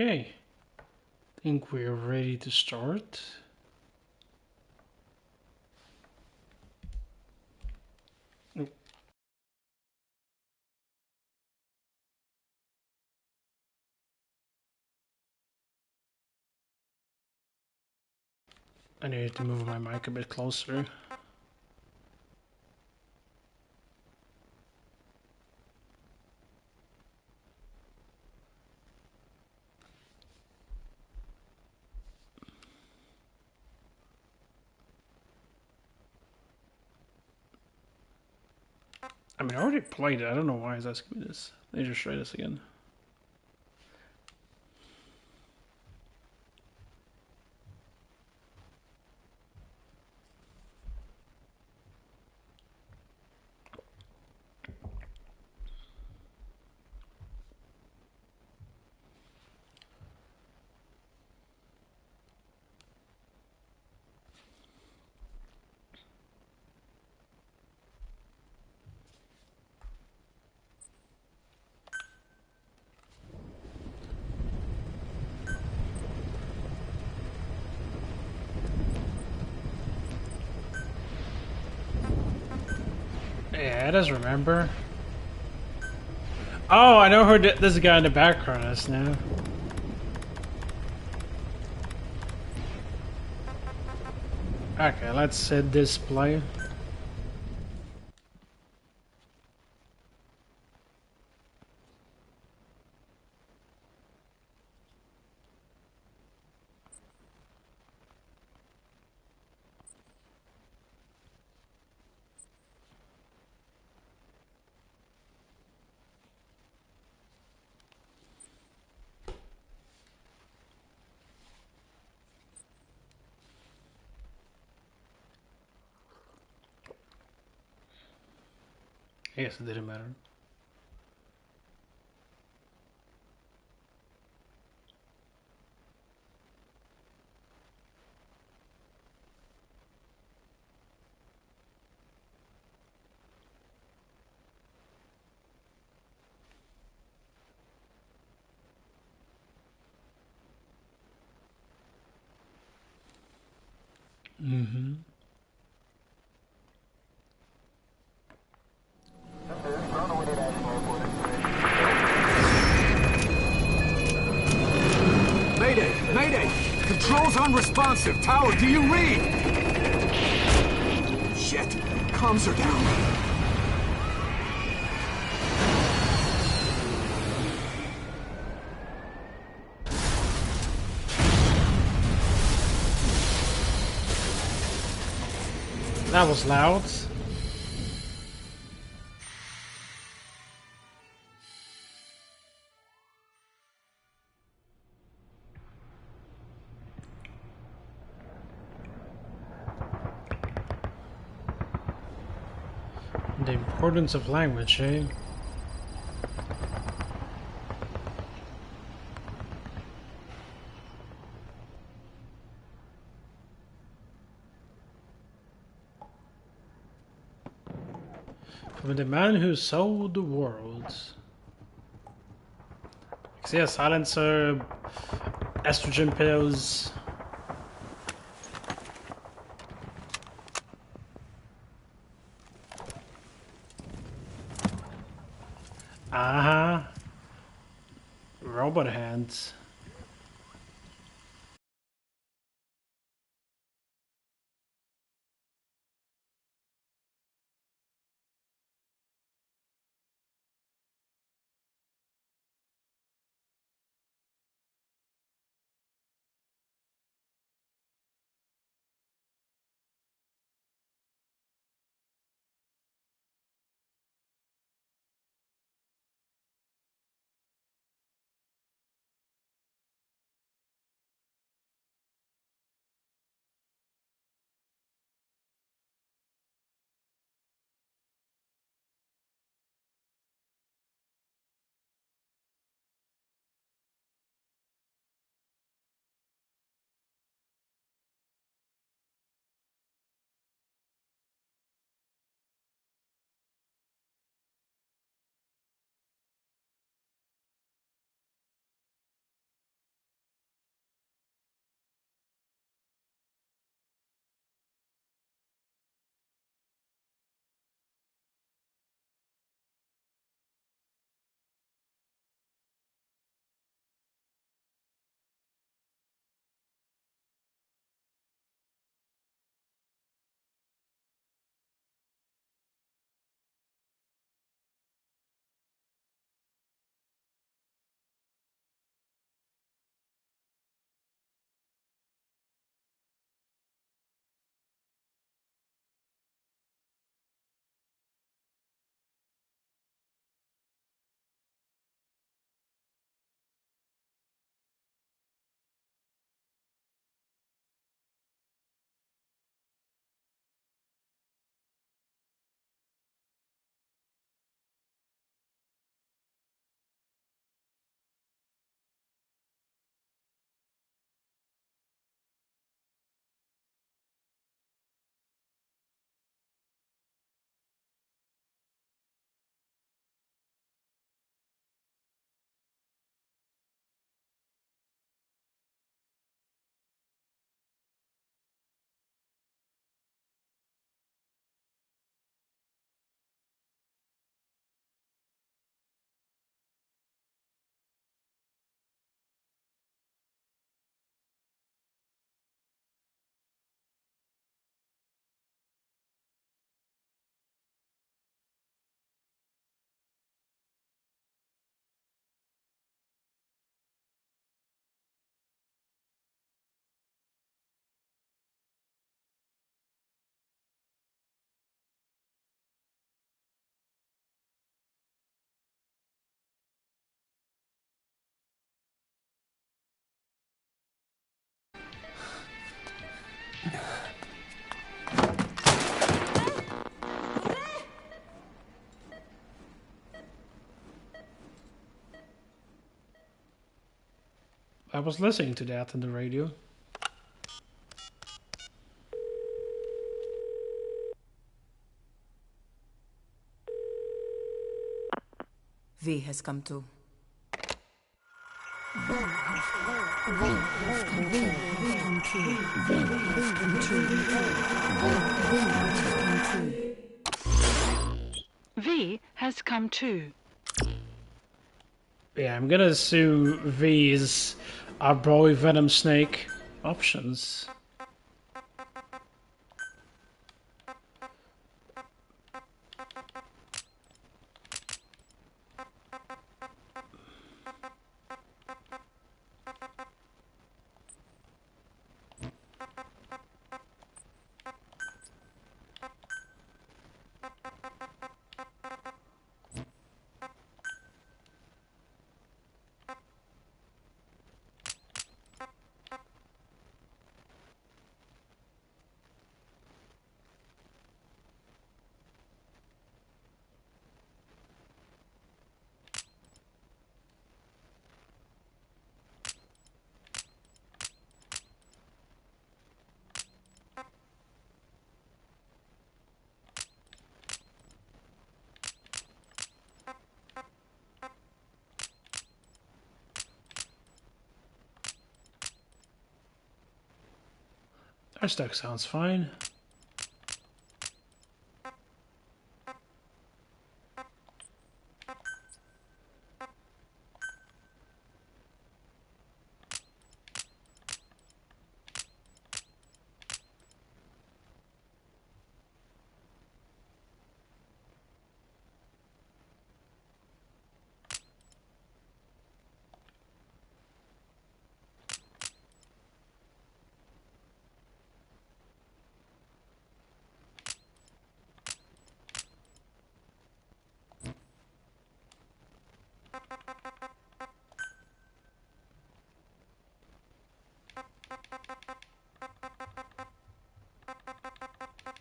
Okay, think we're ready to start. Nope. I need to move my mic a bit closer. I mean, I already played it. I don't know why it's asking me this. Let me just try this again. Yeah, it does remember. Oh, I know who this guy in the background is now. Okay, let's hit display. I guess it didn't matter. Mm-hmm. Mayday! Mayday! Controls unresponsive. Tower, do you read? Shit. Comms are down. That was loud. The importance of language, eh? From the man who sold the world. See a silencer, estrogen pills. Uh-huh. Robot hands. was listening to that on the radio. V has come to. V has come too. Yeah, I'm gonna assume V is our boy Venom Snake. Options. Our stack sounds fine.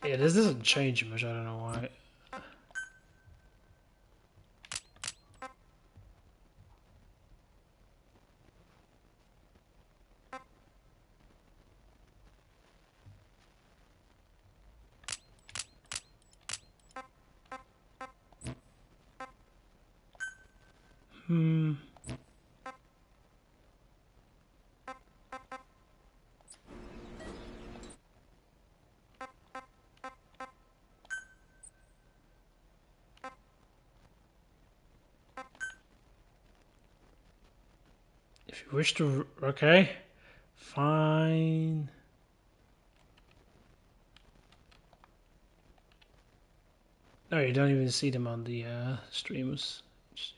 Yeah, this doesn't change much, I don't know why. If you wish to... Okay. Fine. No, you don't even see them on the streams. Let's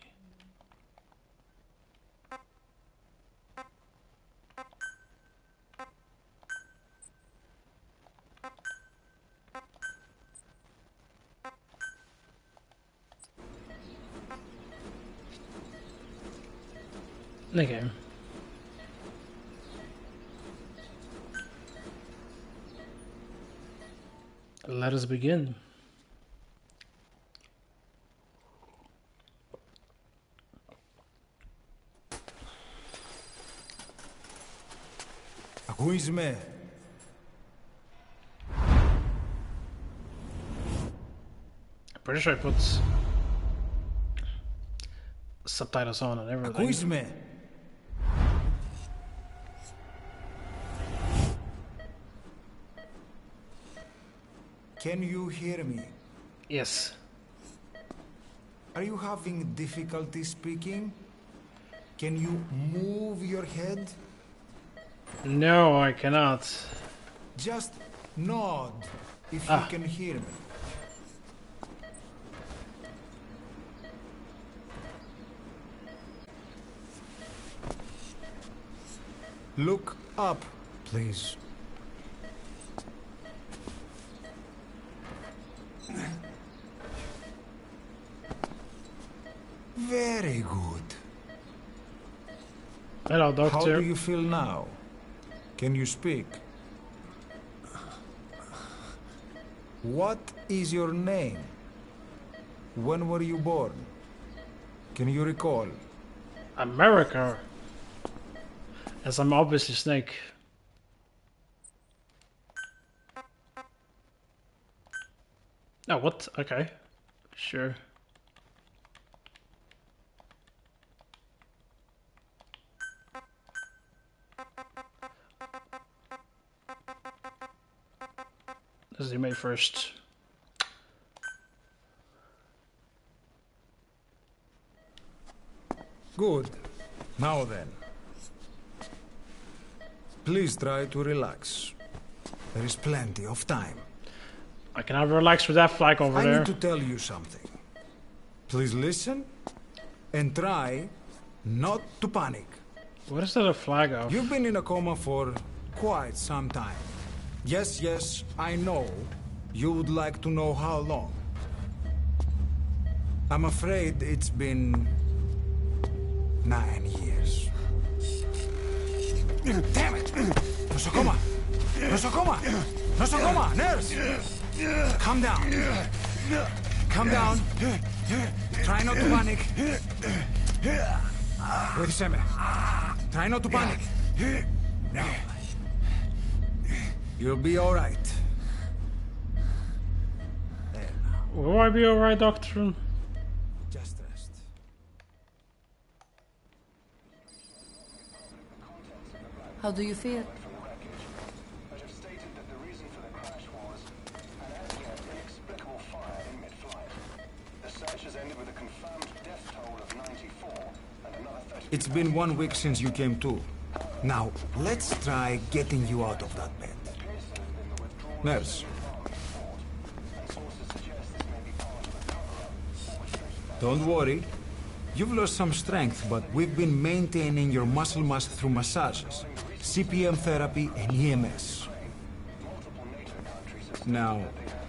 see. Okay. Let us begin. Ακούεις με? I'm pretty sure I put subtitles on and everything. Ακούεις με? Can you hear me? Yes. Are you having difficulty speaking? Can you move your head? No, I cannot. Just nod if you can hear me. Look up, please. Very good. Hello, doctor. How do you feel now? Can you speak? What is your name? When were you born? Can you recall? America. As I'm obviously Snake. Oh, what? Okay. Sure. Let's do May 1st. Good. Now then. Please try to relax. There is plenty of time. I can have relax with that flag over I there. need to tell you something. Please listen and try not to panic. What is that a flag of? You've been in a coma for quite some time. Yes, I know. You would like to know how long. I'm afraid it's been 9 years. Damn it! Nosocoma! Nosocoma! Nosocoma! Nurse! Calm down. Calm down. Try not to panic. Wait a second. Try not to panic. Now. You'll be all right. There now. Will I be alright, Doctor? Just rest. How do you feel? But have stated that the reason for the crash was an as yet inexplicable fire in mid-flight. The search has ended with a confirmed death toll of 94 and another 30. It's been 1 week since you came to. Now, let's try getting you out of that bed. Nurse. Don't worry. You've lost some strength, but we've been maintaining your muscle mass through massages, CPM therapy, and EMS. Now,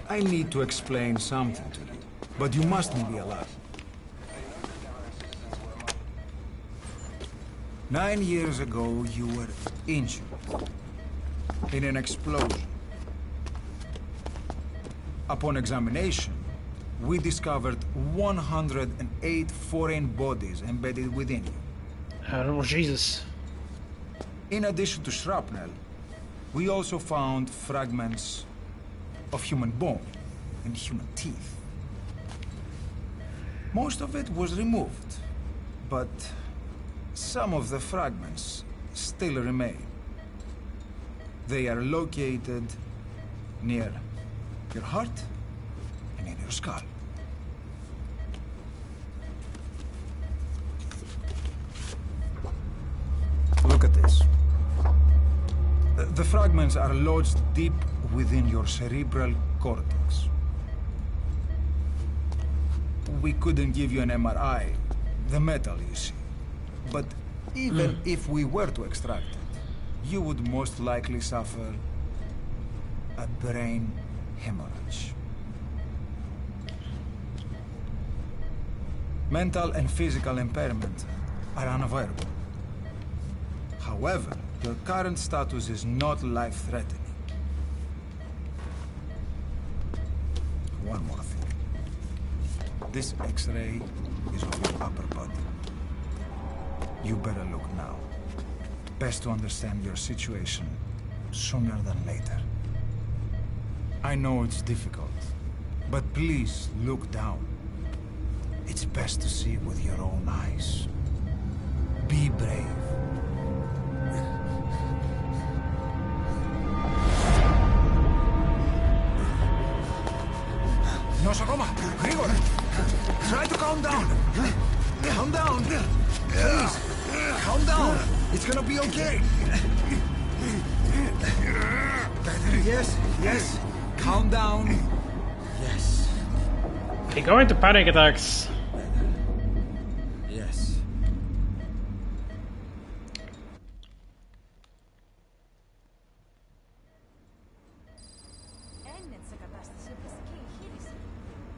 I need to explain something to you, but you mustn't be alarmed. 9 years ago, you were injured in an explosion. Upon examination, we discovered 108 foreign bodies embedded within you. Oh, Jesus. In addition to shrapnel, we also found fragments of human bone and human teeth. Most of it was removed, but some of the fragments still remain. They are located near your heart and in your skull. Look at this. The fragments are lodged deep within your cerebral cortex. We couldn't give you an MRI, the metal, you see. But even if we were to extract it, you would most likely suffer a brain hemorrhage. Mental and physical impairment are unavoidable. However, your current status is not life-threatening. One more thing. This X-ray is of your upper body. You better look now. Best to understand your situation sooner than later. I know it's difficult, but please look down. It's best to see it with your own eyes. Be brave. Nosocoma, Grigor! Try to calm down! Calm down! Please! Calm down! It's gonna be okay! Yes. Calm down. Yes. They go into panic attacks. Yes.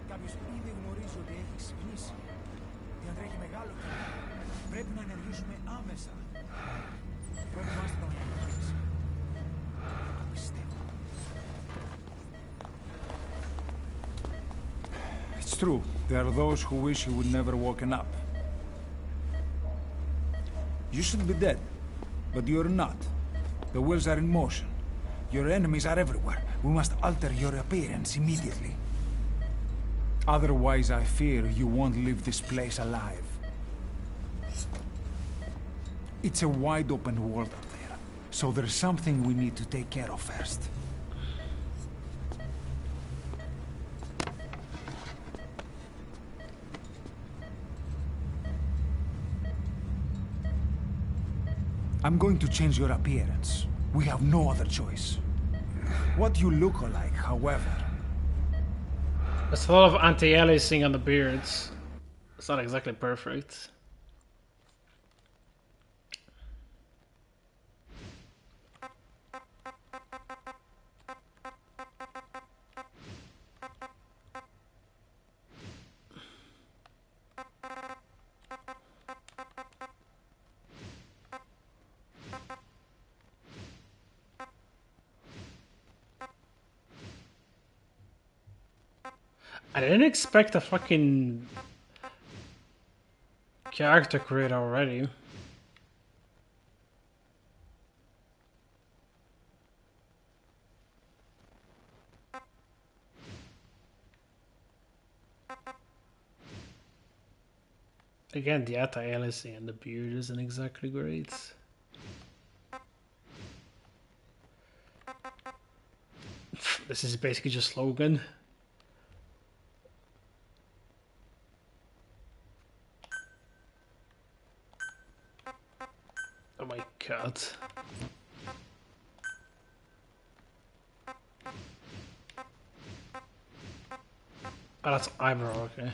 Κάποιος ήδη γνωρίζει ότι έχει ξυπνήσει. Για να τρέχει μεγάλο κίνδυνο. Πρέπει να ενεργήσουμε άμεσα. Προετοιμάστε τον ανακοινώσεις. Το πιστεύω. It's true. There are those who wish you would never woken up. You should be dead. But you're not. The wheels are in motion. Your enemies are everywhere. We must alter your appearance immediately. Otherwise, I fear you won't leave this place alive. It's a wide open world up there, so there's something we need to take care of first. I'm going to change your appearance. We have no other choice. What you look like, however... There's a lot of anti-aliasing on the beards. It's not exactly perfect. I didn't expect a fucking character creator already. Again, the anti-aliasing and the beard isn't exactly great. This is basically just slogan. Oh my god. Oh, that's eyebrow, okay.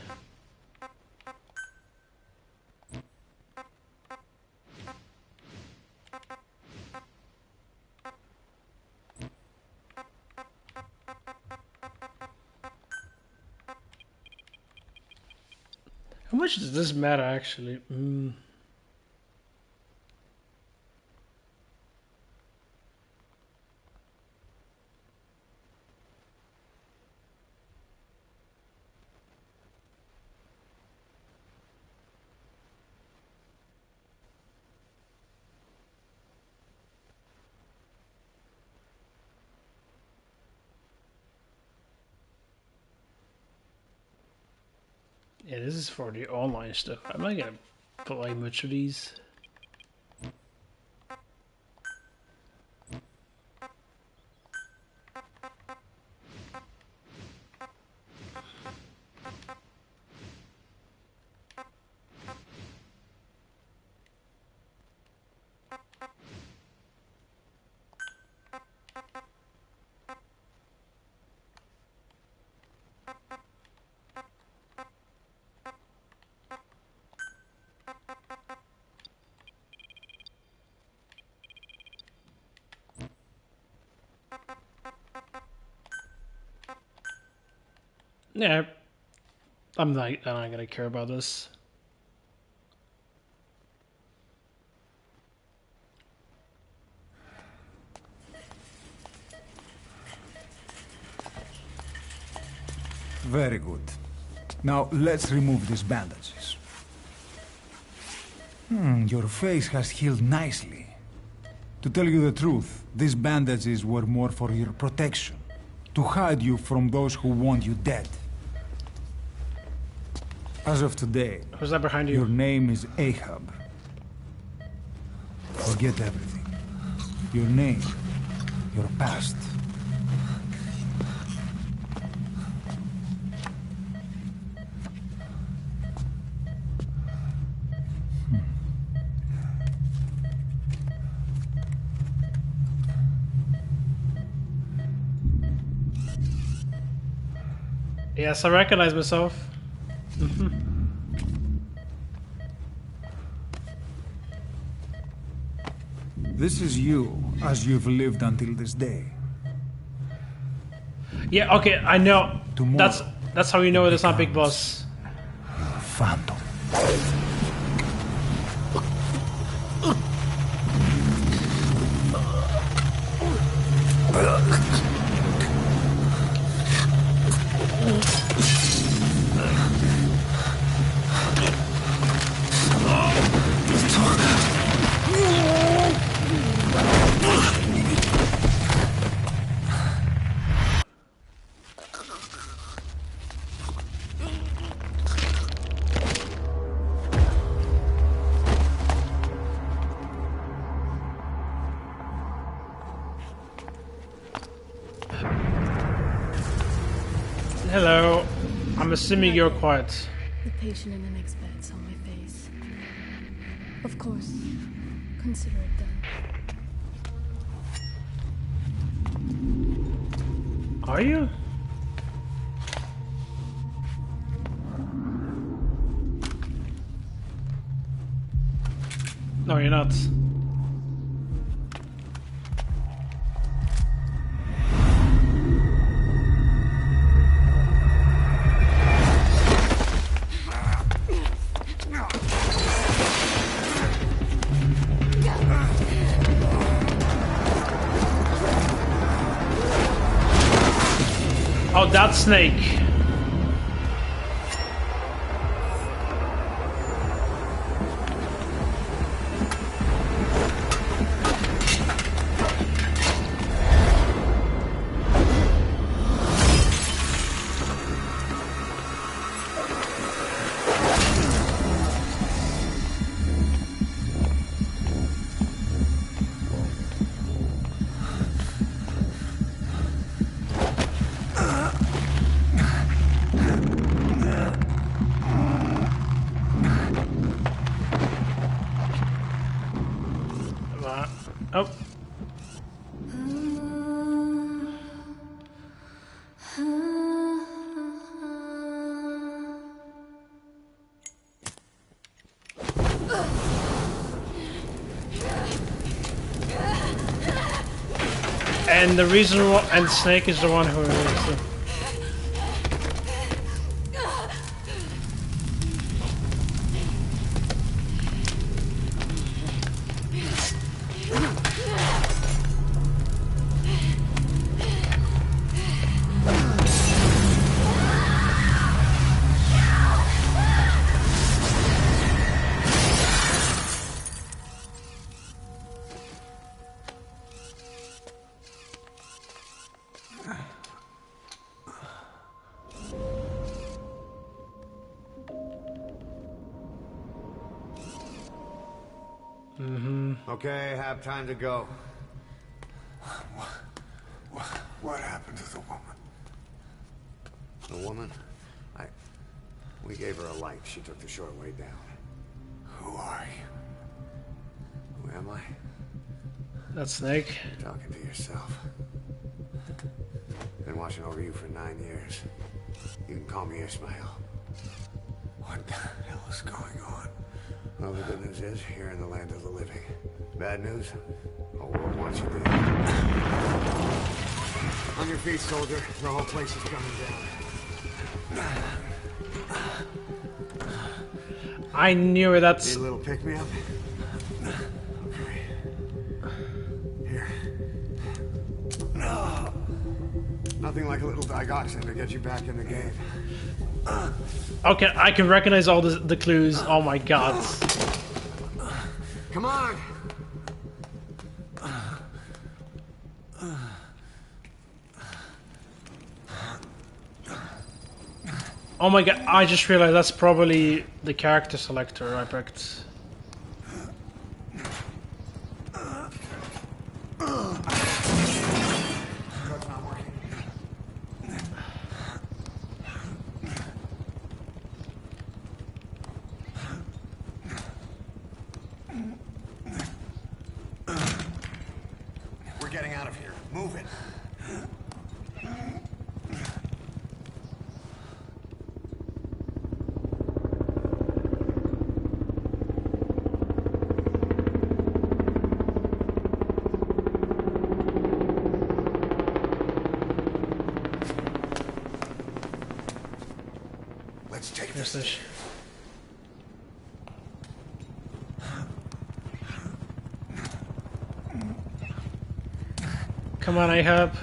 How much does this matter actually? Yeah, this is for the online stuff. I'm not gonna play much of these. Yeah, I'm not gonna care about this. Very good. Now, let's remove these bandages. Your face has healed nicely. To tell you the truth, these bandages were more for your protection. To hide you from those who want you dead. As of today, Who's that behind you? your name is Ahab. Forget everything. Your name, your past. Yes, I recognize myself. This is you, as you've lived until this day. Yeah, okay, I know. Tomorrow, That's how you know it's not Big Boss. Your phantom. Hello. I'm assuming you're quiet. The patient in the next bed saw my face. Of course. Consider it done. Are you? No, you're not. Oh, that snake. Oh. And the reason why, and Snake is the one who is the... Okay, have time to go. What happened to the woman? The woman? We gave her a light. She took the short way down. Who are you? Who am I? That's Snake. You're talking to yourself. Been watching over you for 9 years. You can call me Ishmael. What the hell is going on? Well, the good news is, you're in the land of the living. Bad news? The whole world wants you dead. On your feet, soldier. The whole place is coming down. I knew it, that's... Need a little pick-me-up? Okay. Here. Nothing like a little digoxin to get you back in the game. Okay, I can recognize all the clues. Oh my god. Come on! Oh my god, I just realized that's probably the character selector I picked. Drugs not working. We're getting out of here. Move it. Let's take There's this. this. Come on, Ahab.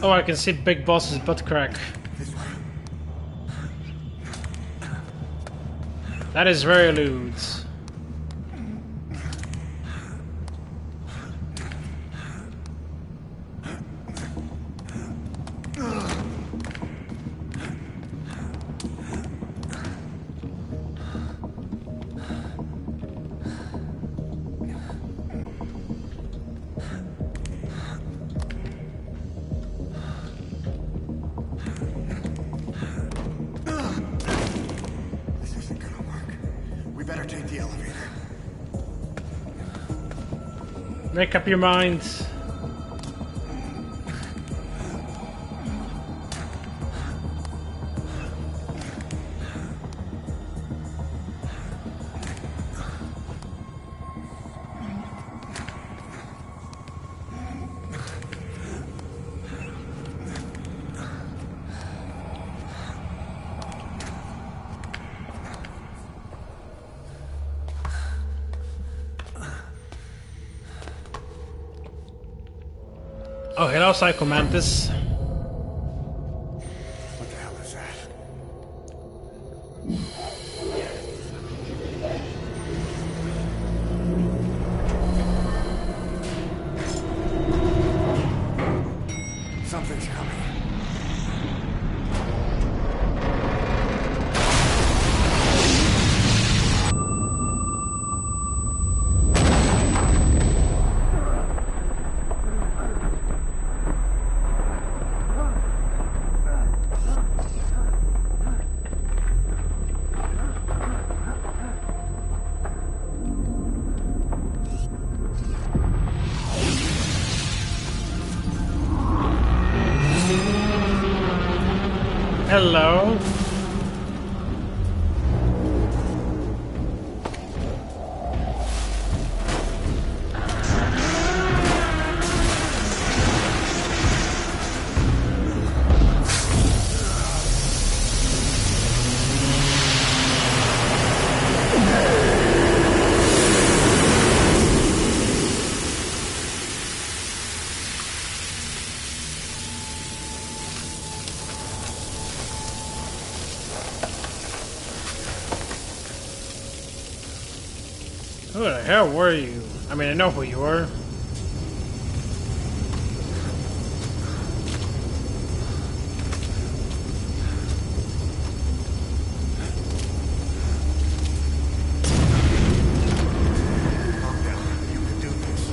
Oh, I can see Big Boss's butt crack. That is very lewd. Make up your mind. Oh, hello, Psycho Mantis. What the hell is that? Something's coming. Hello. Who the hell were you? I mean, I know who you were. You can do this.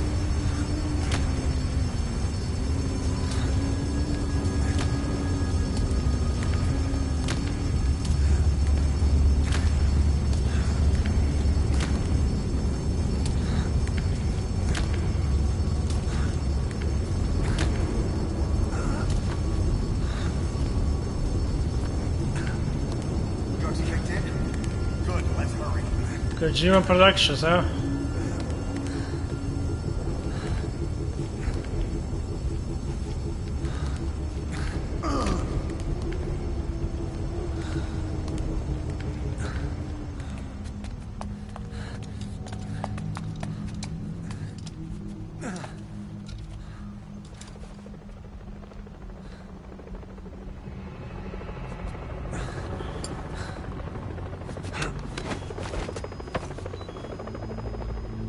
Drugs kicked in? Good, let's hurry. Kojima Productions, huh?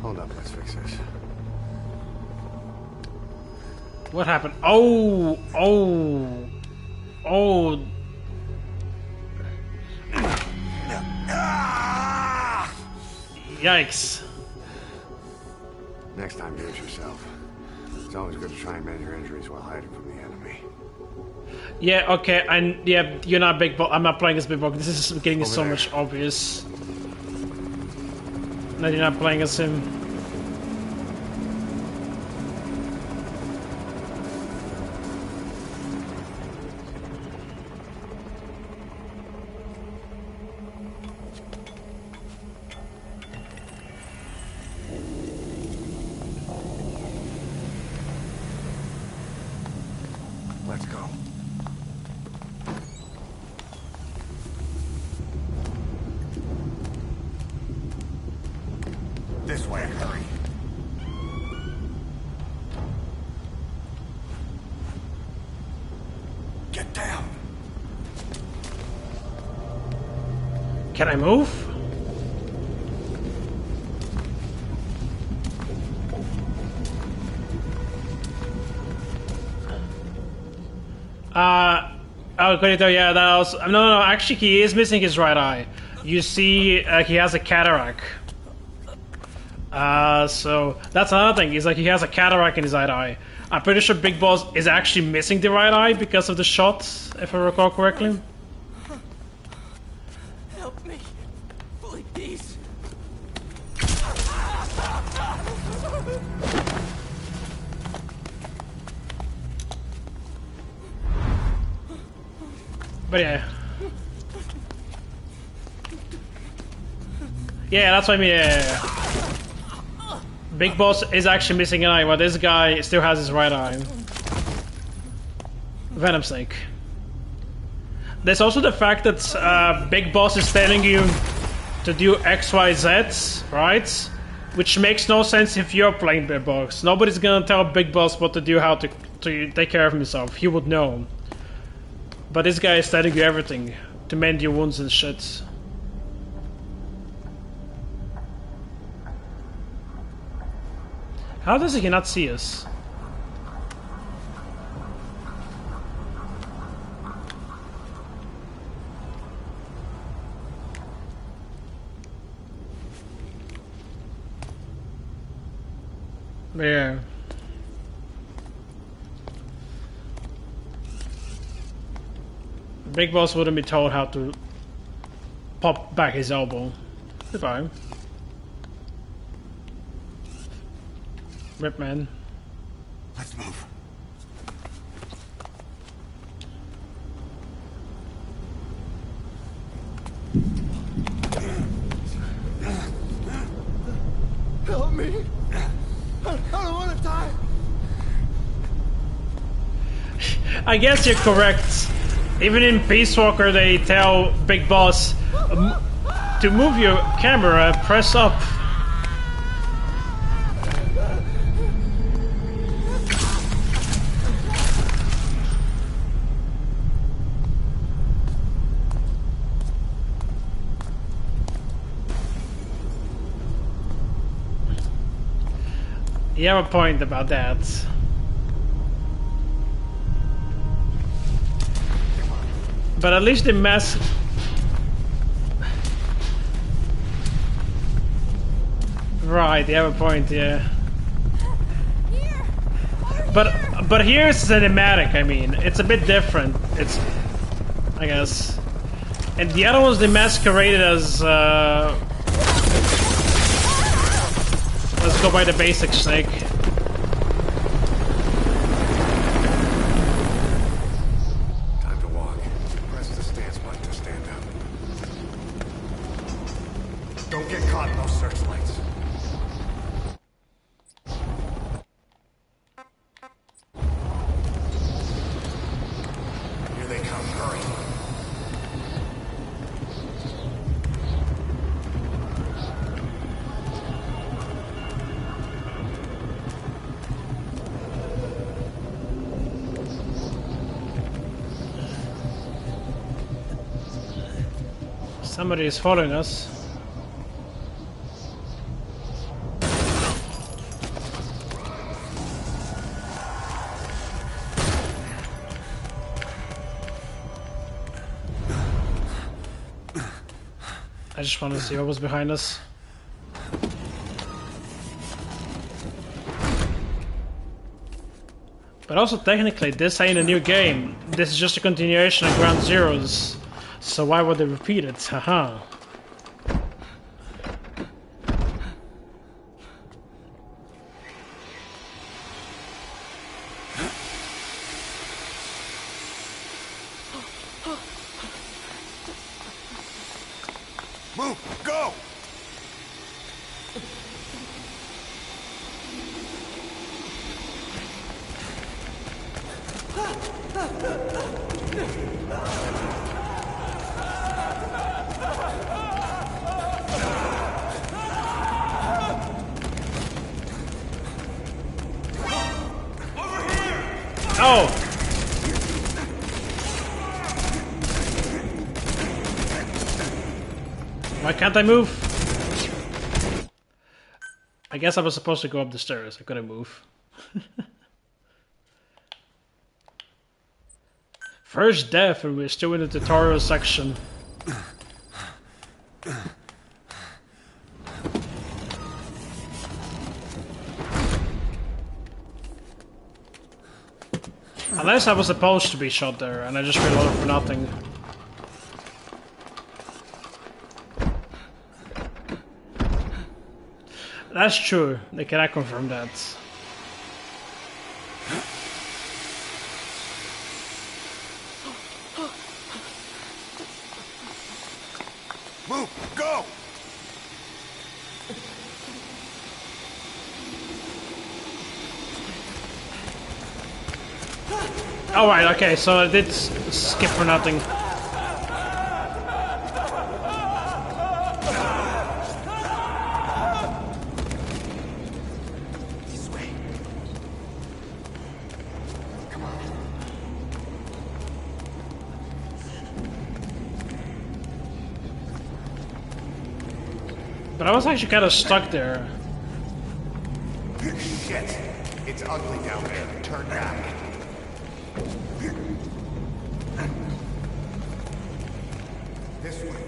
Hold up, let's fix this. What happened? Oh, oh, oh. Yikes. Next time, do it yourself. It's always good to try and mend your injuries while hiding from the enemy. Yeah, okay, and yeah, you're not Big Boss. I'm not playing as Big Boss. This is getting Over so there. much obvious. No, you're not playing as him. Let's go. This way, hurry. Get down. Can I move? Oh, Corito, yeah, that was... No, actually, he is missing his right eye. You see, he has a cataract. So, that's another thing. He's like, he has a cataract in his right eye. I'm pretty sure Big Boss is actually missing the right eye because of the shot, if I recall correctly. Help me, please. But yeah. Yeah, that's what I mean. Yeah. Big Boss is actually missing an eye, while this guy still has his right eye. Venom Snake. There's also the fact that Big Boss is telling you to do X, Y, Z, right? Which makes no sense if you're playing Big Boss. Nobody's gonna tell Big Boss what to do, how to take care of himself. He would know. But this guy is telling you everything to mend your wounds and shit. How does he not see us? Yeah. Big Boss wouldn't be told how to pop back his elbow. Goodbye. Rip, man. Let's move. Help me! I don't want to die! I guess you're correct. Even in Peace Walker, they tell Big Boss to move your camera, press up. You have a point about that. But at least the mask... Right, you have a point, yeah. But here's cinematic, I mean. It's a bit different. It's... I guess. And the other one's demasqueraded as... Let's go by the basic Snake. Time to walk. Press the stance button to stand up. Don't get caught in those searchlights. Here they come. Hurry. Somebody is following us. I just want to see what was behind us. But also technically, this ain't a new game. This is just a continuation of Ground Zeroes. So why would they repeat it? Haha. Move! Go! Oh! Why can't I move? I guess I was supposed to go up the stairs. I couldn't move. First death, and we're still in the tutorial section. Unless I was supposed to be shot there, and I just reloaded for nothing. That's true. They cannot confirm that. Move! Go! Alright, okay, so I did skip for nothing. This way. Come on. But I was actually kind of stuck there. Shit! It's ugly down there. Turn back. This way.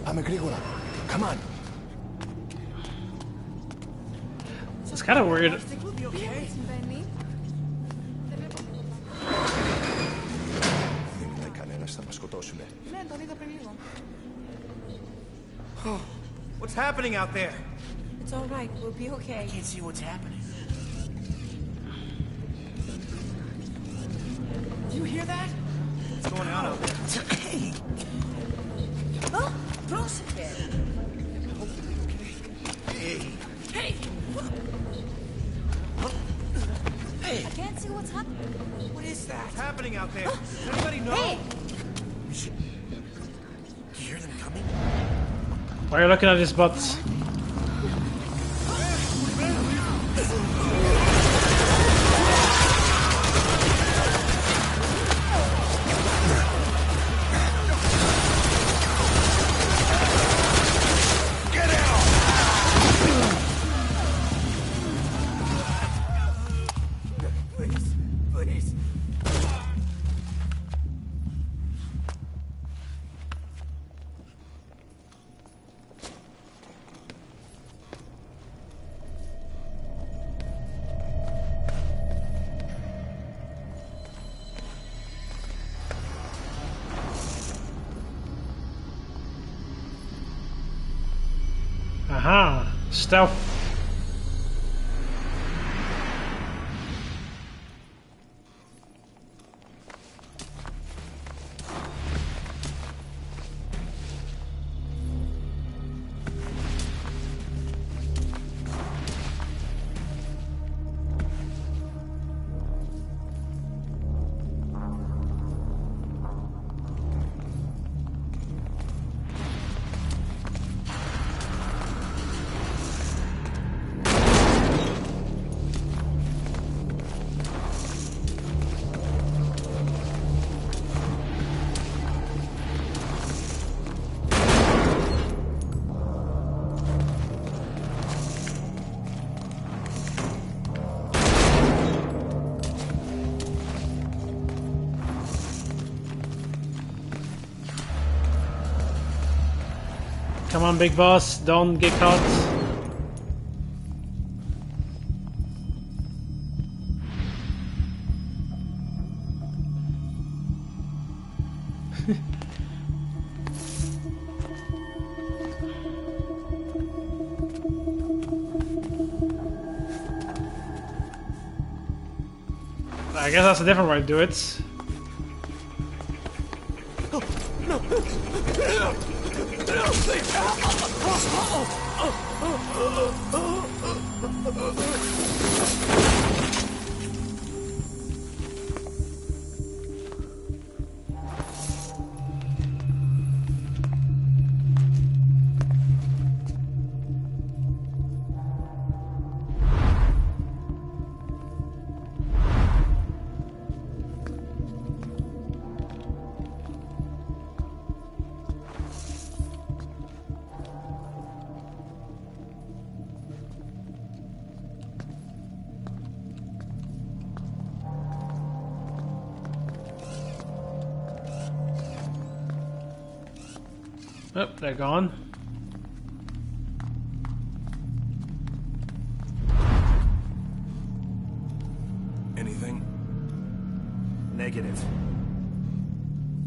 I'm a Grigora. Come on. It's kind of weird. We'll be okay. Δεν ήταν κανένας θα μας σκοτώσουνε. Ναι, τον είδα πριν λίγο. What's happening out there? It's all right. We'll be okay. I can't see what's happening. Do you hear that? What's going on out there? Hey! Oh, πρόσεχε. Hey! Hey! Hey! I can't see what's happening. What is that? What's happening out there? Does anybody know? Hey! You hear them coming? Why are you looking at his butts? Please, please. Aha! Stealth. Come on, big boss, don't get caught. I guess that's a different way to do it. Oh, they're gone. Anything? Negative.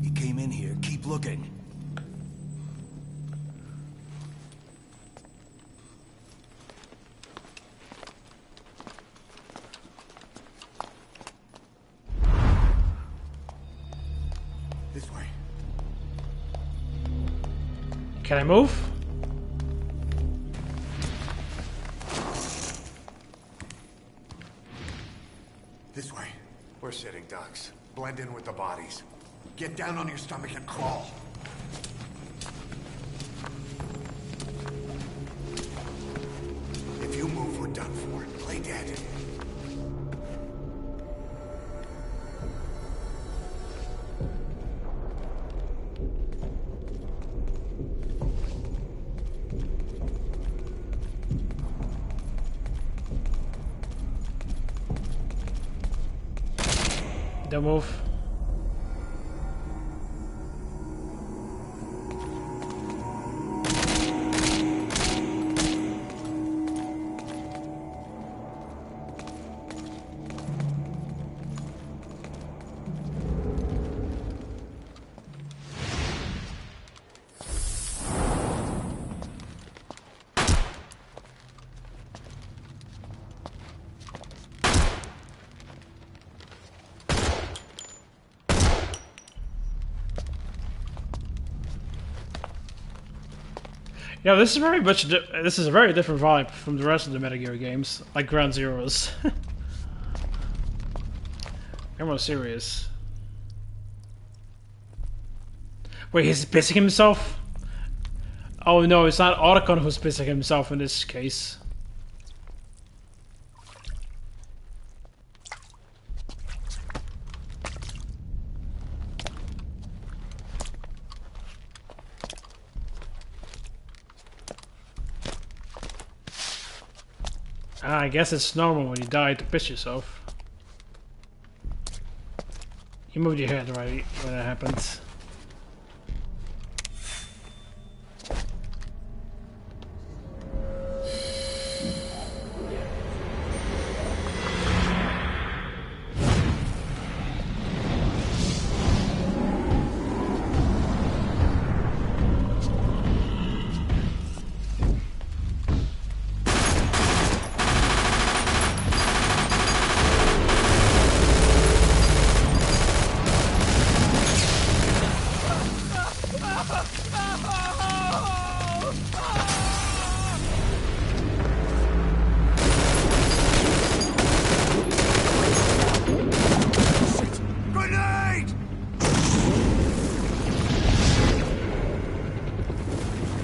He came in here. Keep looking. This way. Can I move? This way. We're sitting ducks. Blend in with the bodies. Get down on your stomach and crawl. If you move, we're done for. Play dead. Don't move. Yeah, this is very much. This is a very different vibe from the rest of the Metal Gear games, like Ground Zeroes. I'm more serious. Wait, he's pissing himself? Oh no, it's not Otacon who's pissing himself in this case. I guess it's normal when you die to piss yourself. You moved your head right when that happens.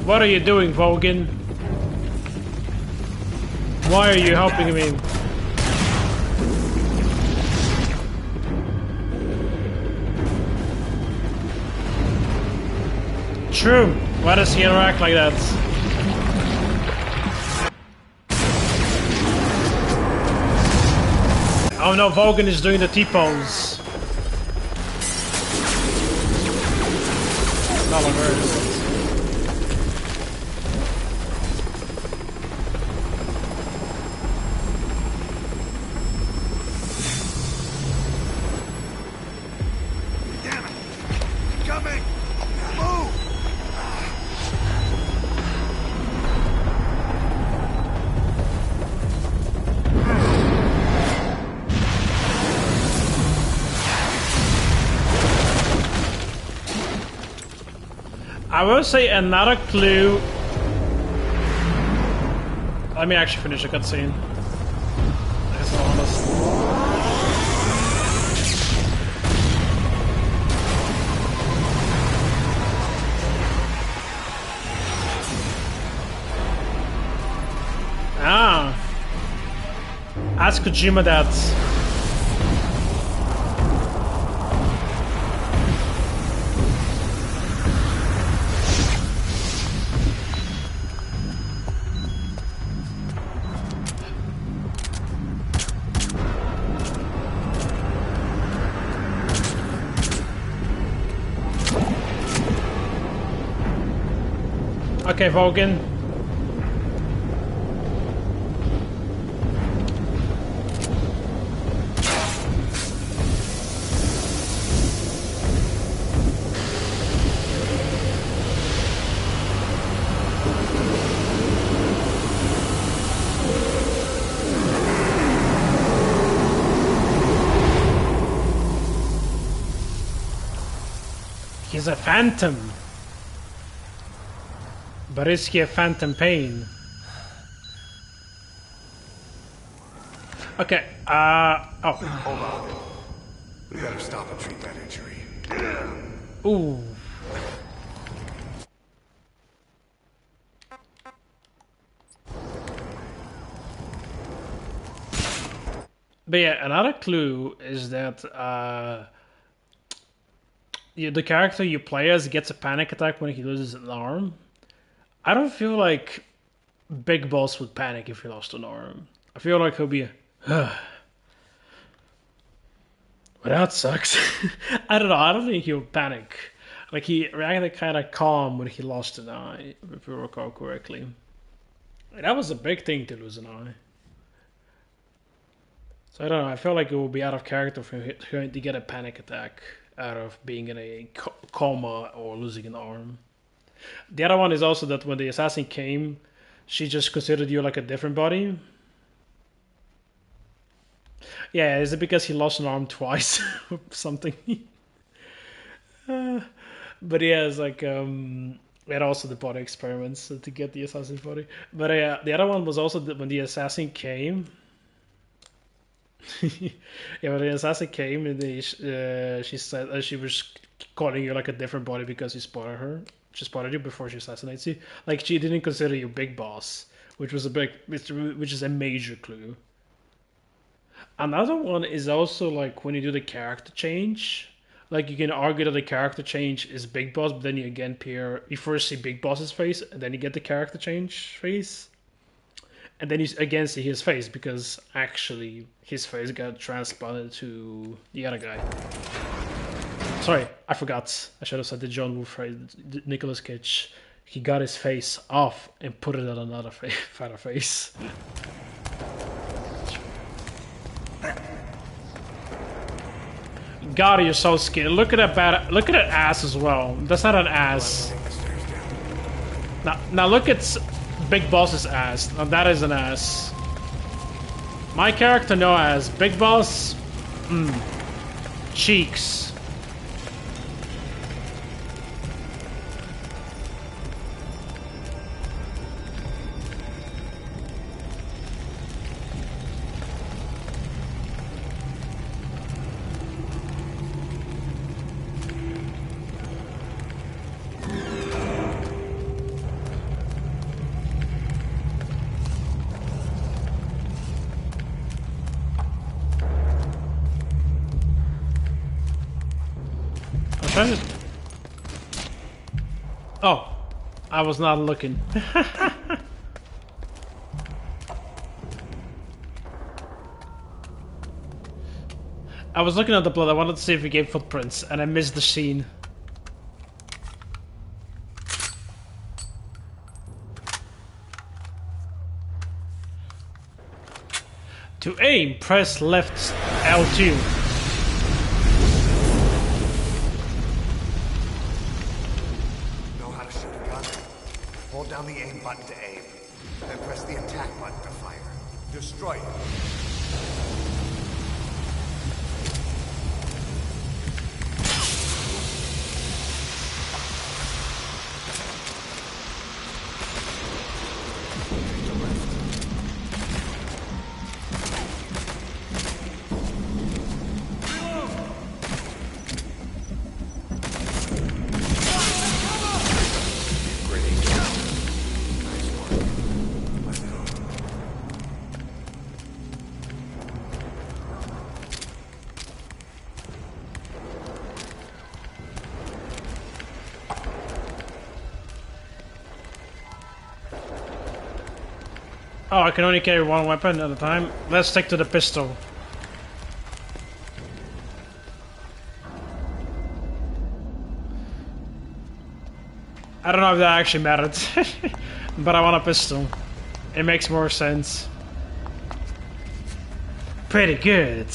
What are you doing, Vogan? Why are you helping me? True. Why does he interact like that? Oh no, Vogan is doing the T-pose. Not like her. I will say another clue. Let me actually finish the cutscene. That's honest. Ah. Ask Kojima that. Okay, Vogan. He's a phantom. But is he a phantom pain? Okay, oh. Hold on. We better stop and treat that injury. Ooh. But yeah, another clue is that the character you play as gets a panic attack when he loses an arm. I don't feel like Big Boss would panic if he lost an arm. I feel like he'll be well, that sucks. I don't know. I don't think he'll panic. Like, he reacted kind of calm when he lost an eye, if I recall correctly. That was a big thing to lose an eye. So I don't know. I feel like it will be out of character for him to get a panic attack out of being in a coma or losing an arm. The other one is also that when the assassin came, she just considered you like a different body. Yeah, is it because he lost an arm twice or something? But yeah, it's like we had also the body experiments to get the assassin's body. But the other one was also that when the assassin came. Yeah, when the assassin came, and she said she was calling you like a different body because she spotted her. She spotted you before she assassinates you. Like, she didn't consider you Big Boss, which is a major clue. Another one is also like when you do the character change. Like, you can argue that the character change is Big Boss, but then you first see Big Boss's face, and then you get the character change face. And then you again see his face, because actually his face got transplanted to the other guy. Sorry, I forgot. I should have said the John Woo phrase. Nicolas Cage. He got his face off and put it on another fatter face. God, you're so skinny. Look at that ass as well. That's not an ass. Now look at Big Boss's ass. Now that is an ass. My character no ass. Big Boss, cheeks. Oh, I was not looking. I was looking at the blood. I wanted to see if it gave footprints, and I missed the scene. To aim, press left L2. Hold down the aim button to aim, then press the attack button to fire. Destroy it. Oh, I can only carry one weapon at a time. Let's stick to the pistol. I don't know if that actually mattered, but I want a pistol. It makes more sense. Pretty good.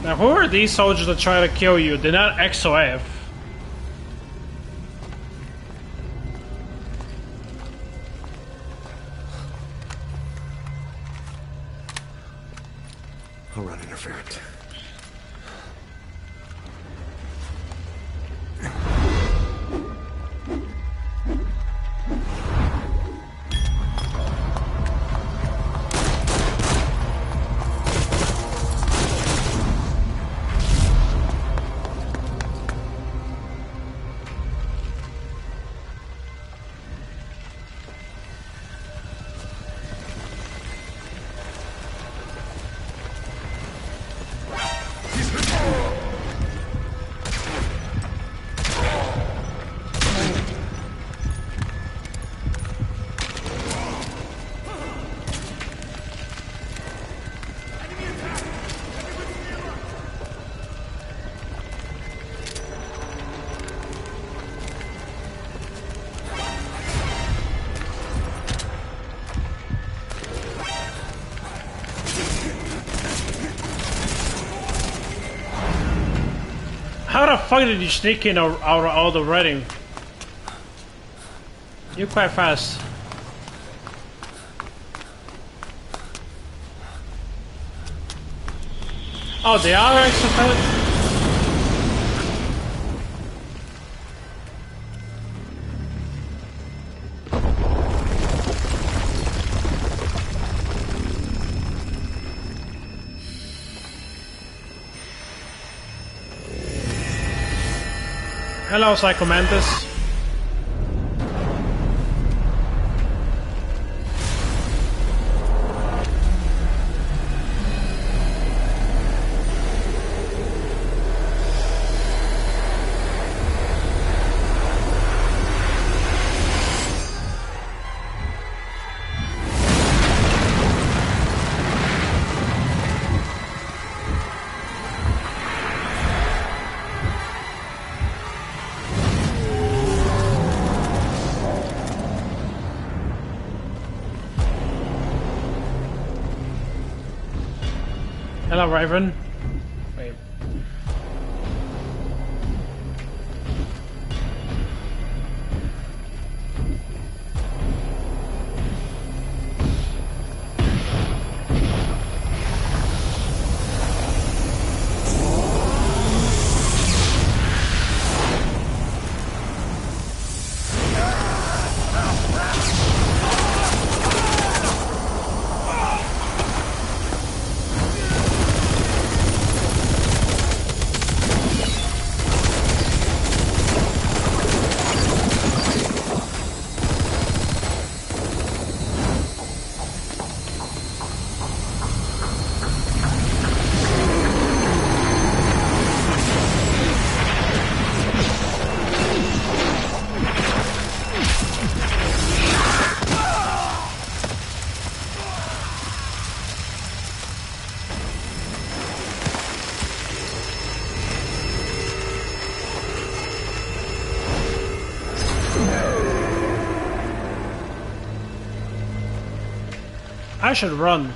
Now, who are these soldiers that try to kill you? They're not XOF. I'll run interference. How the fuck did you sneak in out already? You're quite fast. Oh, they are extra fast? Hello, Psychomantis. Hello, Raven. Wait. I should run.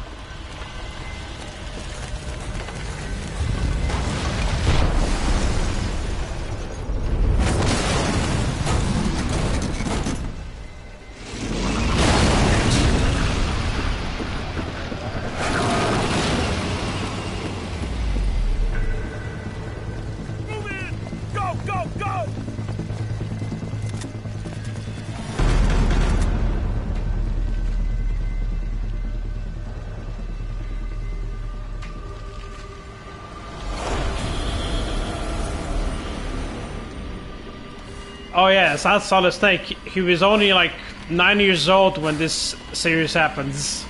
Oh yeah, that's Solid Snake. He was only like 9 years old when this series happens.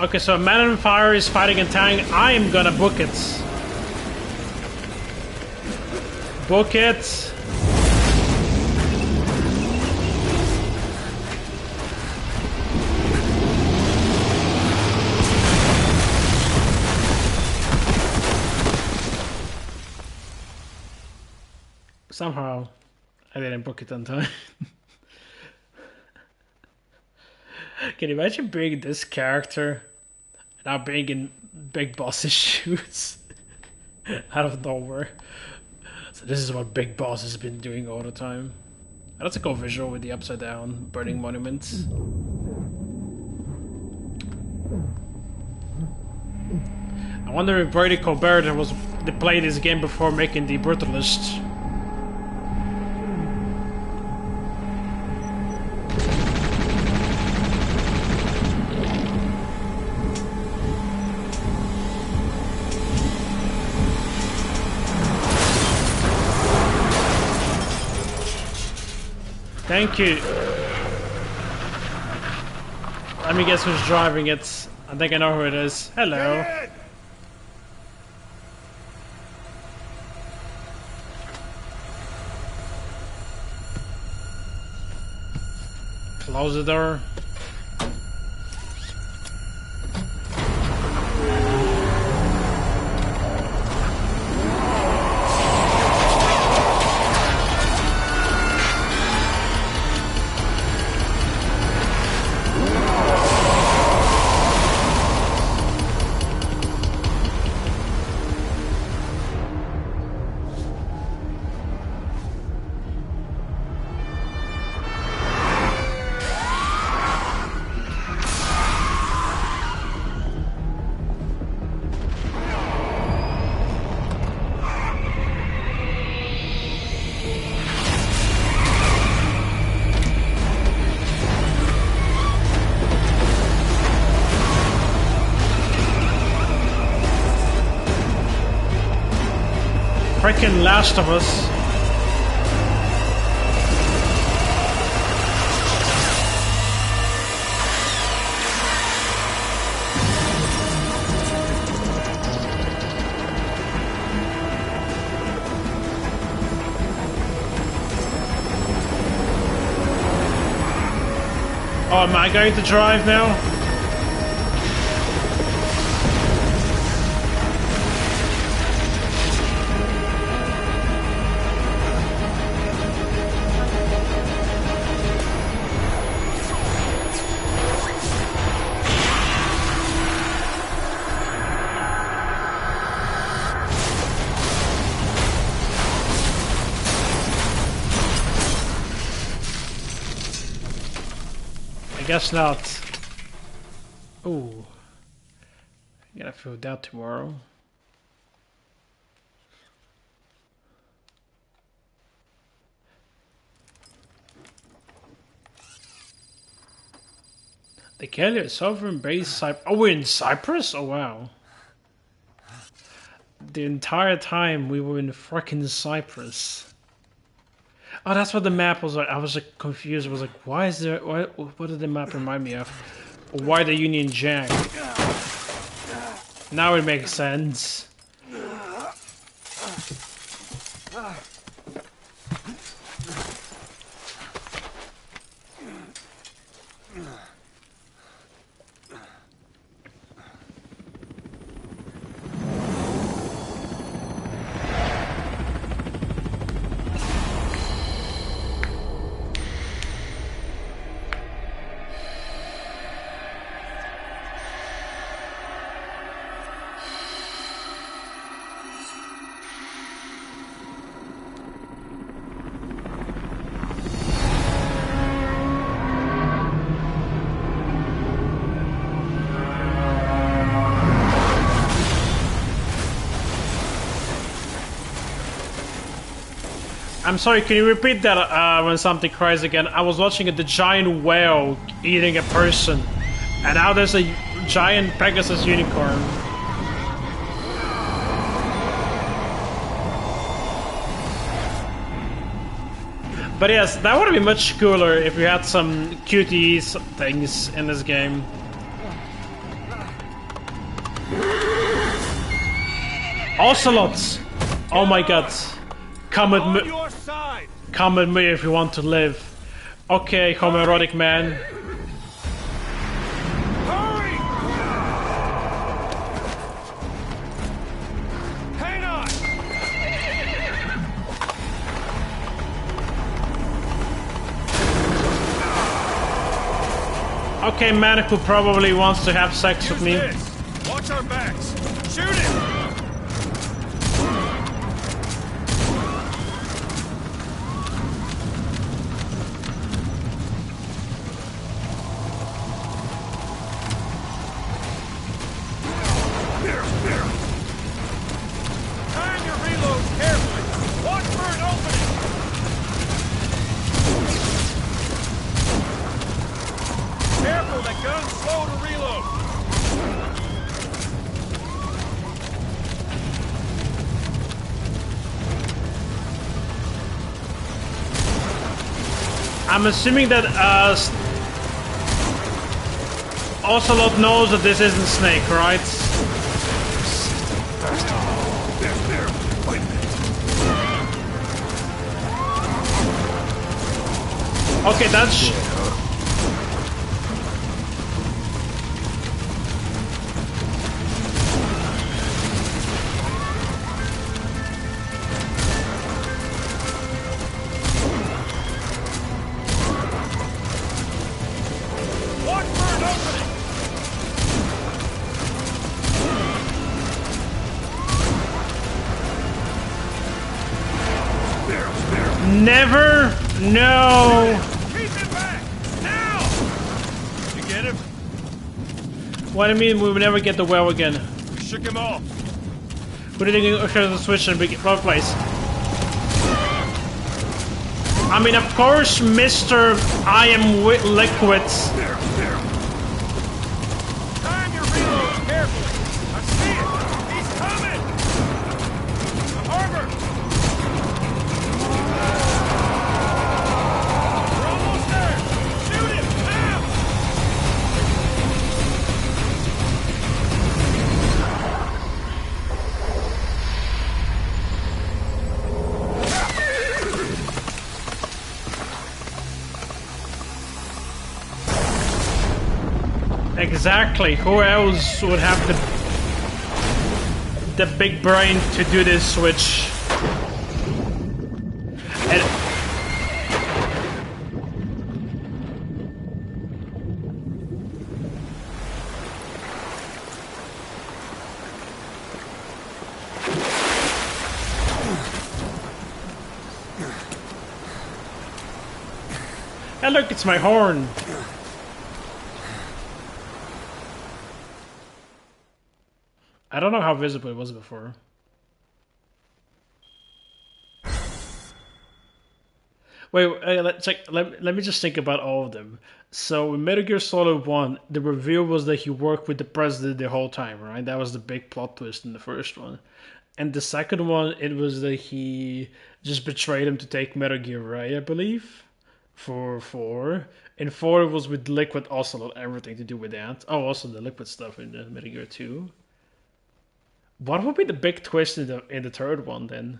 Okay, so Man on Fire is fighting a tank. I am gonna book it. Book it. Somehow, I didn't book it on time. Can you imagine being this character now being in Big Boss's shoes out of nowhere? So this is what Big Boss has been doing all the time. That's a cool visual with the upside down burning monuments. I wonder if Brady Colbert they played this game before making the Brutalist. Thank you. Let me guess who's driving it. I think I know who it is. Hello. Close the door. Freaking Last of Us. Oh, am I going to drive now? Guess not. Ooh. I gotta feel that tomorrow. They carry a sovereign base Cyprus. Oh, we're in Cyprus? Oh, wow. The entire time we were in frickin' Cyprus. Oh, that's what the map was like. I was like confused. I was like, why is there? What did the map remind me of? Why the Union Jack? Now it makes sense. I'm sorry, can you repeat that when something cries again? I was watching the giant whale eating a person, and now there's a giant Pegasus unicorn. But yes, that would have been much cooler if we had some cuties things in this game. Ocelots! Oh my god. Come with me. Your side. Come with me if you want to live. Okay, homoerotic man. Hurry! Hang on! Okay, man who probably wants to have sex with me. This. Watch our backs. Shoot it! Time your reloads carefully. Watch for an opening. Careful, that gun's slow to reload. I'm assuming that Ocelot knows that this isn't Snake, right? Okay, that's... Watch for an opening. Never! No! Keep it back! Now! You get him? What do you mean we will never get the well again? We shook him off. What do you think of the switch and big place? I mean, of course, Mr. I am liquids. Time your reloads carefully. I see it. He's coming. The harbor. We're almost there. Shoot him now. Exactly. Who else would have the big brain to do this switch? And hey, look, it's my horn. I don't know how visible it was before. Wait, let's check. Let me just think about all of them. So in Metal Gear Solid 1, the reveal was that he worked with the president the whole time, right? That was the big plot twist in the first one. And the second one, it was that he just betrayed him to take Metal Gear, right? I believe. For 4. And 4 was with Liquid Ocelot, everything to do with that. Oh, also the Liquid stuff in the Metal Gear 2. What would be the big twist in the third one then?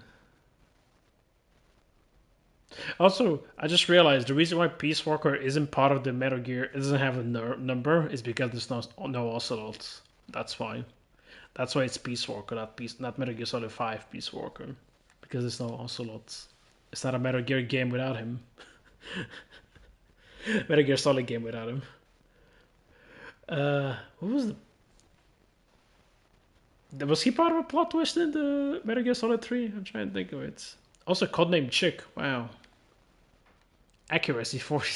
Also, I just realized the reason why Peace Walker isn't part of the Metal Gear, it doesn't have a number, is because there's no Ocelots. That's why. That's why it's Peace Walker, not Metal Gear Solid 5 Peace Walker, because there's no Ocelots. It's not a Metal Gear game without him. Metal Gear Solid game without him. What was the? Was he part of a plot twist in the Metal Gear Solid 3? I'm trying to think of it. Also, codename Chick. Wow. Accuracy 40.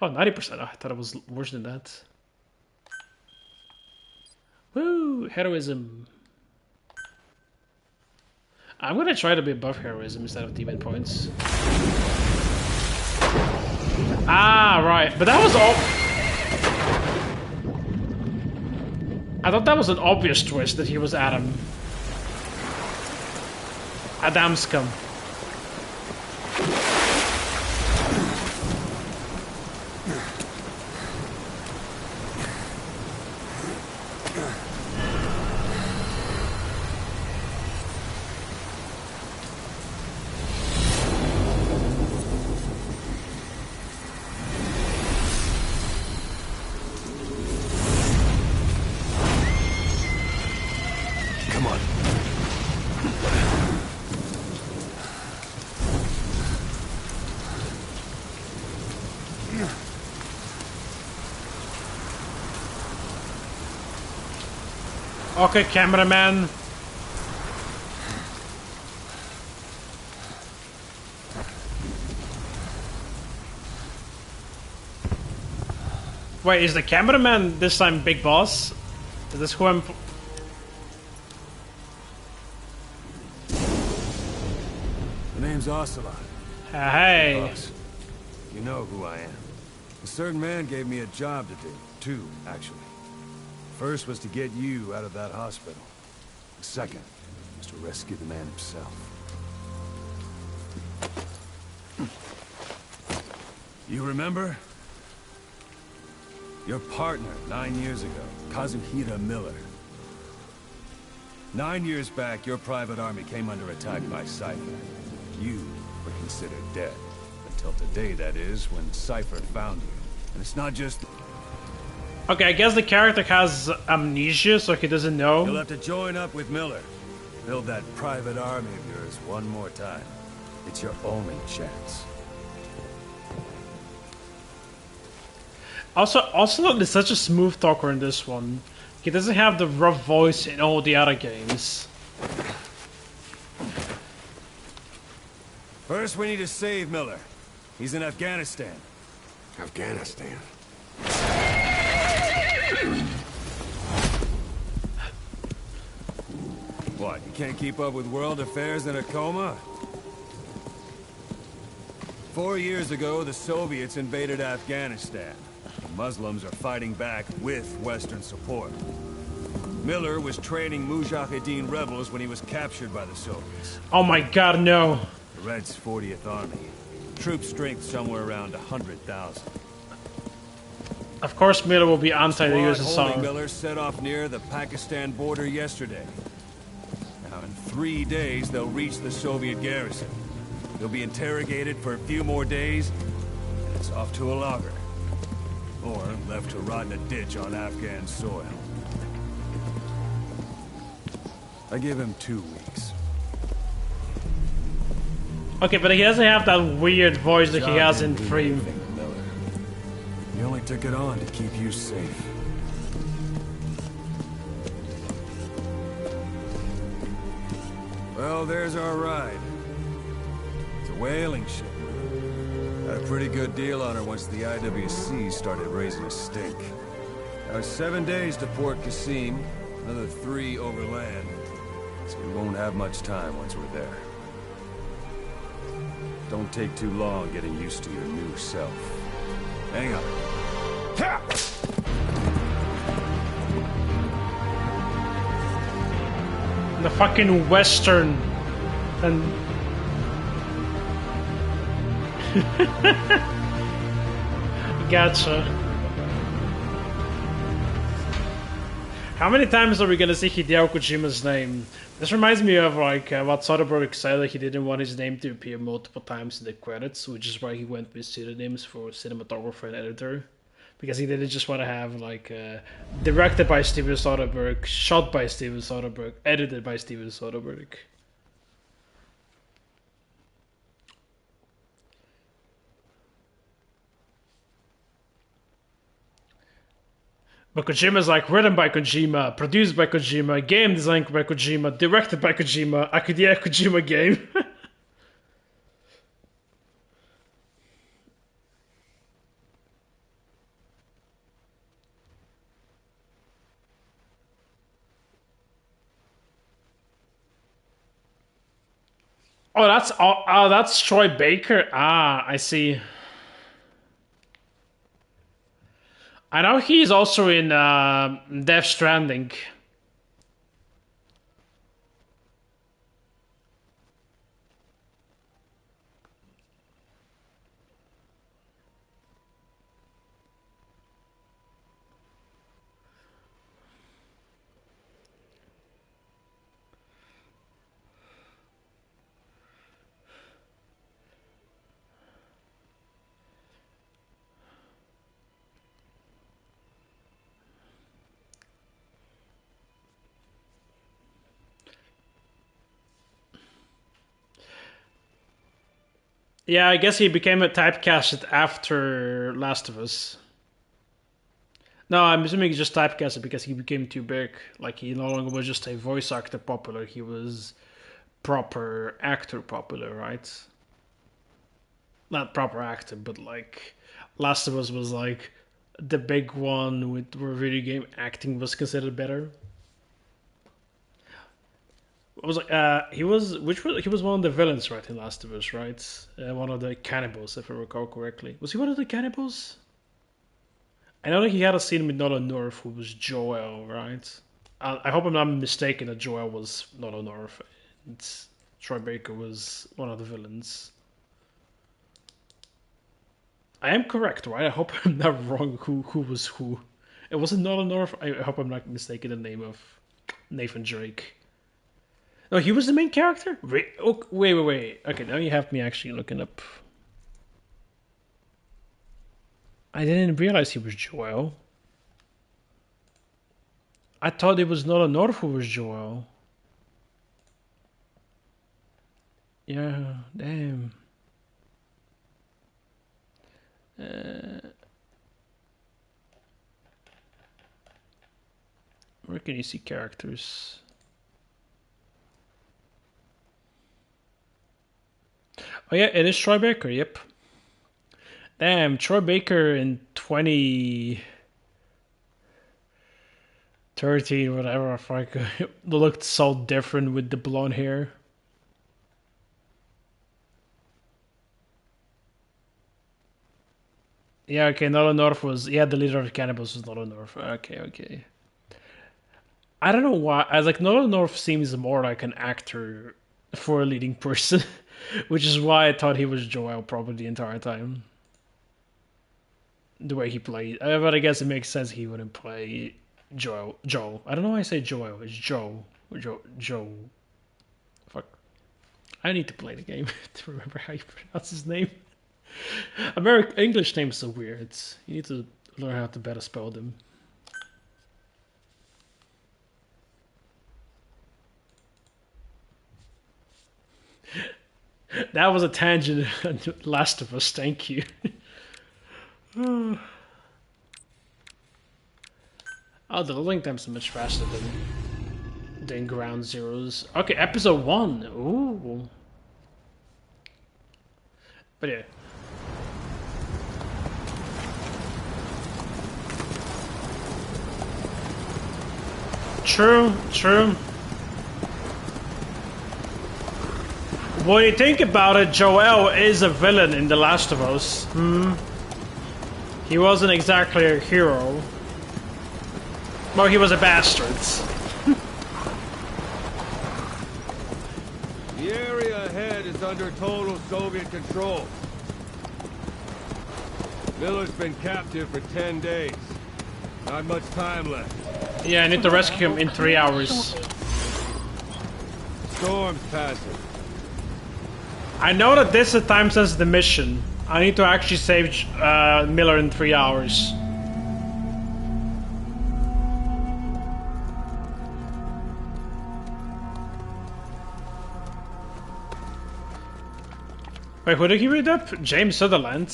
Oh, 90%. Oh, I thought it was worse than that. Woo! Heroism. I'm gonna try to be above heroism instead of demon points. Ah, right. But that was all. I thought that was an obvious twist that he was Adam. Adamscum. Okay, cameraman. Wait, is the cameraman this time Big Boss? Is this who I'm... The name's Ocelot. Hey. Boss. You know who I am. A certain man gave me a job to do. Two, actually. First was to get you out of that hospital. The second was to rescue the man himself. You remember? Your partner, 9 years ago, Kazuhira Miller. 9 years back, your private army came under attack by Cypher. You were considered dead. Until today, that is, when Cypher found you. And it's not just... Okay, I guess the character has amnesia, so he doesn't know. You'll have to join up with Miller. Build that private army of yours one more time. It's your only chance. Also, Ocelot is such a smooth talker in this one. He doesn't have the rough voice in all the other games. First, we need to save Miller. He's in Afghanistan. Afghanistan. What, you can't keep up with world affairs in a coma? 4 years ago, the Soviets invaded Afghanistan. The Muslims are fighting back with Western support. Miller was training Mujahideen rebels when he was captured by the Soviets. Oh my god, no. The Reds' 40th Army. Troop strength somewhere around 100,000. Of course Miller will be anti the Squad holding USSR. Miller set off near the Pakistan border yesterday. Now, in 3 days, they'll reach the Soviet garrison. He'll be interrogated for a few more days, and it's off to a lager. Or left to rot in a ditch on Afghan soil. I give him 2 weeks. Okay, but he doesn't have that weird voice that he Job has in didn't do 3. anything to Miller. He only took it on to keep you safe. Well, there's our ride. It's a whaling ship. Had a pretty good deal on her once the IWC started raising a stake. Now it's 7 days to Port Qasim, another 3 overland. So we won't have much time once we're there. Don't take too long getting used to your new self. Hang on. Ha! The fucking Western. And... Gotcha. How many times are we gonna see Hideo Kojima's name? This reminds me of like what Soderbergh said that he didn't want his name to appear multiple times in the credits, which is why he went with pseudonyms for cinematographer and editor. Because he didn't just want to have like directed by Steven Soderbergh, shot by Steven Soderbergh, edited by Steven Soderbergh. But Kojima's like written by Kojima, produced by Kojima, game designed by Kojima, directed by Kojima, Akira Kojima game. Oh, that's Troy Baker. Ah, I see. I know he's also in Death Stranding. Yeah, I guess he became a typecast after Last of Us. No, I'm assuming he just typecasted because he became too big. Like, he no longer was just a voice actor popular, he was proper actor popular, right? Not proper actor, but like Last of Us was like the big one with where video game acting was considered better. It was like he was he was one of the villains, right, in Last of Us, right? One of the cannibals, if I recall correctly. Was he one of the cannibals? I know that he had a scene with Nolan North, who was Joel, right? I hope I'm not mistaken that Joel was Nolan North. It's, Troy Baker was one of the villains. I am correct, right? I hope I'm not wrong. Who was who? It wasn't Nolan North. I hope I'm not mistaken the name of Nathan Drake. No, he was the main character? Oh, wait. Okay, now you have me actually looking up. I didn't realize he was Joel. I thought it was Nolan North who was Joel. Yeah, damn. Where can you see characters? Oh yeah, it is Troy Baker, yep. Damn, Troy Baker in 2013, whatever, if I could, looked so different with the blonde hair. Yeah, okay, Nolan North was, yeah, the leader of the cannibals was Nolan North. Okay. I don't know why, I like, Nolan North seems more like an actor for a leading person, which is why I thought he was Joel probably the entire time. The way he played, but I guess it makes sense he wouldn't play Joel. I don't know why I say Joel. It's Joe. Joe. Fuck. I need to play the game to remember how you pronounce his name. American English names are so weird. You need to learn how to better spell them. That was a tangent. Last of Us. Thank you. Oh, the loading times are much faster than Ground Zeroes. Okay, episode 1. Ooh. But yeah. True. When you think about it, Joel is a villain in The Last of Us. He wasn't exactly a hero. Well, he was a bastard. The area ahead is under total Soviet control. Miller's been captive for 10 days. Not much time left. Yeah, I need to rescue him in 3 hours. Storm's passing. I know that this is a time-sensitive mission. I need to actually save Miller in 3 hours. Wait, who did he read up? James Sutherland.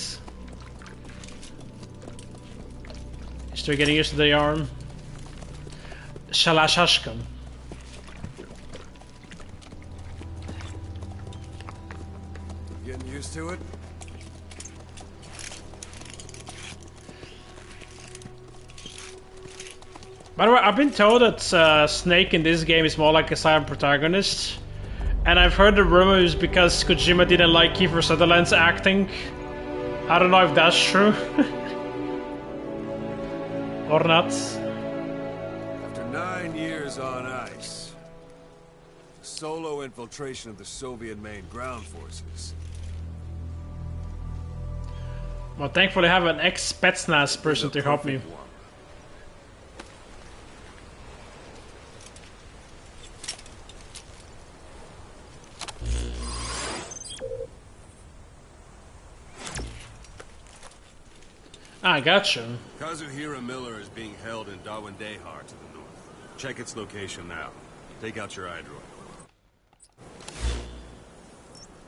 Still getting used to the arm. Shalashashkan. Getting used to it? By the way, I've been told that Snake in this game is more like a silent protagonist. And I've heard the rumors because Kojima didn't like Kiefer Sutherland's acting. I don't know if that's true. Or not. After 9 years on ice, solo infiltration of the Soviet main ground forces. Well, thankfully I have an ex-Spetsnaz person to help me. I gotcha. Kazuhira Miller is being held in Dawandehar to the north. Check its location now. Take out your iDroid.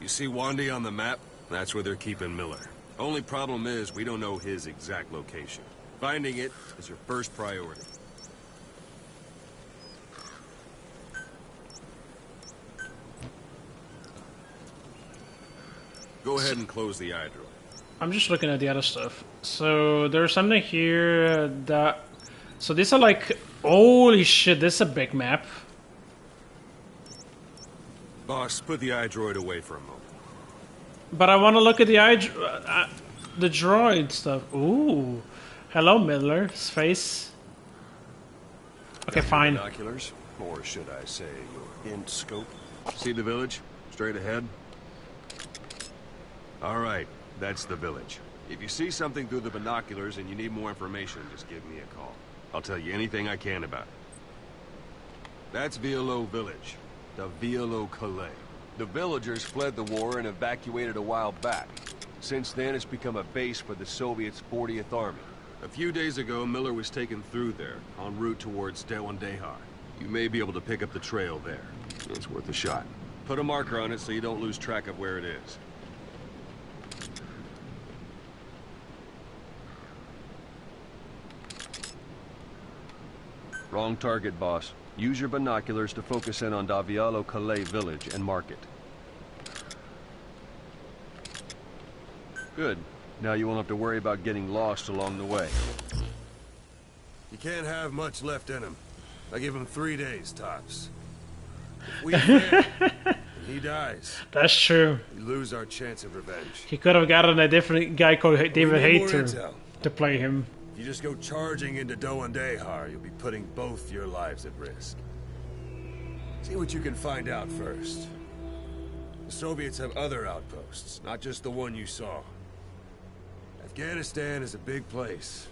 You see Wandy on the map? That's where they're keeping Miller. Only problem is, we don't know his exact location. Finding it is your first priority. Go ahead and close the eye drawer. I'm just looking at the other stuff. So there's something here that... So these are like... Holy shit, this is a big map. Boss, put the eye droid away for a moment. But I want to look at the the droid stuff. Ooh. Hello, Miller's face. Okay, fine. Binoculars, or should I say your int scope? See the village? Straight ahead? Alright, that's the village. If you see something through the binoculars and you need more information, just give me a call. I'll tell you anything I can about it. That's Violo Village. The Violo Calais. The villagers fled the war and evacuated a while back. Since then, it's become a base for the Soviets' 40th Army. A few days ago, Miller was taken through there, en route towards Dewandehar. You may be able to pick up the trail there. It's worth a shot. Put a marker on it so you don't lose track of where it is. Wrong target, boss. Use your binoculars to focus in on Davialo Calais village and mark it. Good. Now you won't have to worry about getting lost along the way. You can't have much left in him. I give him 3 days, tops. If we fail, he dies. That's true. We lose our chance of revenge. He could have gotten a different guy called David Hayter intel. to play him. If you just go charging into Dewandehar, you'll be putting both your lives at risk. See what you can find out first. The Soviets have other outposts, not just the one you saw. Afghanistan is a big place.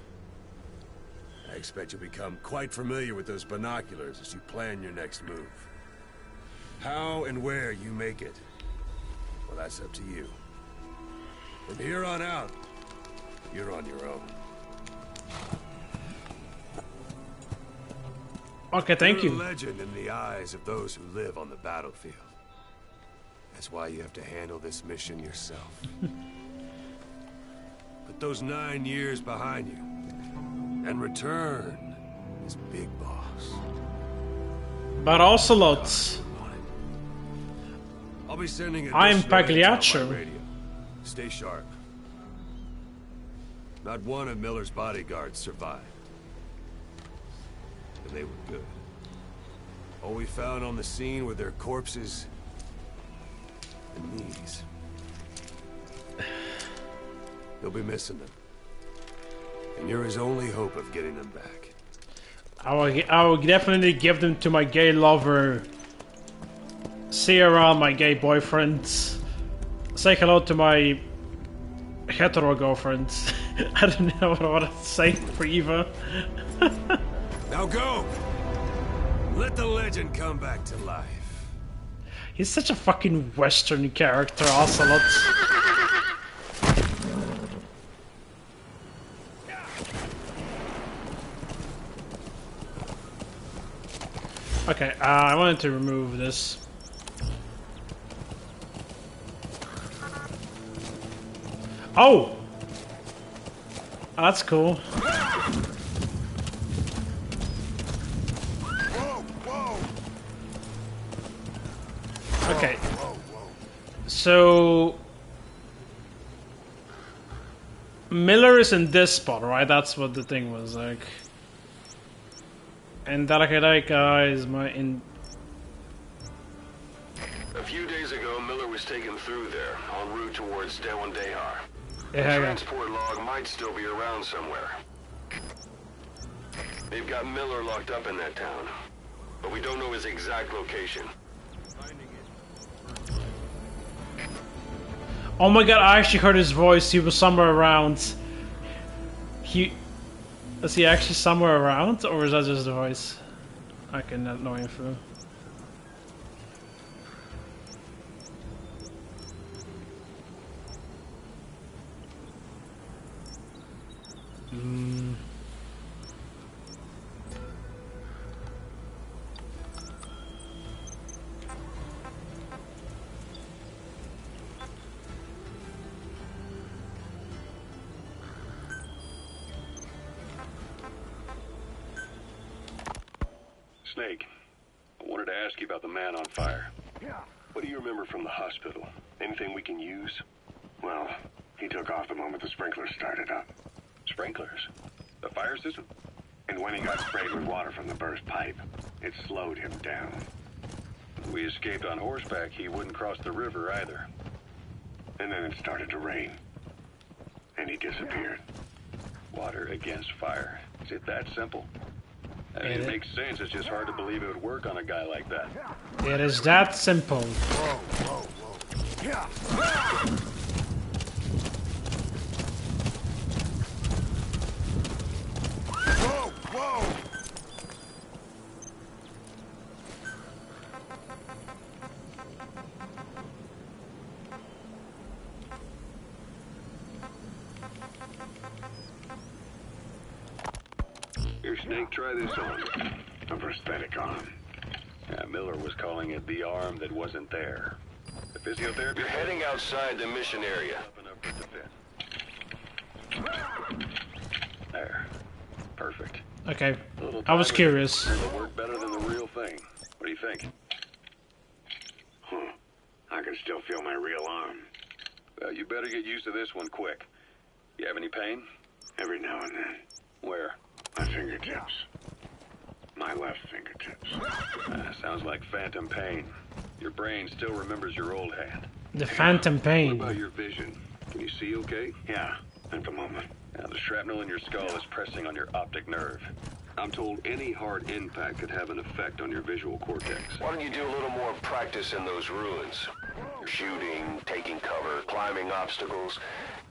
I expect you'll become quite familiar with those binoculars as you plan your next move. How and where you make it, well, that's up to you. From here on out, you're on your own. Okay, thank You're you. a legend in the eyes of those who live on the battlefield. That's why you have to handle this mission yourself. Put those 9 years behind you, and return as Big Boss. But also lots. I'll be sending a I'm district on Pagliaccio. my radio. Stay sharp. Not one of Miller's bodyguards survived. And they were good. All we found on the scene were their corpses and knees. You'll be missing them. And you're his only hope of getting them back. I will definitely give them to my gay lover. See you around, my gay boyfriend. Say hello to my hetero girlfriend. I don't know what I want to say for Eva. Now go! Let the legend come back to life. He's such a fucking Western character, Ocelot. Okay, I wanted to remove this. Oh! That's cool. Okay. So Miller is in this spot, right? That's what the thing was like. And Dalakadaika is my in. A few days ago, Miller was taken through there, en route towards Dewandehar. The Yeah, transport log might still be around somewhere. They've got Miller locked up in that town, but we don't know his exact location. Oh my god, I actually heard his voice. He was somewhere around. Is he actually somewhere around, or is that just the voice? I can not know info. Snake, I wanted to ask you about the man on fire. What do you remember from the hospital? Anything we can use? Well, he took off the moment the sprinklers started up. Sprinklers? The fire system? And when he got sprayed with water from the burst pipe, it slowed him down. When we escaped on horseback, he wouldn't cross the river either. And then it started to rain. And he disappeared. Water against fire. Is it that simple? I mean, it makes sense. It's just hard to believe it would work on a guy like that. It is that simple. Whoa. Yeah. Whoa. Here, Snake, try this on. A prosthetic arm. Yeah, Miller was calling it the arm that wasn't there. The physiotherapy... You're heading outside the mission area. There. Perfect. Okay. I was curious. It'll work better than the real thing. What do you think? I can still feel my real arm. Well, you better get used to this one quick. You have any pain? Every now and then. Where? My fingertips. My left fingertips. Sounds like phantom pain. Your brain still remembers your old hand. The phantom pain. What about your vision? Can you see okay? Yeah, at the moment. Now, the shrapnel in your skull is pressing on your optic nerve. I'm told any hard impact could have an effect on your visual cortex. Why don't you do a little more practice in those ruins? Shooting, taking cover, climbing obstacles.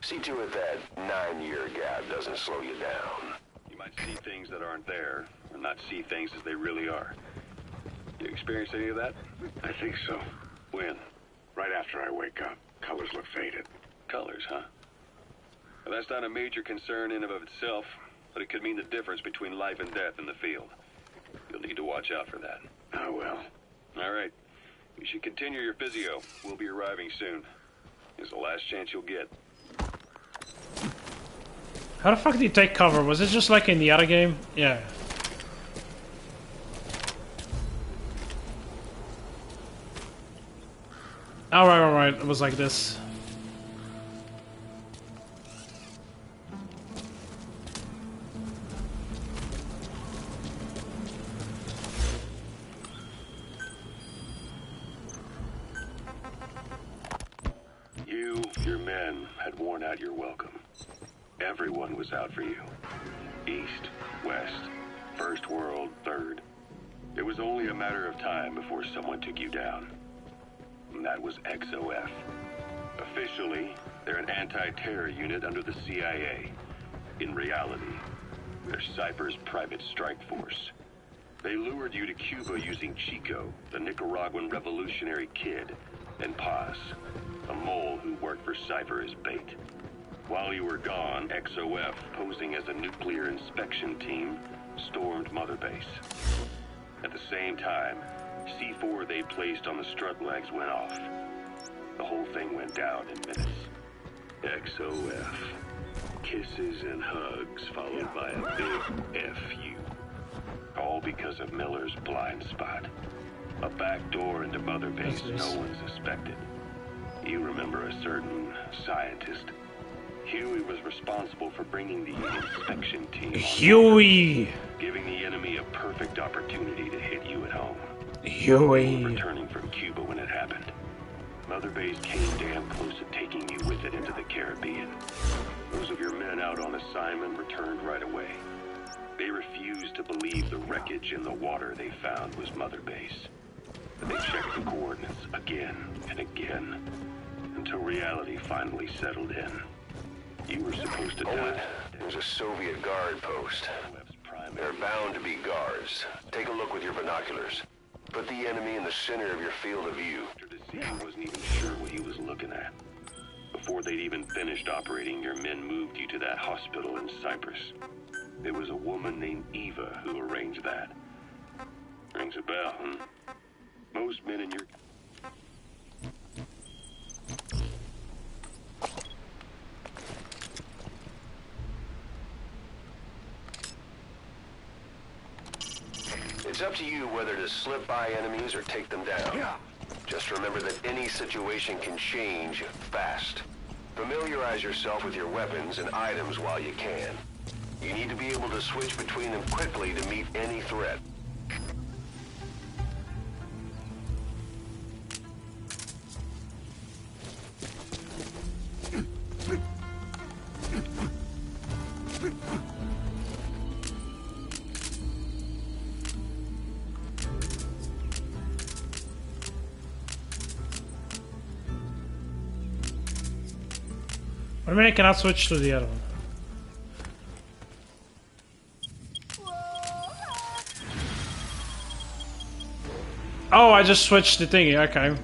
See to it that 9-year gap doesn't slow you down. You might see things that aren't there, or not see things as they really are. You experience any of that? I think so. When? Right after I wake up. Colors look faded. Colors, huh? Well, that's not a major concern in and of itself, but it could mean the difference between life and death in the field. You'll need to watch out for that. I will. All right. You should continue your physio. We'll be arriving soon. It's the last chance you'll get. How the fuck did you take cover? Was it just like in the other game? Yeah. Alright. It was like this. You, your men, had worn out your welcome. Everyone was out for you. East, West, First World, Third. It was only a matter of time before someone took you down. And that was XOF. Officially, they're an anti-terror unit under the CIA. In reality, they're Cypher's private strike force. They lured you to Cuba using Chico, the Nicaraguan revolutionary kid, and Paz, a mole who worked for Cypher as bait. While you were gone, XOF, posing as a nuclear inspection team, stormed Mother Base. At the same time, C4 they placed on the strut legs went off. The whole thing went down in minutes. XOF. Kisses and hugs, followed by a big F-U. All because of Miller's blind spot. A back door into Mother Base no one suspected. You remember a certain scientist. Huey was responsible for bringing the inspection team on Huey! board, giving the enemy a perfect opportunity to hit you at home. Huey! Returning from Cuba when it happened. Mother Base came damn close to taking you with it into the Caribbean. Those of your men out on assignment returned right away. They refused to believe the wreckage in the water they found was Mother Base. But they checked the coordinates again and again, until reality finally settled in. You were supposed to die. There's a Soviet guard post. There are bound to be guards. Take a look with your binoculars. Put the enemy in the center of your field of view. He wasn't even sure what he was looking at. Before they'd even finished operating, your men moved you to that hospital in Cyprus. There was a woman named Eva who arranged that. Rings a bell, huh? Most men in your... It's up to you whether to slip by enemies or take them down. Just remember that any situation can change fast. Familiarize yourself with your weapons and items while you can. You need to be able to switch between them quickly to meet any threat. What do you mean I cannot switch to the other one? Oh, I just switched the thingy, okay.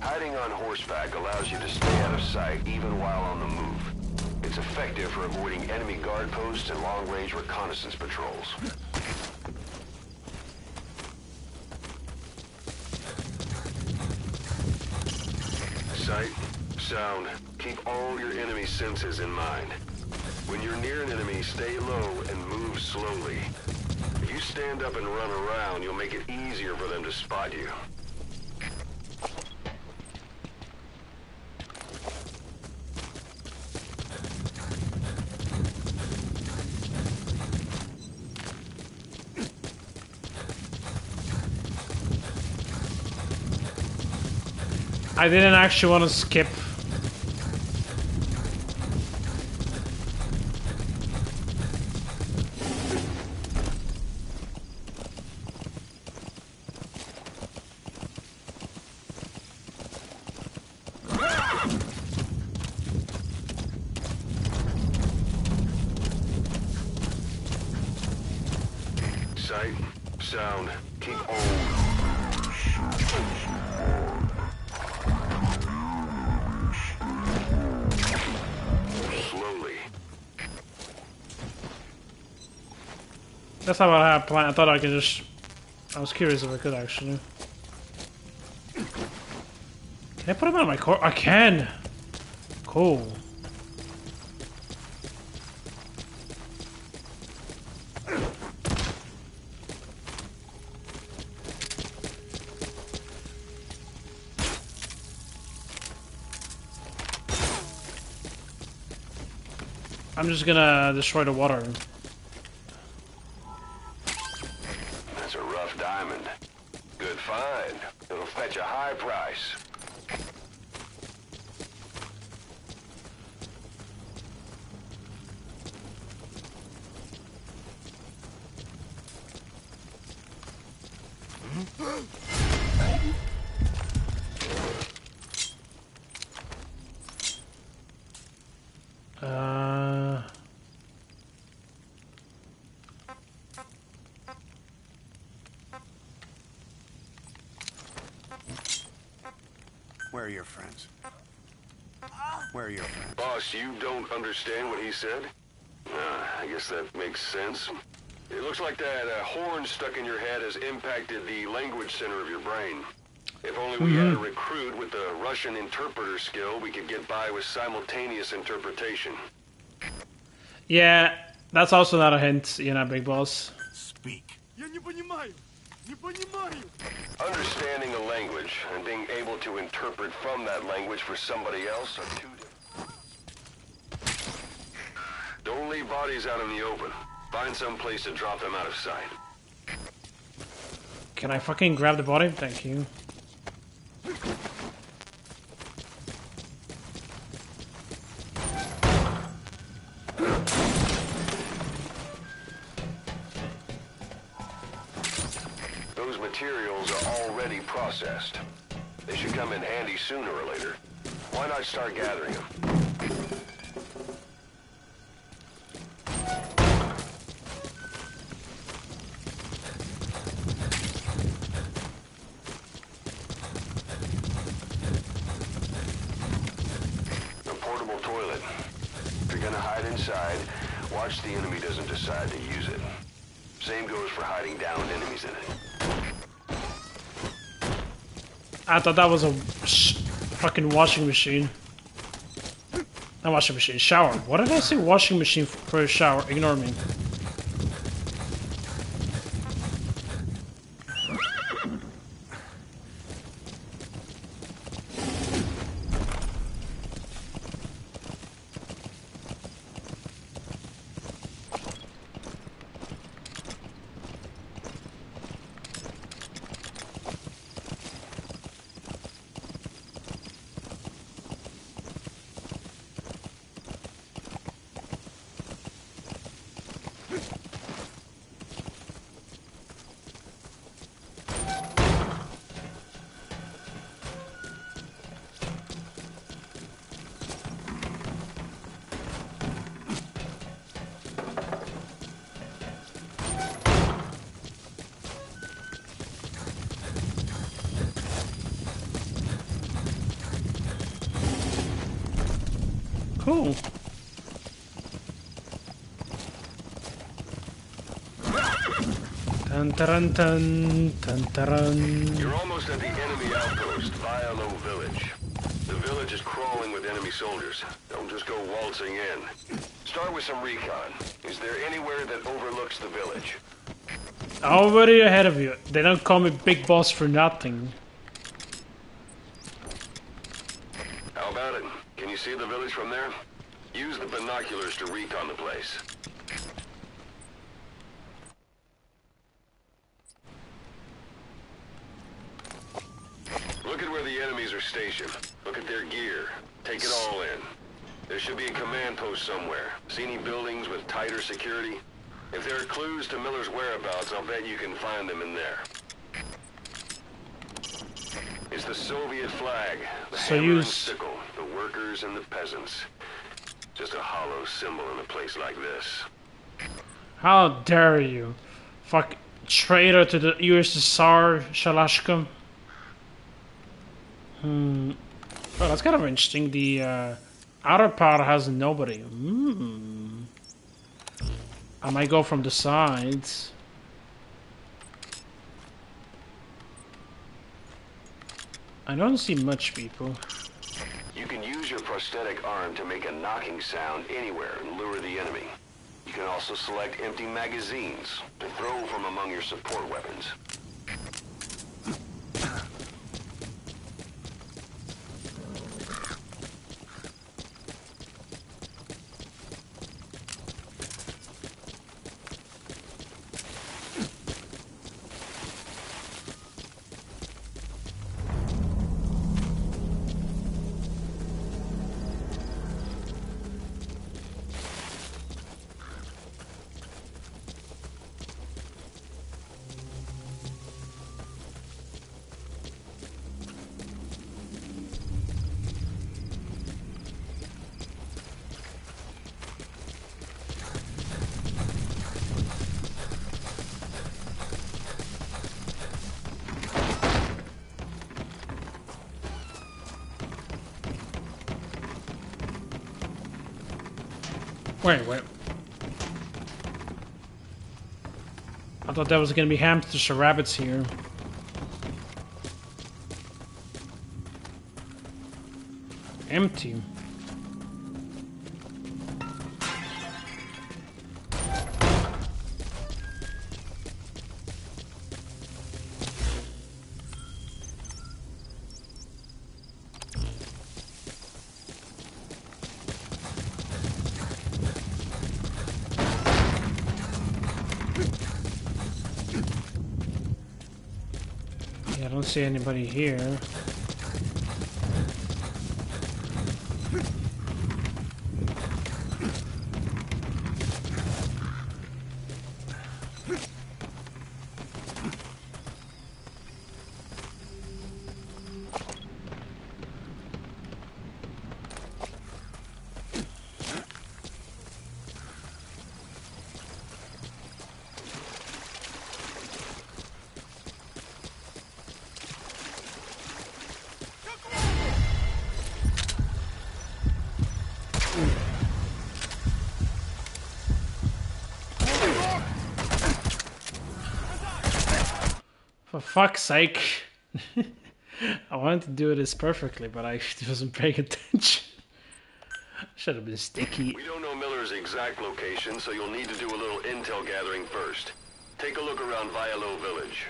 Hiding on horseback allows you to stay out of sight even while on the move. It's effective for avoiding enemy guard posts and long-range reconnaissance patrols. Sight, sound, keep all your enemy senses in mind. When you're near an enemy, stay low and move slowly. If you stand up and run around, you'll make it easier for them to spot you. I didn't actually want to skip. Sight, sound, keep all. That's not what I had planned. I thought I could just... I was curious if I could actually. Can I put him on my core? I can! Cool. I'm just gonna destroy the water. That's a rough diamond. Good find. It'll fetch a high price. Where are your friends? Where are your friends? Boss, you don't understand what he said? I guess that makes sense. It looks like that horn stuck in your head has impacted the language center of your brain. If only we had a recruit with the Russian interpreter skill, we could get by with simultaneous interpretation. Yeah, that's also not a hint, you know, Big Boss. Speak. Understanding a language and being able to interpret from that language for somebody else are two different. Don't leave bodies out in the open. Find some place to drop them out of sight. Can I fucking grab the body? Thank you. Those materials are already processed. They should come in handy sooner or later. Why not start gathering them? A portable toilet. If you're gonna hide inside, watch the enemy doesn't decide to use it. Same goes for hiding downed enemies in it. I thought that was a fucking washing machine. Not washing machine, shower. What did I say? Washing machine for a shower. Ignore me. Cool. Dun, dun, dun, dun, dun. You're almost at the enemy outpost, Violo Village. The village is crawling with enemy soldiers. Don't just go waltzing in. Start with some recon. Is there anywhere that overlooks the village? Already ahead of you. They don't call me Big Boss for nothing. How about it? Can you see the village from there? Use the binoculars to recon the place. Look at where the enemies are stationed. Look at their gear. Take it all in. There should be a command post somewhere. See any buildings with tighter security? If there are clues to Miller's whereabouts, I'll bet you can find them in there. It's the Soviet flag, the hammer and sickle, the workers and the peasants. Just a hollow symbol in a place like this. How dare you? Fuck traitor to the USSR, Shalashka. Oh, that's kind of interesting. The outer part has nobody. I might go from the sides. I don't see much people. You can use your prosthetic arm to make a knocking sound anywhere and lure the enemy. You can also select empty magazines to throw from among your support weapons. Wait. I thought there was gonna be hamsters or rabbits here. Empty. I don't see anybody here. For fuck's sake. I wanted to do this perfectly, but I wasn't paying attention. Should have been sticky. We don't know Miller's exact location, so you'll need to do a little intel gathering first. Take a look around Vialo Village.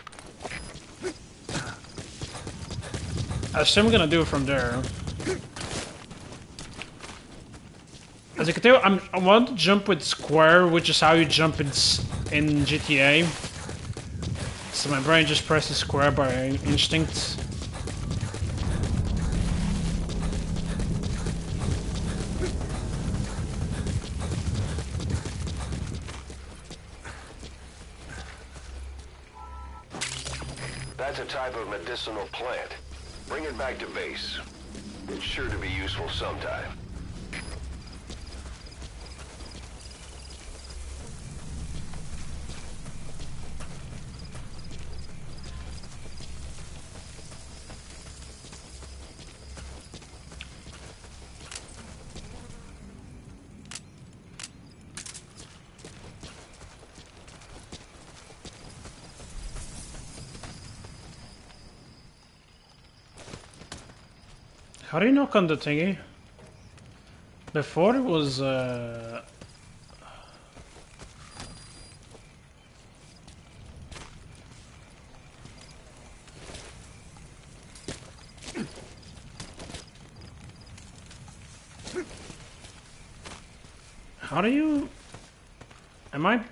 I assume I'm gonna do it from there. As you can tell, I want to jump with square, which is how you jump in GTA. So my brain just presses square by instinct. That's a type of medicinal plant. Bring it back to base. It's sure to be useful sometime. How do you knock on the thingy? Before it was how do you... Am I...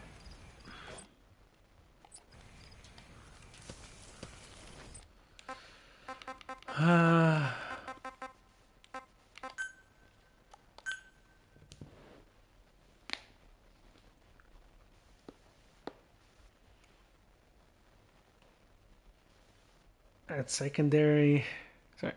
At secondary... Sorry.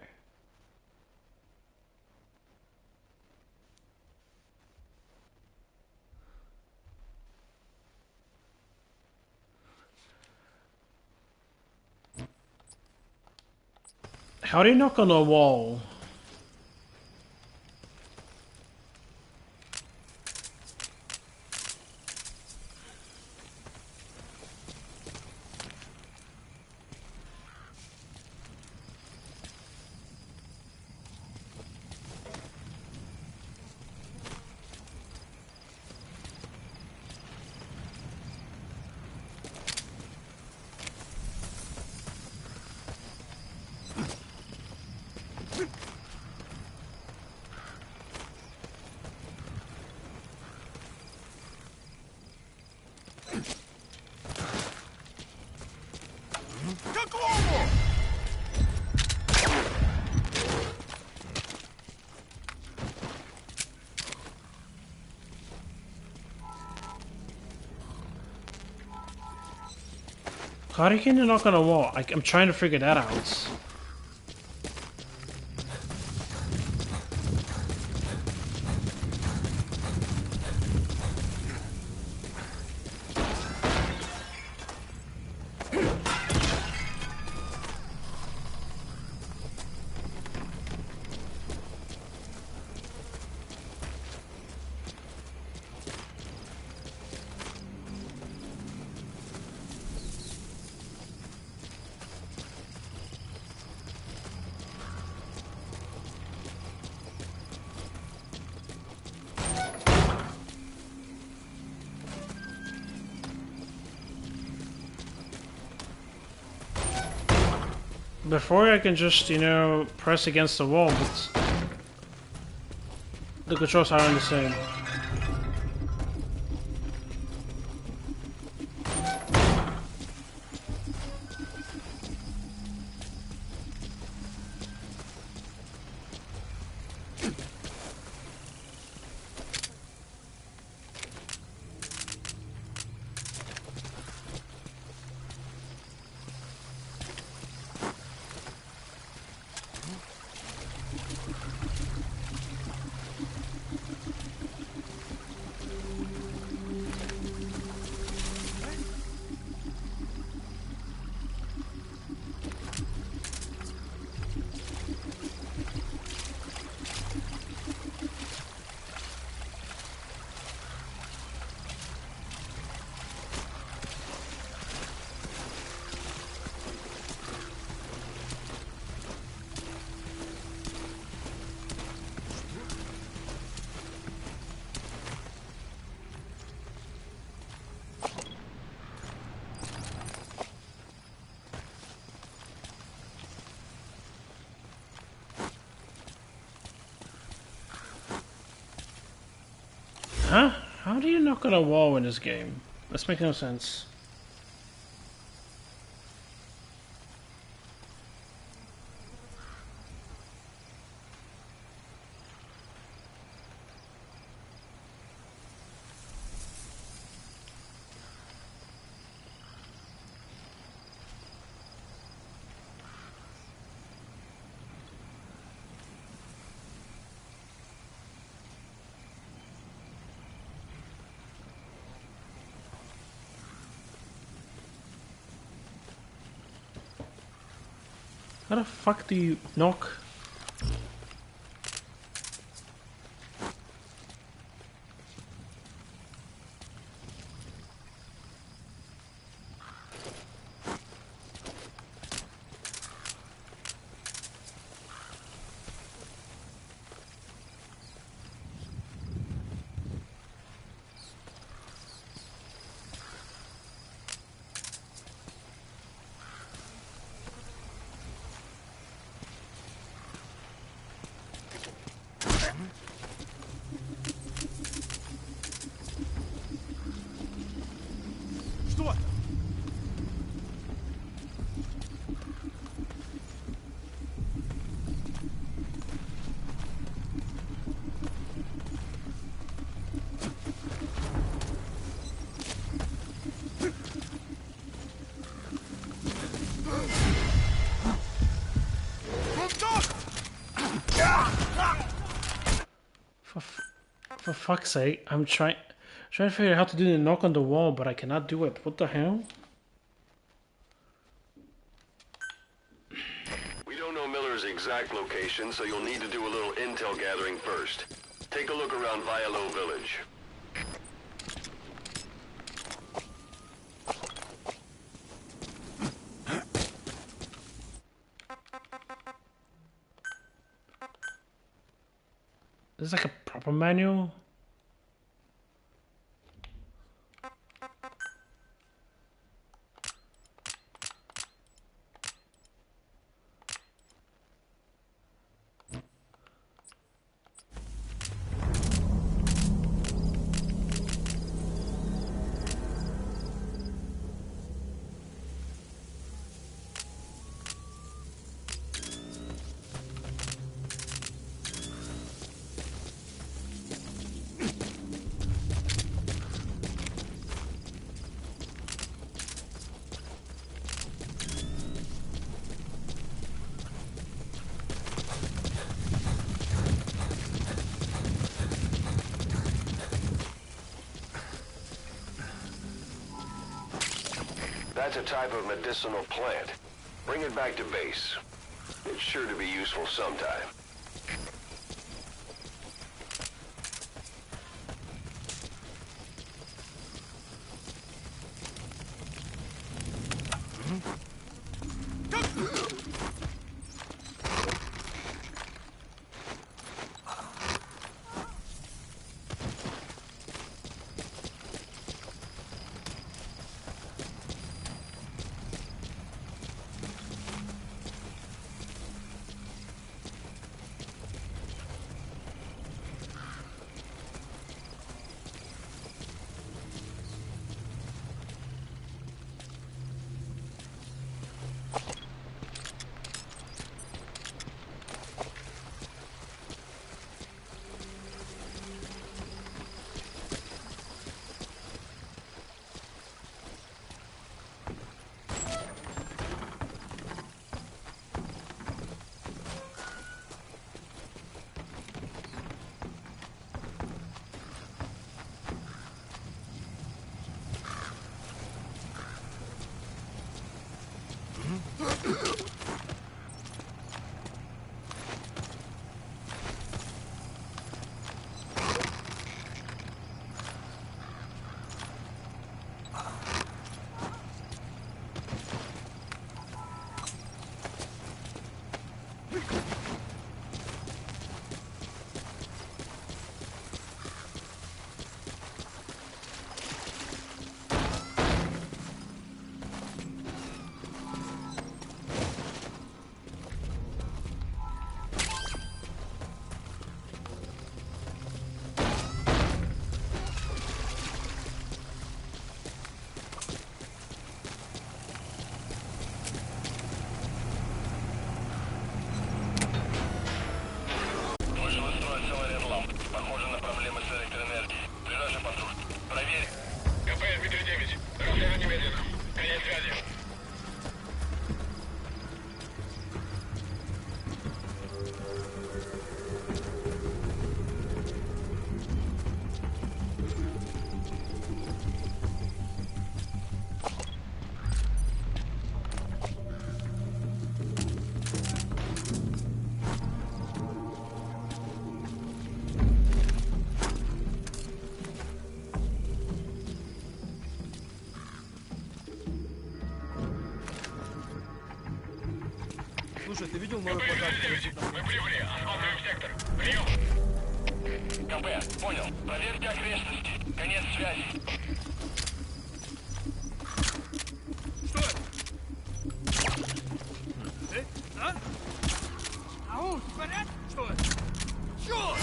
How do you knock on a wall? How do you knock on a wall? I'm trying to figure that out. Before I can just, you know, press against the wall, but the controls aren't the same. Huh? How do you knock on a wall in this game? This makes no sense. How the fuck do you knock? For fuck's sake, I'm trying to figure out how to do the knock on the wall, but I cannot do it. What the hell? We don't know Miller's exact location, so you'll need to do a little intel gathering first. Take a look around Vialo Village. This is like a proper manual. That's a type of medicinal plant. Bring it back to base. It's sure to be useful sometime. Слушай, ты видел новый плакат? Мы прибыли, осматриваем сектор. Прием. КП, понял. Проверьте окрестности. Конец связи. Что это? А? Ау, ты в порядке? Что это? Чёрт!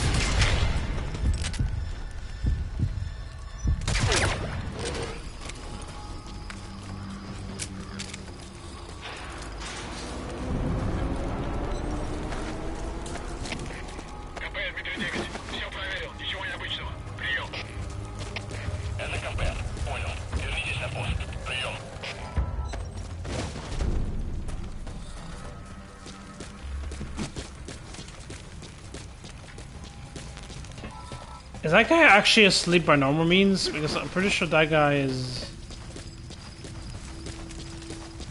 Is that guy actually asleep by normal means? Because I'm pretty sure that guy is...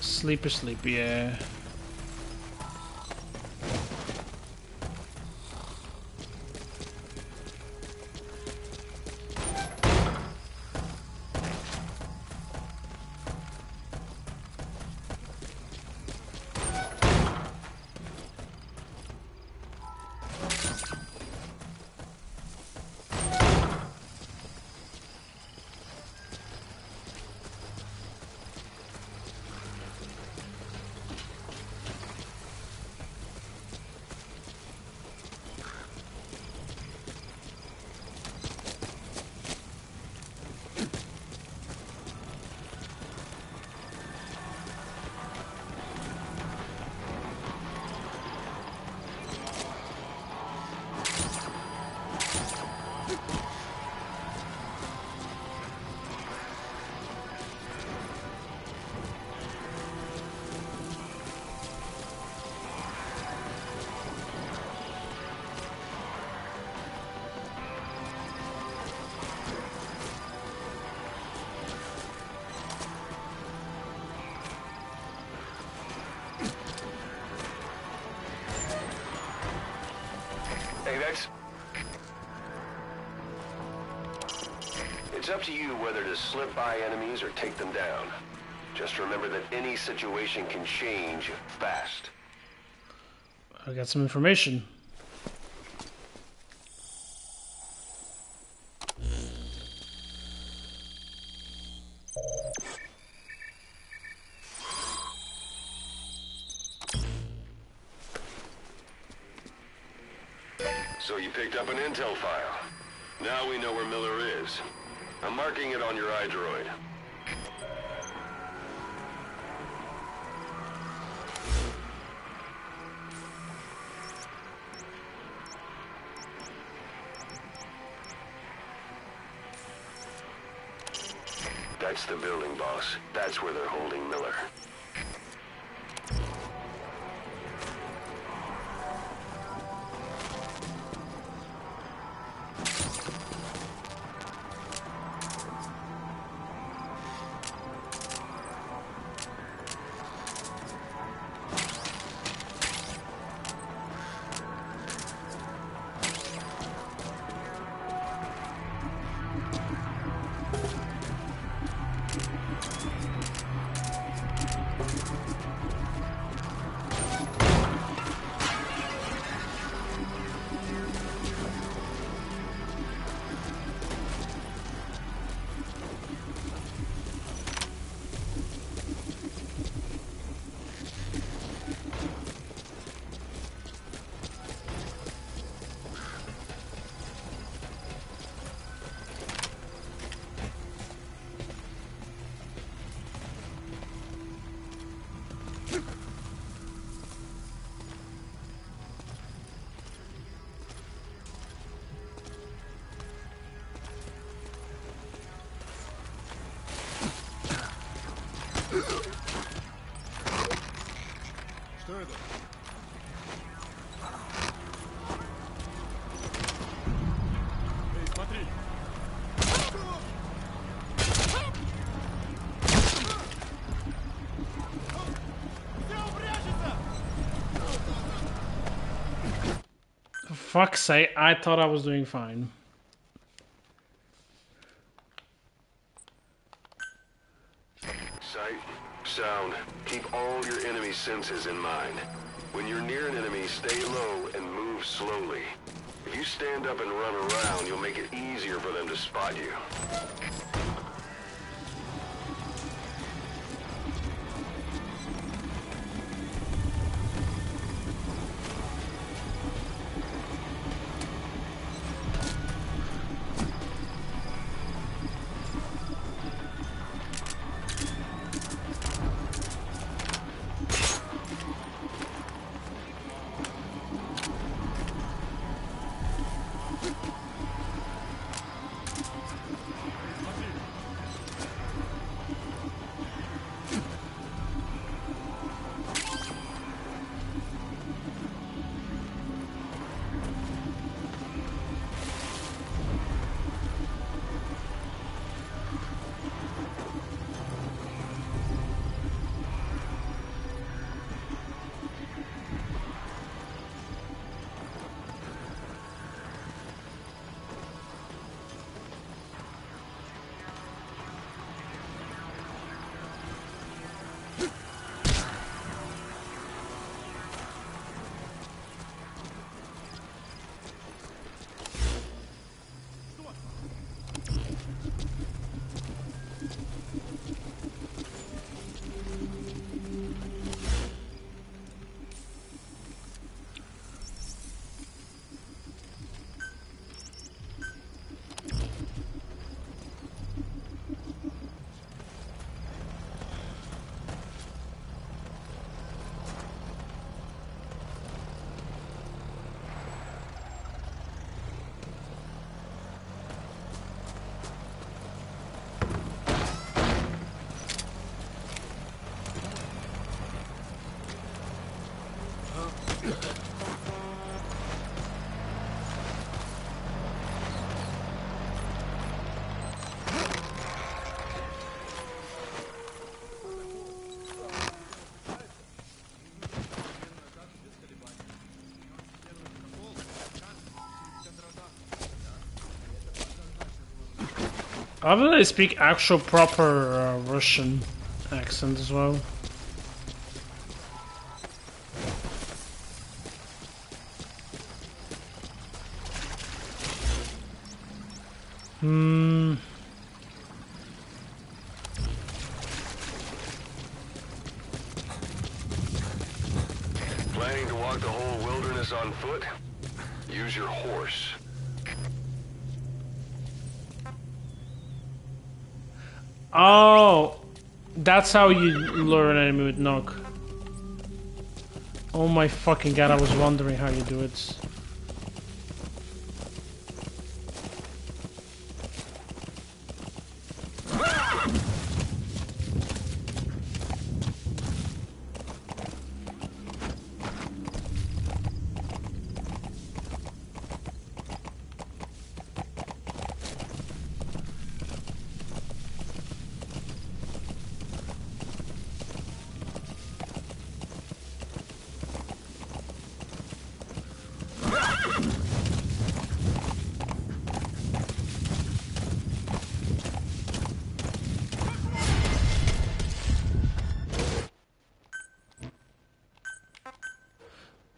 Sleep, yeah. It's up to you whether to slip by enemies or take them down. Just remember that any situation can change fast. I got some information. So you picked up an intel file. Now we know where Miller is. I'm marking it on your iDroid. That's the building, boss. That's where they're holding Miller. Что это? Эй, смотри! For fuck's sake, I thought I was doing fine. Sight, sound, keep all your enemy senses in mind. When you're near an enemy, stay low and move slowly. If you stand up and run around, you'll make it easier for them to spot you. How do they speak actual proper Russian accent as well? Planning to walk the whole wilderness on foot? Use your horse. Oh, that's how you lure an enemy with knock. Oh my fucking god, I was wondering how you do it.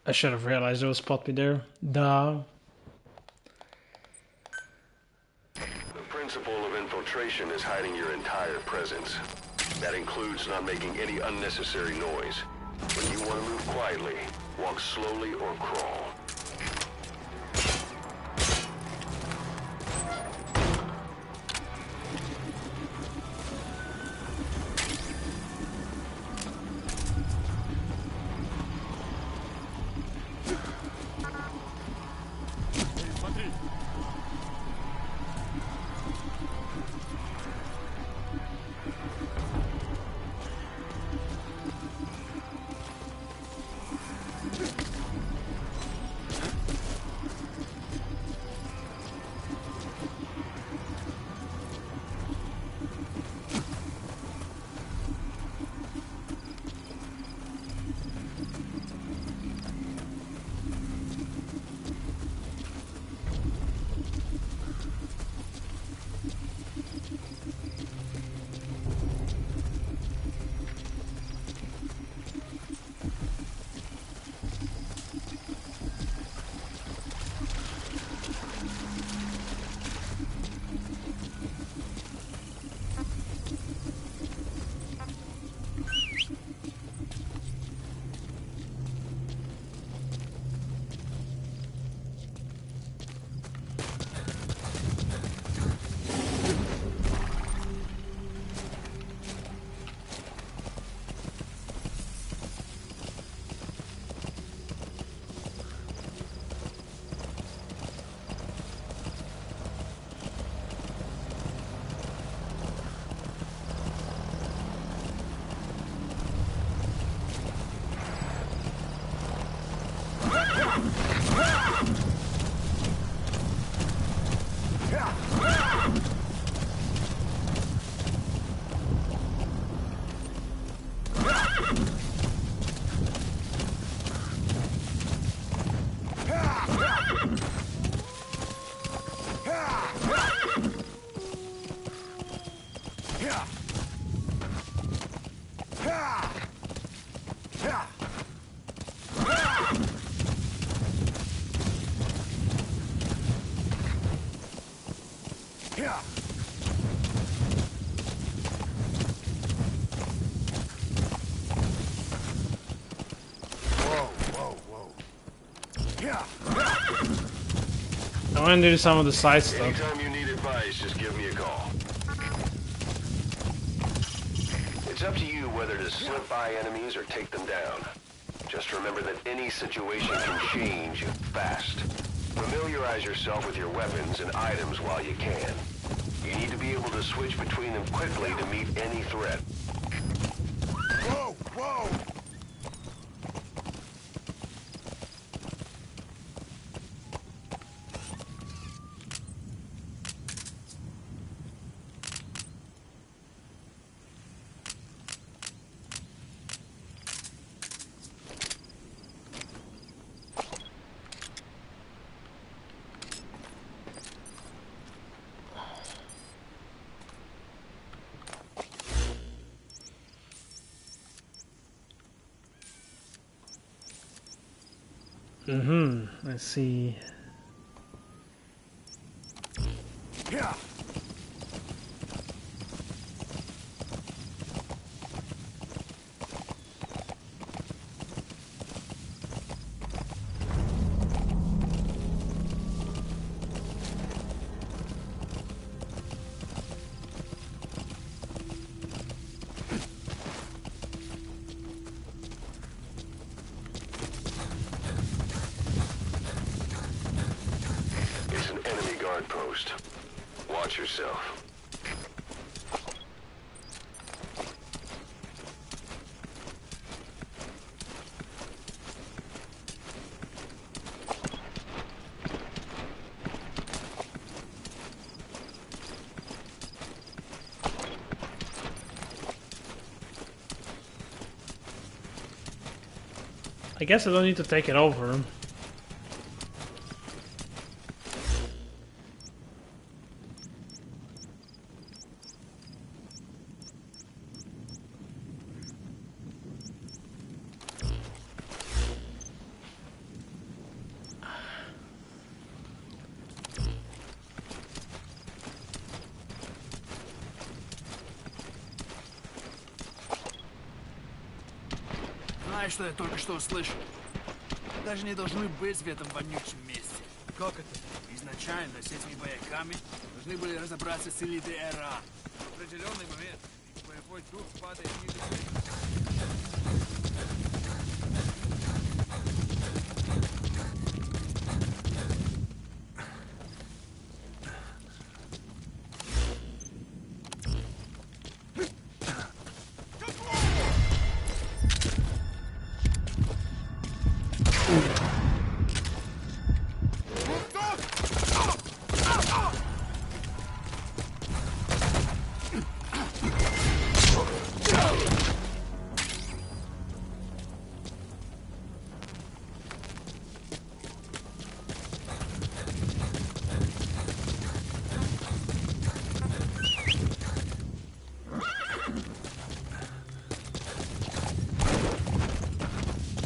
I should have realized it would spot me there. Duh. The principle of infiltration is hiding your entire presence. That includes not making any unnecessary noise. When you want to move quietly, walk slowly or crawl. I want to do some of the side stuff. Anytime you need advice, just give me a call. It's up to you whether to slip by enemies or take them down. Just remember that any situation can change fast. Familiarize yourself with your weapons and items while you can. You need to be able to switch between them quickly to meet any threat. Whoa! Whoa! Let's see. Yeah. Post. Watch yourself. I guess I don't need to take it over. Знаешь, что я только что услышал? Даже не должны быть в этом вонючем месте. Как это? Изначально с этими бояками должны были разобраться с элитой РА. В определенный момент боевой дух падает ниже.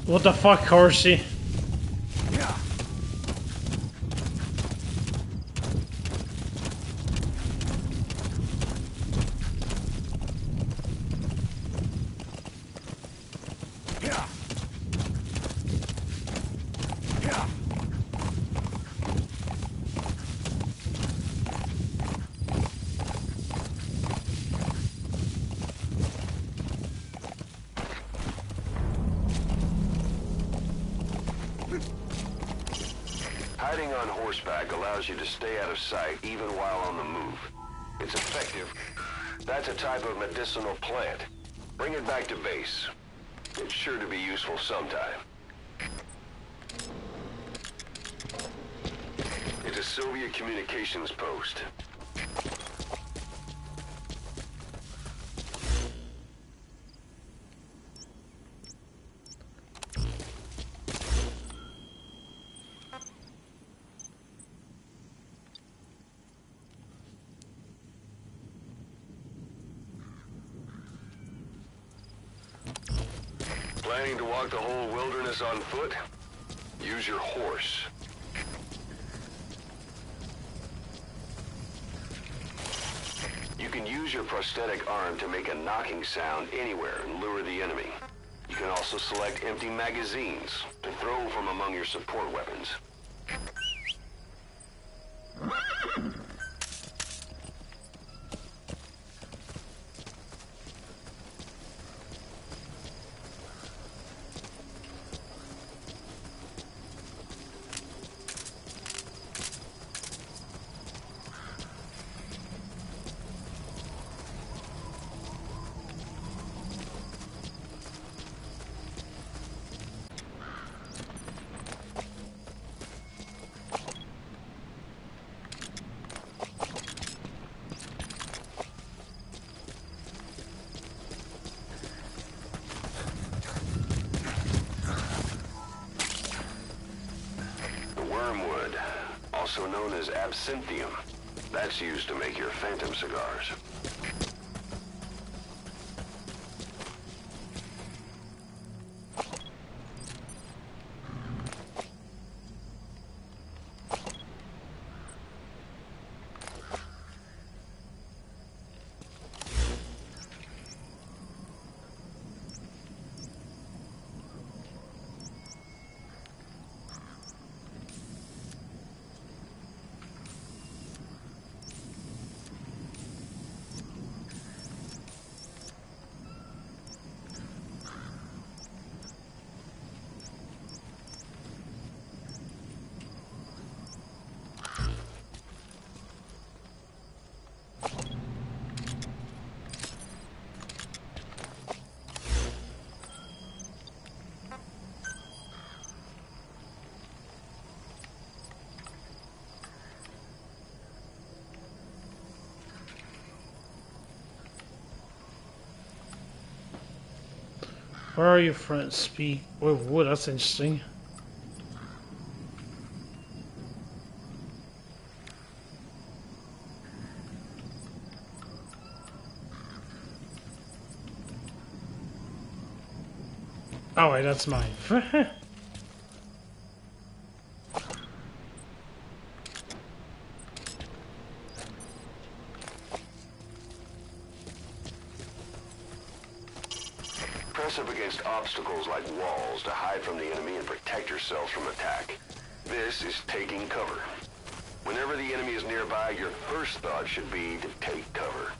What the fuck, Horsey? Hiding on horseback allows you to stay out of sight even while on the move. It's effective. That's a type of medicinal plant. Bring it back to base. It's sure to be useful sometime. Soviet communications post. Planning to walk the whole wilderness on foot? Use your horse. You can use your prosthetic arm to make a knocking sound anywhere and lure the enemy. You can also select empty magazines to throw from among your support weapons. Wormwood, also known as absinthium. That's used to make your phantom cigars. Where are your friends? Speak with wood. That's interesting. Oh wait, that's mine. Press up against obstacles like walls to hide from the enemy and protect yourselves from attack. This is taking cover. Whenever the enemy is nearby, your first thought should be to take cover.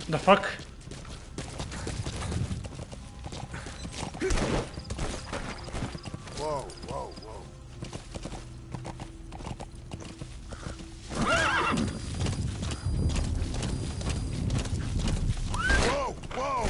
The fuck? Whoa, whoa, whoa. Whoa, whoa!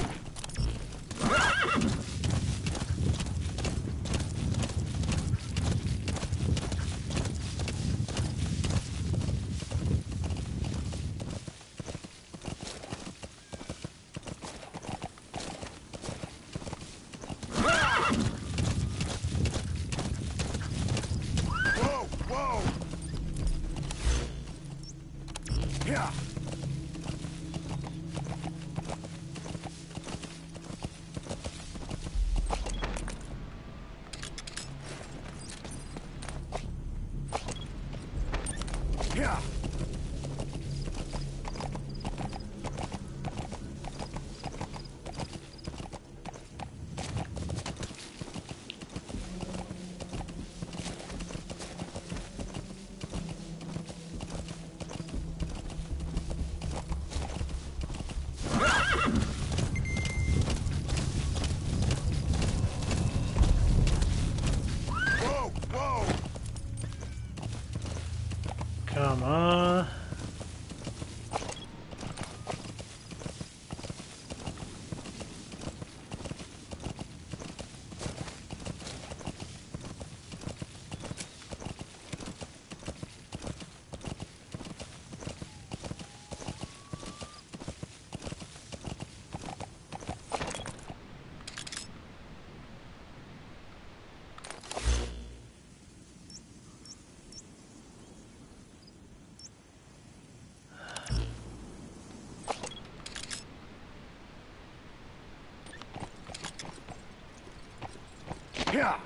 Yeah.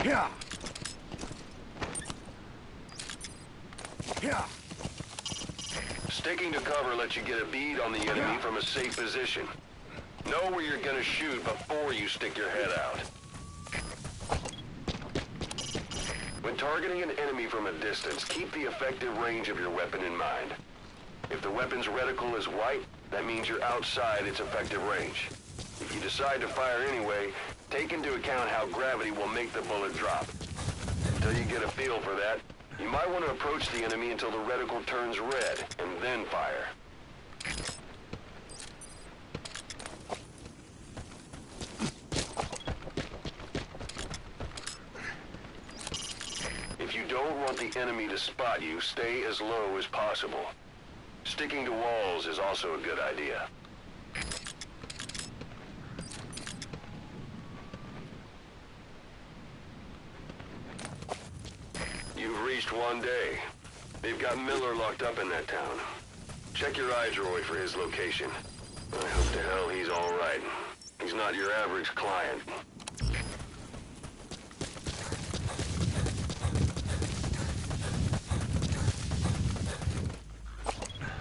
Yeah. Yeah. Sticking to cover lets you get a bead on the enemy from a safe position. Know where you're gonna shoot before you stick your head out. When targeting an enemy from a distance, keep the effective range of your weapon in mind. If the weapon's reticle is white, that means you're outside its effective range. If you decide to fire anyway, take into account how gravity will make the bullet drop. Until you get a feel for that, you might want to approach the enemy until the reticle turns red, and then fire. If you don't want the enemy to spot you, stay as low as possible. Sticking to walls is also a good idea. You've reached one day. They've got Miller locked up in that town. Check your iDroid for his location. I hope to hell he's all right. He's not your average client.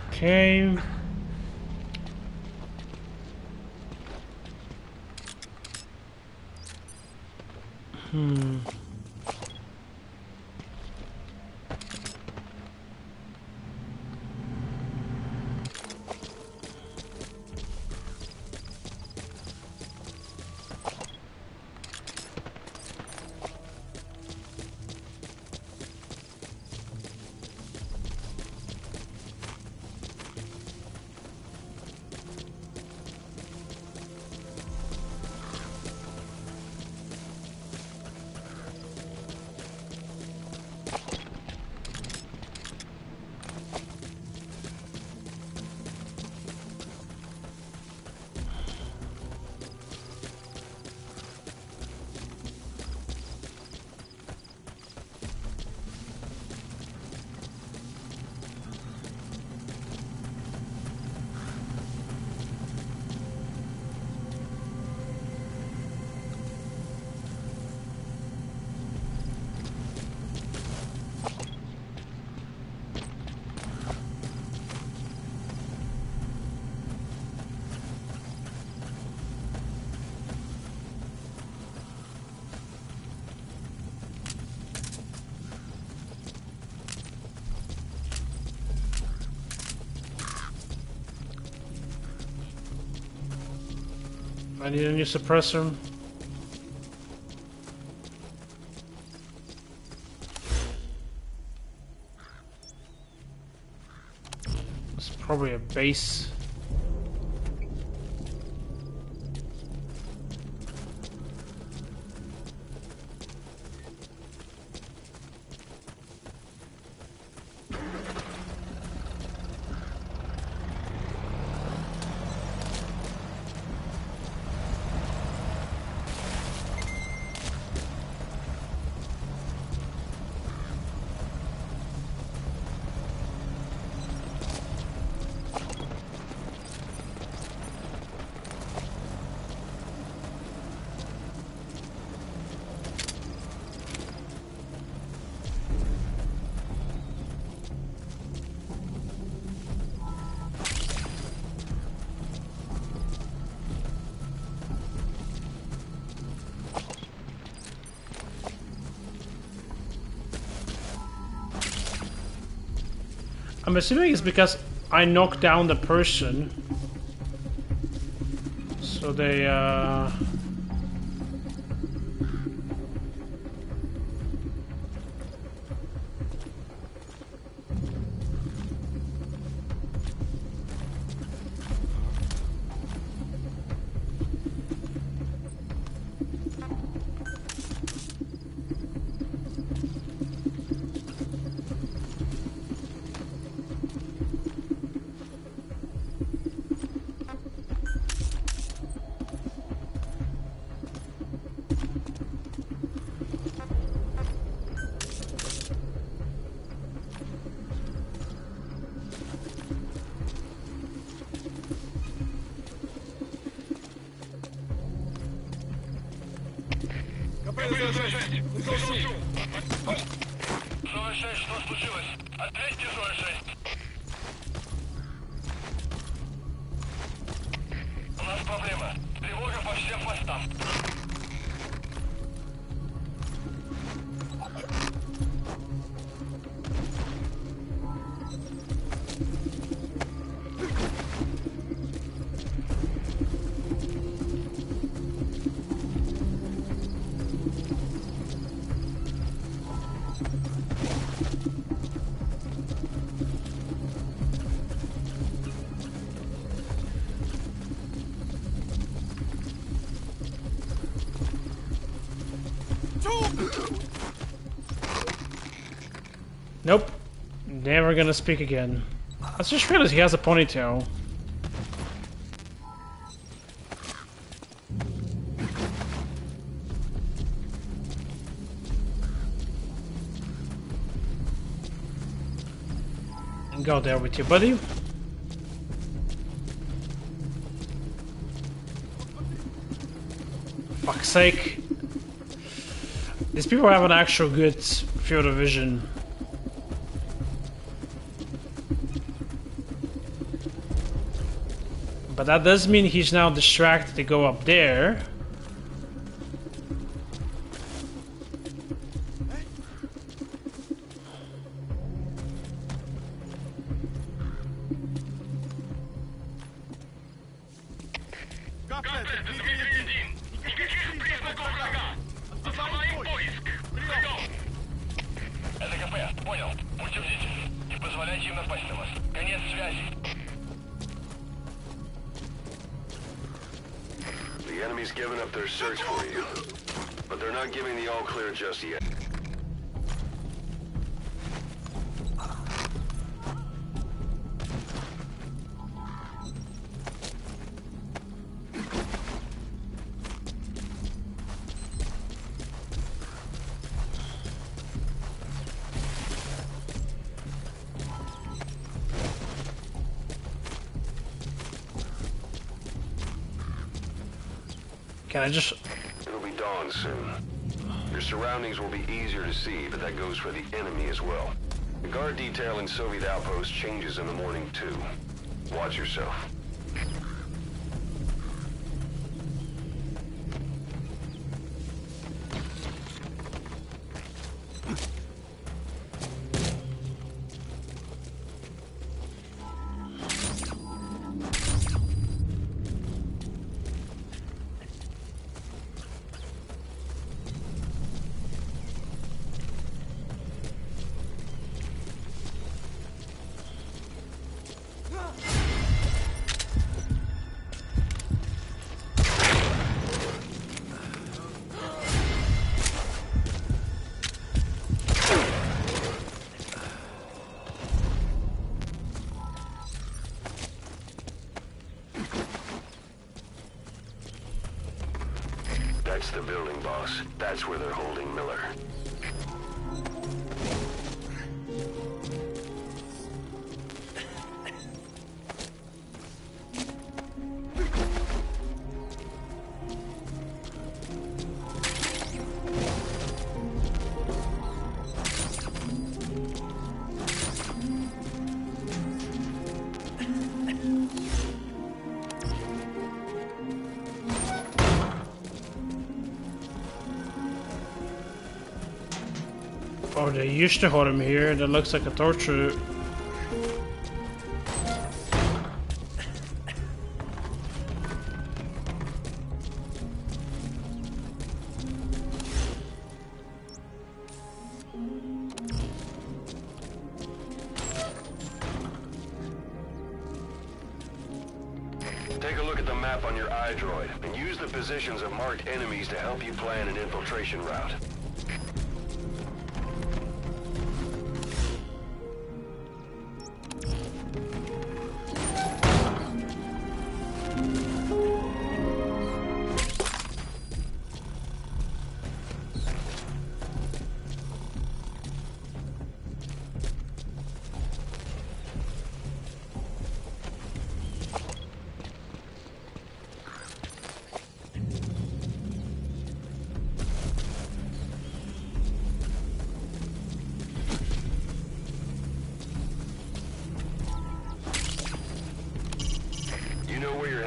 Okay. I need a new suppressor. It's probably a base. I'm assuming it's because I knocked down the person. So they, Nope. Never gonna speak again. I just realized he has a ponytail. Go there with you, buddy. Fuck's sake. These people have an actual good field of vision. But that does mean he's now distracted to go up there. The enemy's given up their search for you, but they're not giving the all clear just yet. Can I just... It'll be dawn soon. Your surroundings will be easier to see, but that goes for the enemy as well. The guard detail in Soviet outposts changes in the morning too. Watch yourself. That's the building, boss. That's where they're holding Miller. Oh, they used to hold him here. That looks like a torture. Take a look at the map on your iDroid and use the positions of marked enemies to help you plan an infiltration route.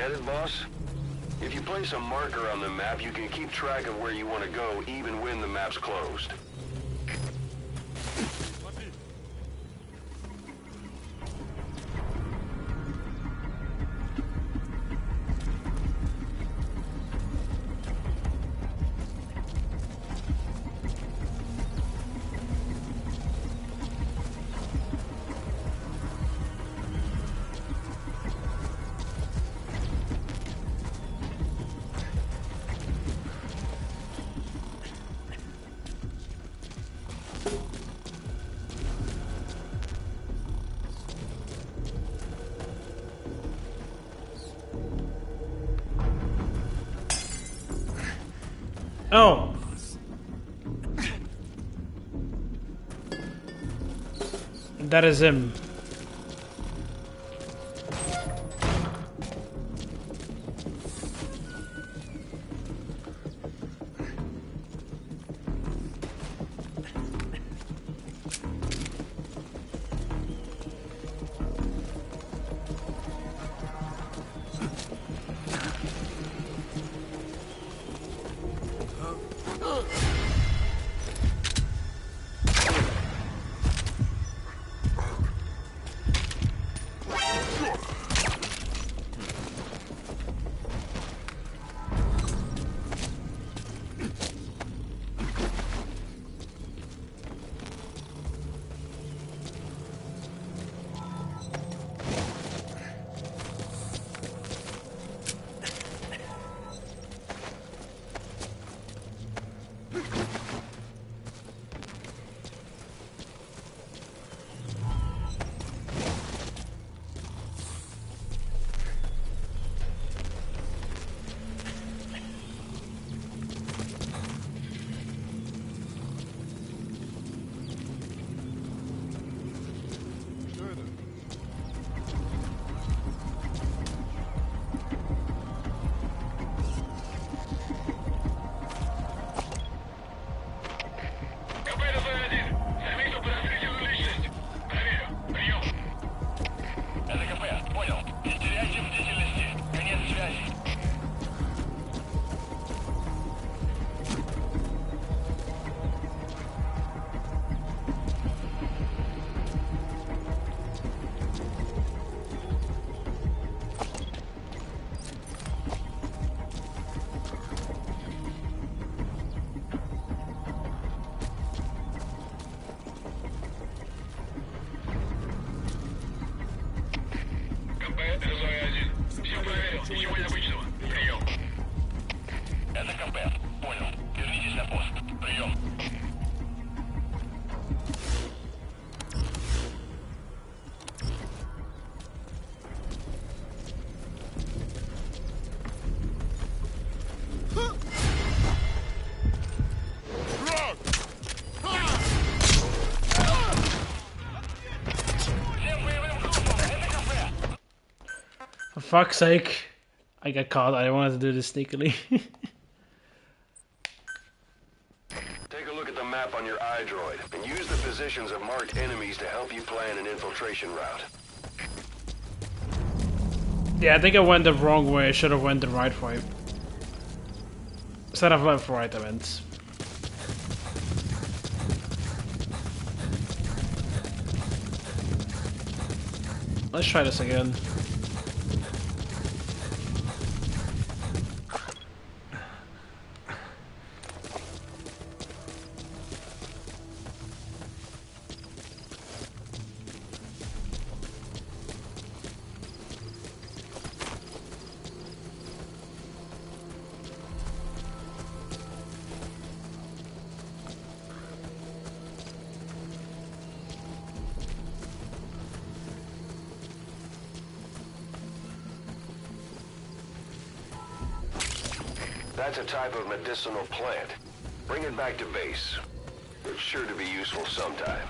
headed, boss? If you place a marker on the map, you can keep track of where you want to go even when the map's closed. Oh. That is him. For fuck's sake. I got caught. I wanted to do this sneakily. Take a look at the map on your iDroid and use the positions of marked enemies to help you plan an infiltration route. Yeah, I think I went the wrong way. I should have went the right way. Instead of left right, I meant. Let's try this again. That's a type of medicinal plant. Bring it back to base. It's sure to be useful sometime.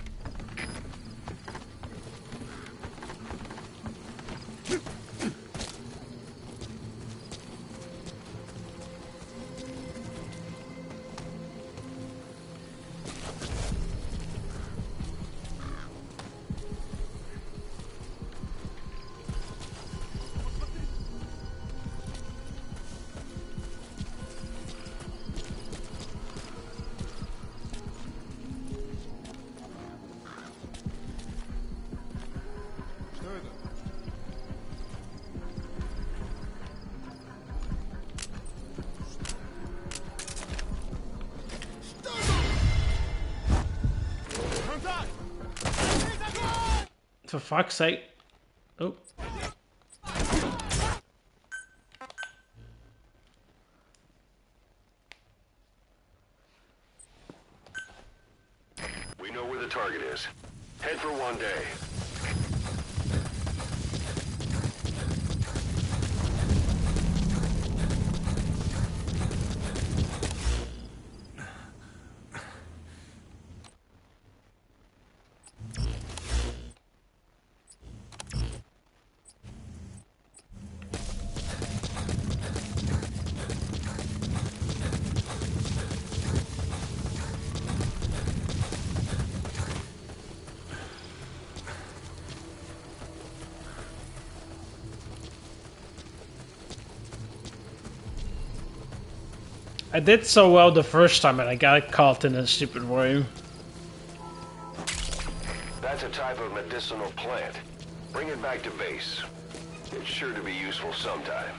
For fuck's sake. Oh. We know where the target is. Head for one day. I did so well the first time and I got caught in a stupid room. That's a type of medicinal plant. Bring it back to base. It's sure to be useful sometime.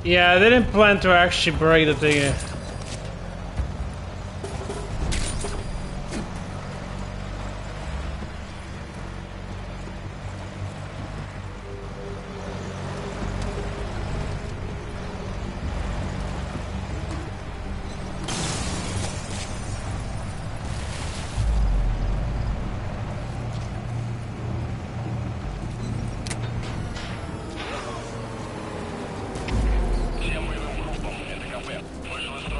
Yeah, I didn't plan to actually break the thing. Вышел из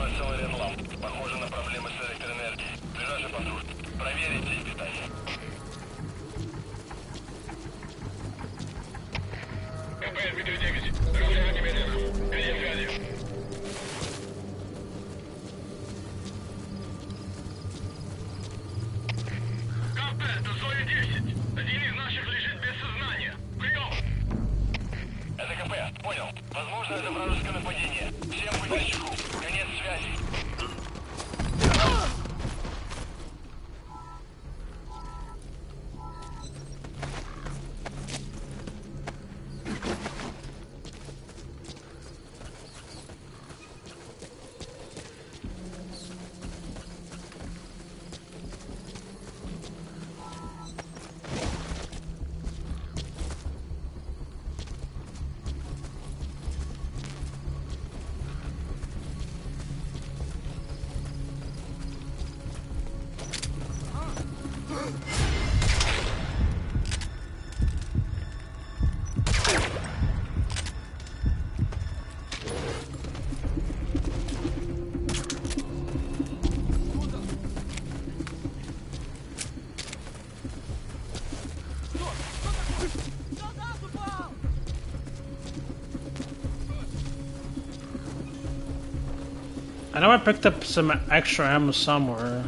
I know I picked up some extra ammo somewhere.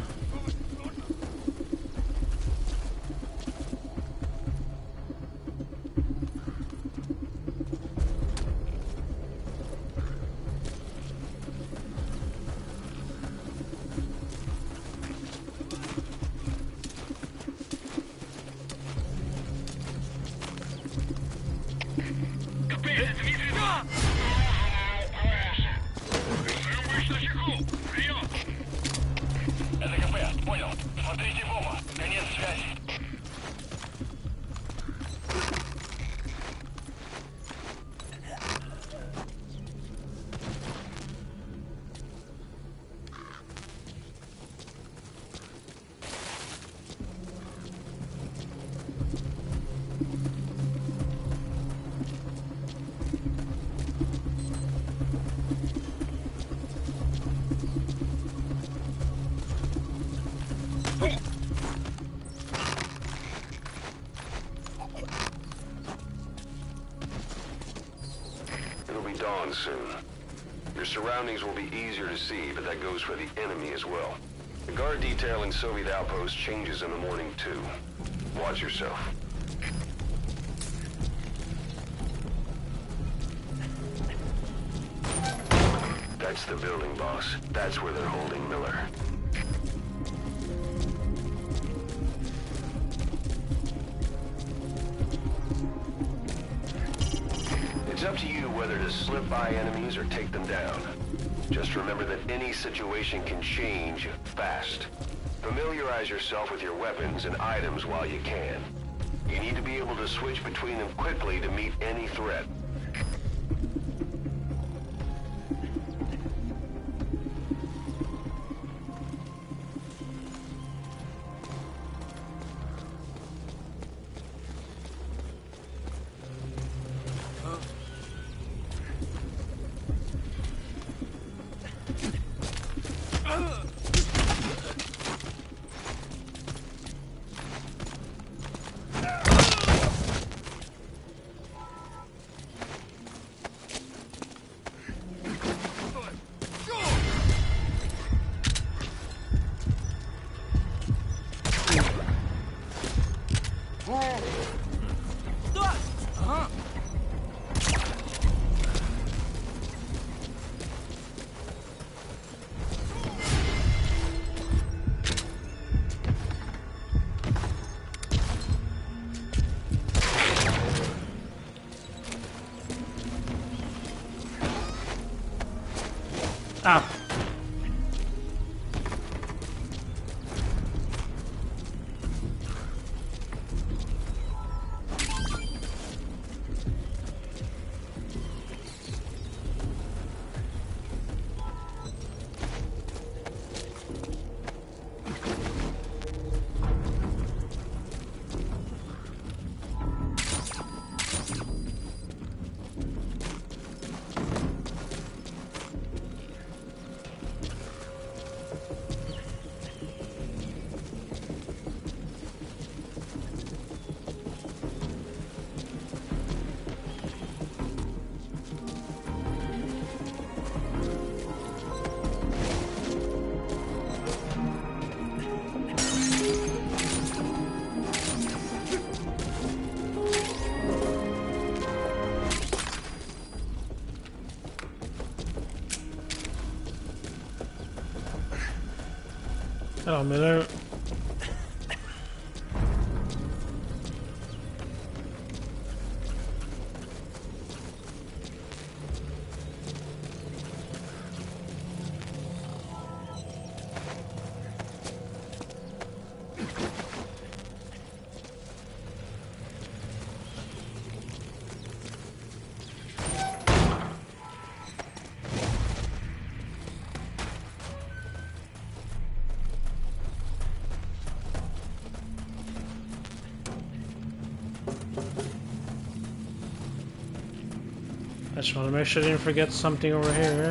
Dawn soon. Your surroundings will be easier to see, but that goes for the enemy as well. The guard detail in Soviet outposts changes in the morning too. Watch yourself. That's the building, boss. That's where they're holding Miller. It's up to you whether to slip by enemies or take them down. Just remember that any situation can change fast. Familiarize yourself with your weapons and items while you can. You need to be able to switch between them quickly to meet any threat. Ah. Hello, Miller. I just want to make sure I didn't forget something over here.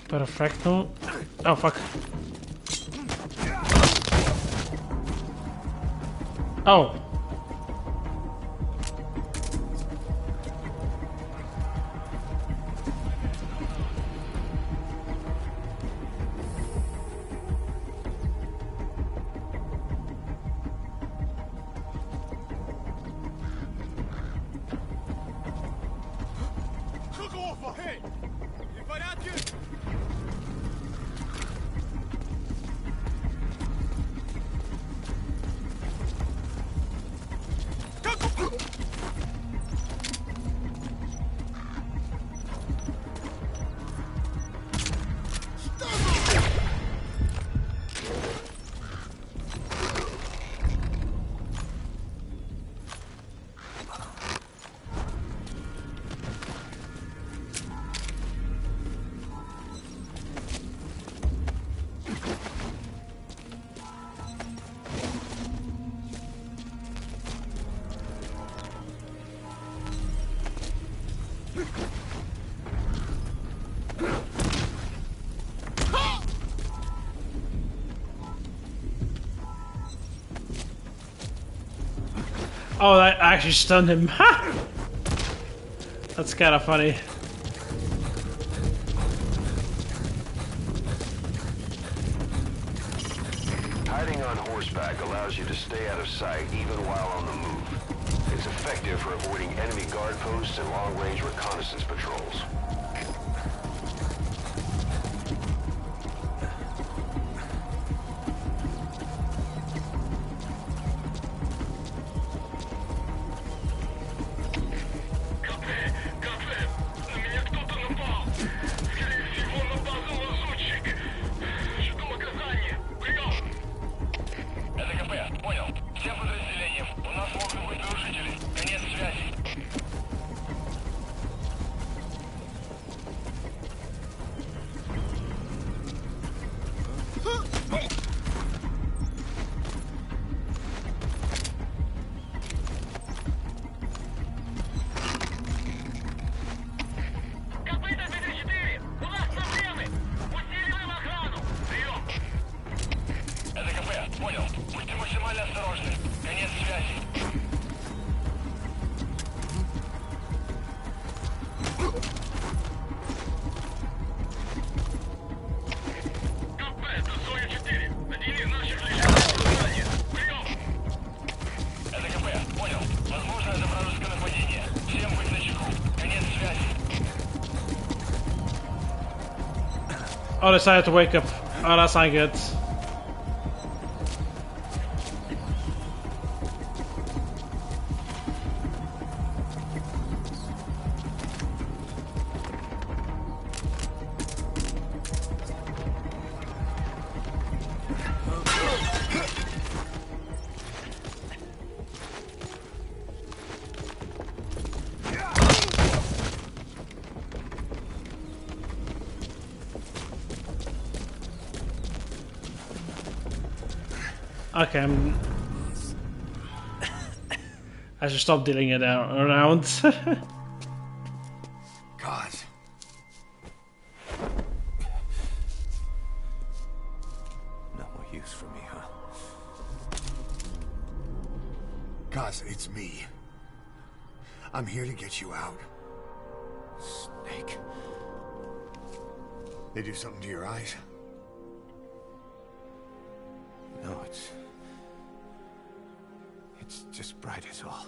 Perfecto. Oh, fuck. Oh. Oh, that actually stunned him. Ha! That's kind of funny. Hiding on horseback allows you to stay out of sight even while on the move. It's effective for avoiding enemy guard posts and long-range reconnaissance patrols. Oh, decided to wake up. Oh, that's not good. Okay, I should stop dealing it around. God. No more use for me, huh? Gaz, it's me. I'm here to get you out. Snake. They do something to your eyes? No, it's just bright as all.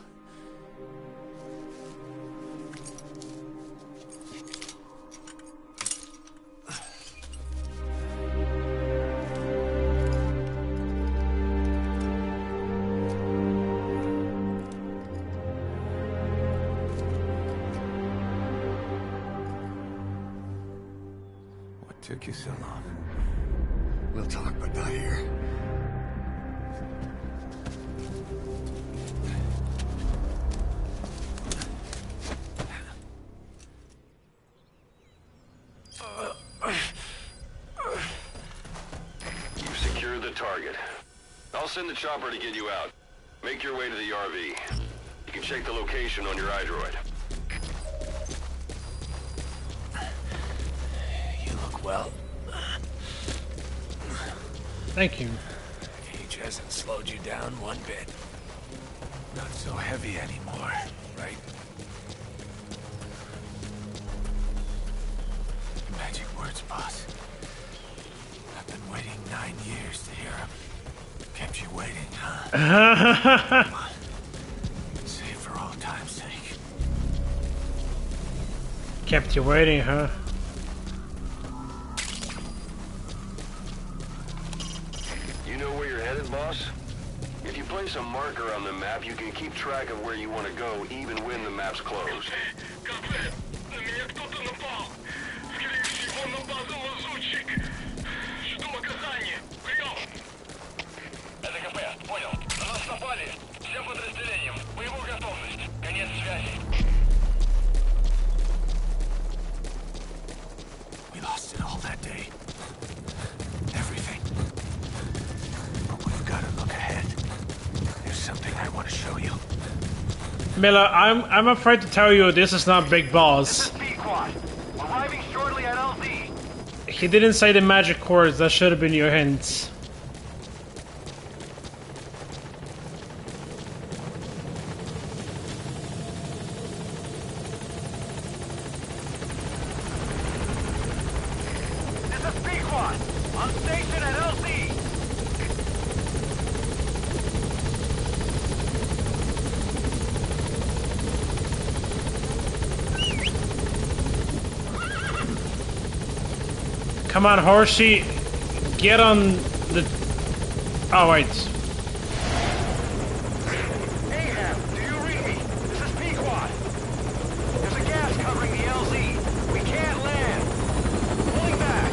What took you so long? We'll talk, but not here. You've secured the target. I'll send the chopper to get you out. Make your way to the RV. You can check the location on your iDroid. You look well. Thank you. Age hasn't slowed you down one bit. Not so heavy anymore, right? Magic words, boss. I've been waiting 9 years to hear them. Kept you waiting, huh? Come on. Say it for old time's sake. Kept you waiting, huh? You know where you're headed, boss? If you place a marker on the map, you can keep track of where you want to go, even when the map's closed. We lost it all that day. Everything. But we've got to look ahead. There's something I want to show you. Miller, I'm afraid to tell you this is not Big Boss. Arriving shortly at LZ. He didn't say the magic words, that should have been your hint. This is Pequod. On station at LZ. Come on, horsey, get on the... Oh, wait. Ahab, do you read me? This is Pequod. There's a gas covering the LZ. We can't land. Pulling back.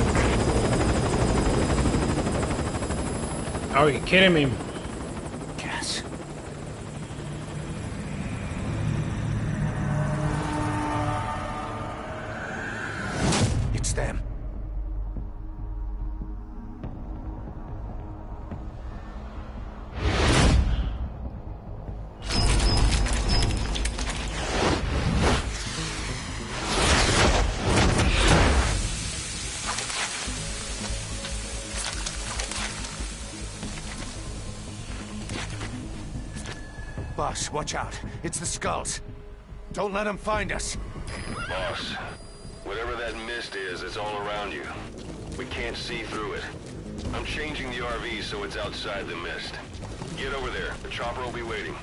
Are you kidding me? Gas. It's them. Boss, watch out. It's the skulls. Don't let them find us. Boss, whatever that mist is, it's all around you. We can't see through it. I'm changing the RV so it's outside the mist. Get over there. The chopper will be waiting.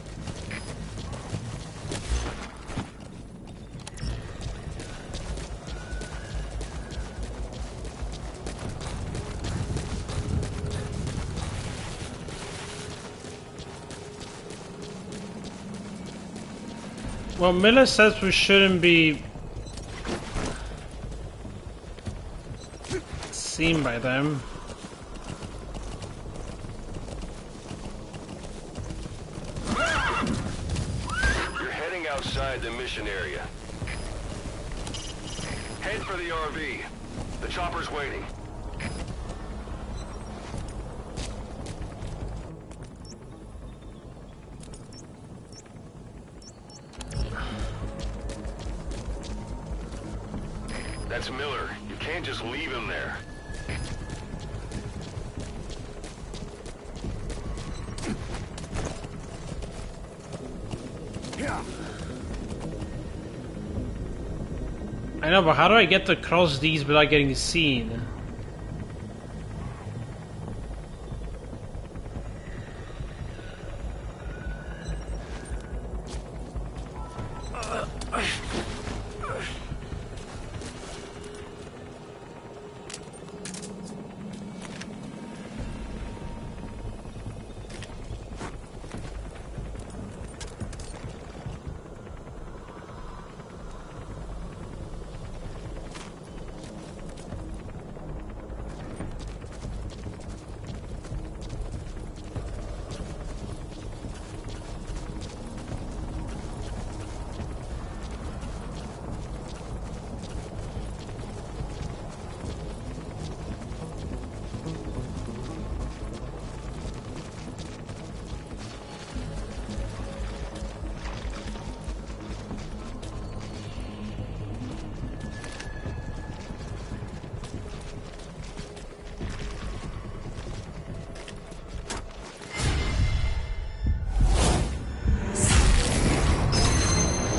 Well, Miller says we shouldn't be seen by them. You're heading outside the mission area. Head for the RV. The chopper's waiting. That's Miller. You can't just leave him there. I know, but how do I get across these without getting seen?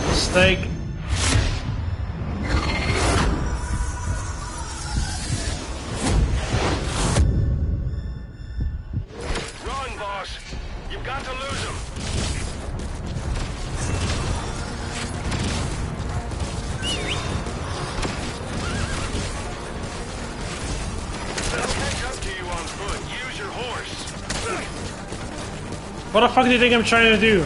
Mistake. Run, boss. You've got to lose him. They'll catch up to you on foot. Use your horse. What the fuck do you think I'm trying to do?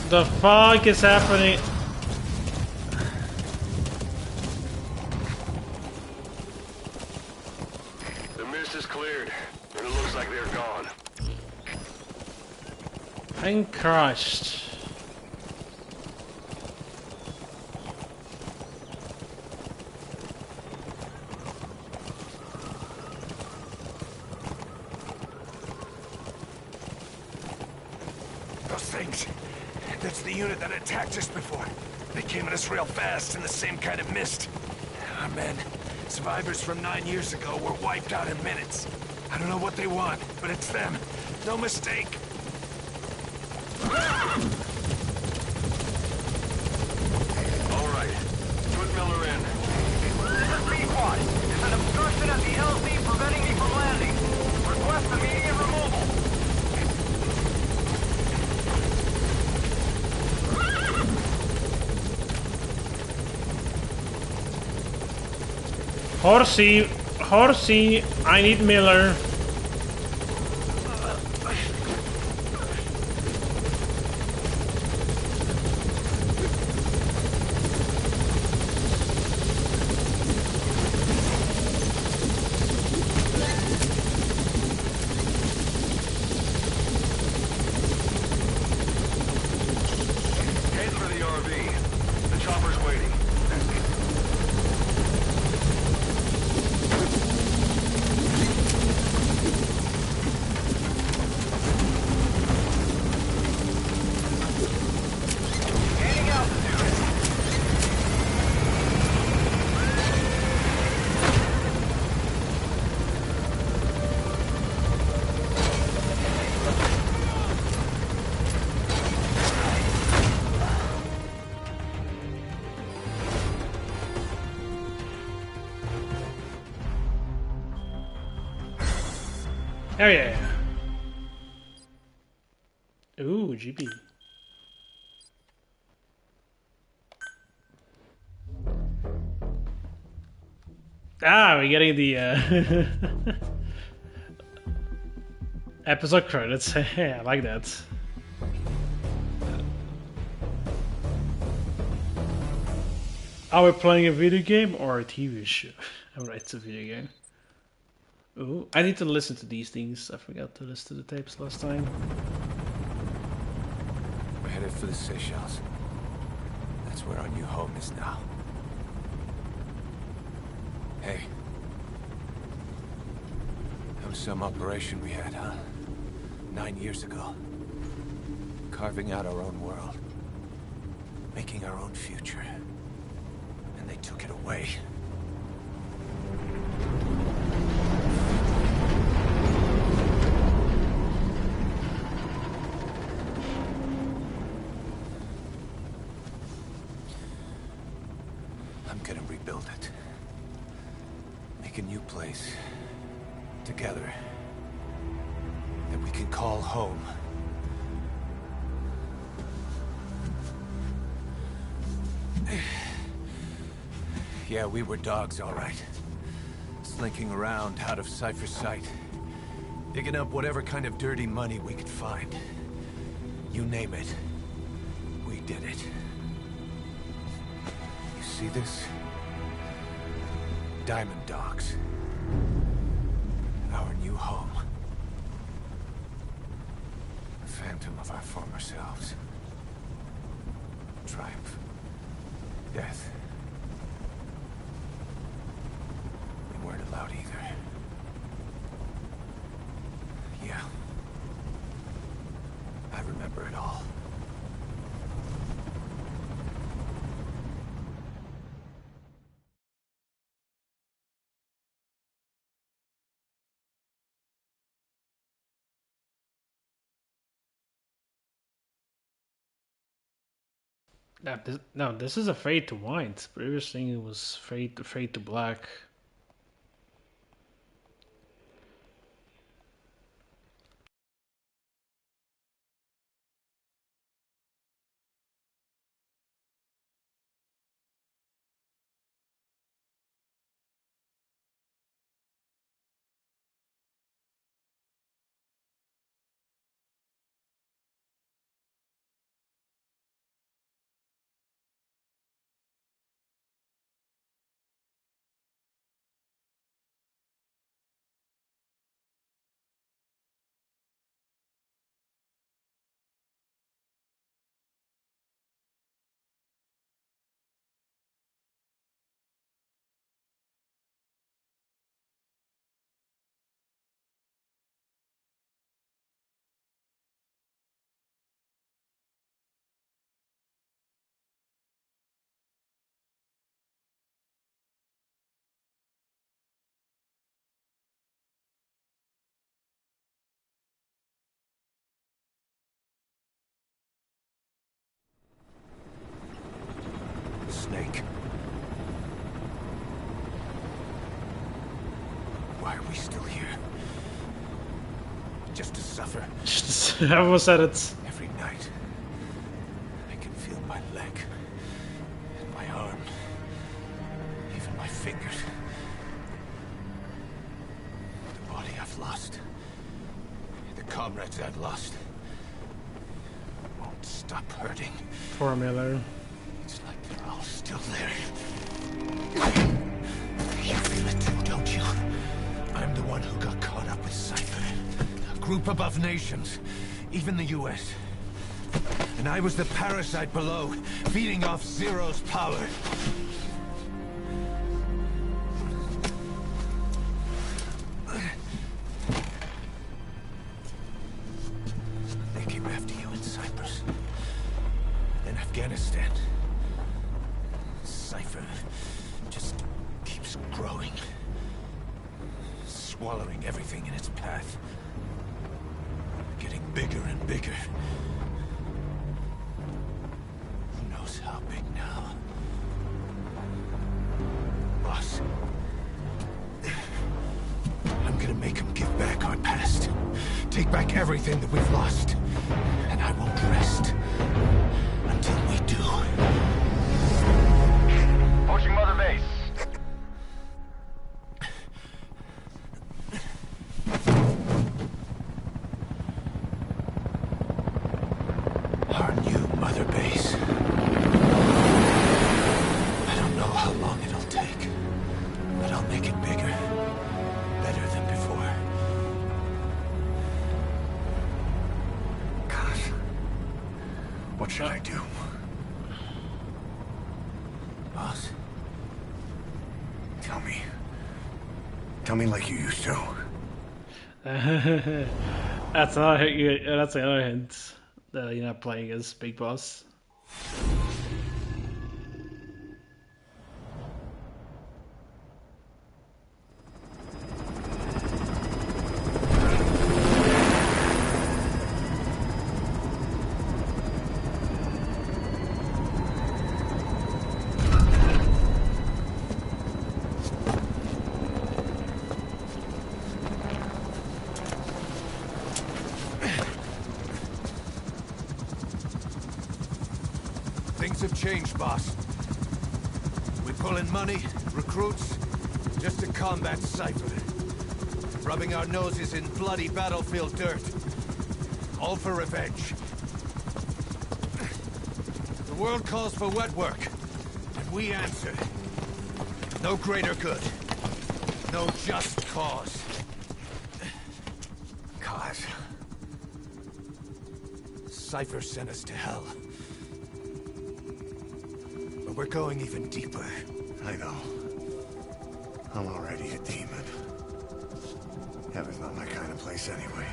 The fuck is happening? The mist is cleared, and it looks like they're gone. I'm crushed. Those things. That's the unit that attacked us before. They came at us real fast in the same kind of mist. Our men, survivors from 9 years ago, were wiped out in minutes. I don't know what they want, but it's them. No mistake. All right. Put Miller in. This is Pequod. There's an obstruction at the LZ preventing me from landing. Request immediate removal. Horsey, Horsey, I need Miller. Head for the RV. The chopper's waiting. Oh yeah. Ooh, GB. Ah, we're getting the episode credits. I like that. Are we playing a video game or a TV show? Alright, it's a video game. Ooh, I need to listen to these things. I forgot to listen to the tapes last time. We're headed for the Seychelles. That's where our new home is now. Hey. That was some operation we had, huh? 9 years ago. Carving out our own world. Making our own future. And they took it away. I'm gonna rebuild it. Make a new place. Together. That we can call home. Yeah, we were dogs, all right. Slinking around out of Cypher's sight. Digging up whatever kind of dirty money we could find. You name it. We did it. You see this? Diamond Dogs. Our new home. A phantom of our former selves. Triumph. Death. We weren't allowed either. Yeah. I remember it all. This is a Fade to White. Previous thing it was Fade to Black. Snake. Why are we still here? Just to suffer? I almost said it. Every night, I can feel my leg, and my arm, even my fingers. The body I've lost, the comrades I've lost, won't stop hurting. Poor Miller. It's like they're all still there. You feel it too, don't you? I'm the one who got caught up with Cypher. A group above nations, even the US. And I was the parasite below, feeding off Zero's power. They came after you in Cyprus. In Afghanistan. Cypher just keeps growing. Swallowing everything in its path. Getting bigger and bigger. Who knows how big now? Boss. I'm gonna make him give back our past. take back everything that we've lost. And I won't rest until we do. Approaching Mother Base. Our new Mother Base. I don't know how long it'll take, but I'll make it bigger. Better than before. Gosh. What should I do? Boss? Tell me. Tell me like you used to. That's another hint that you're not playing as Big Boss. Things have changed, boss. We pull in money, recruits, just to combat Cypher. Rubbing our noses in bloody battlefield dirt. All for revenge. The world calls for wet work, and we answer. No greater good. No just cause. Cause? Cypher sent us to hell. But we're going even deeper. I know. I'm already a demon. Heaven's not my kind of place anyway.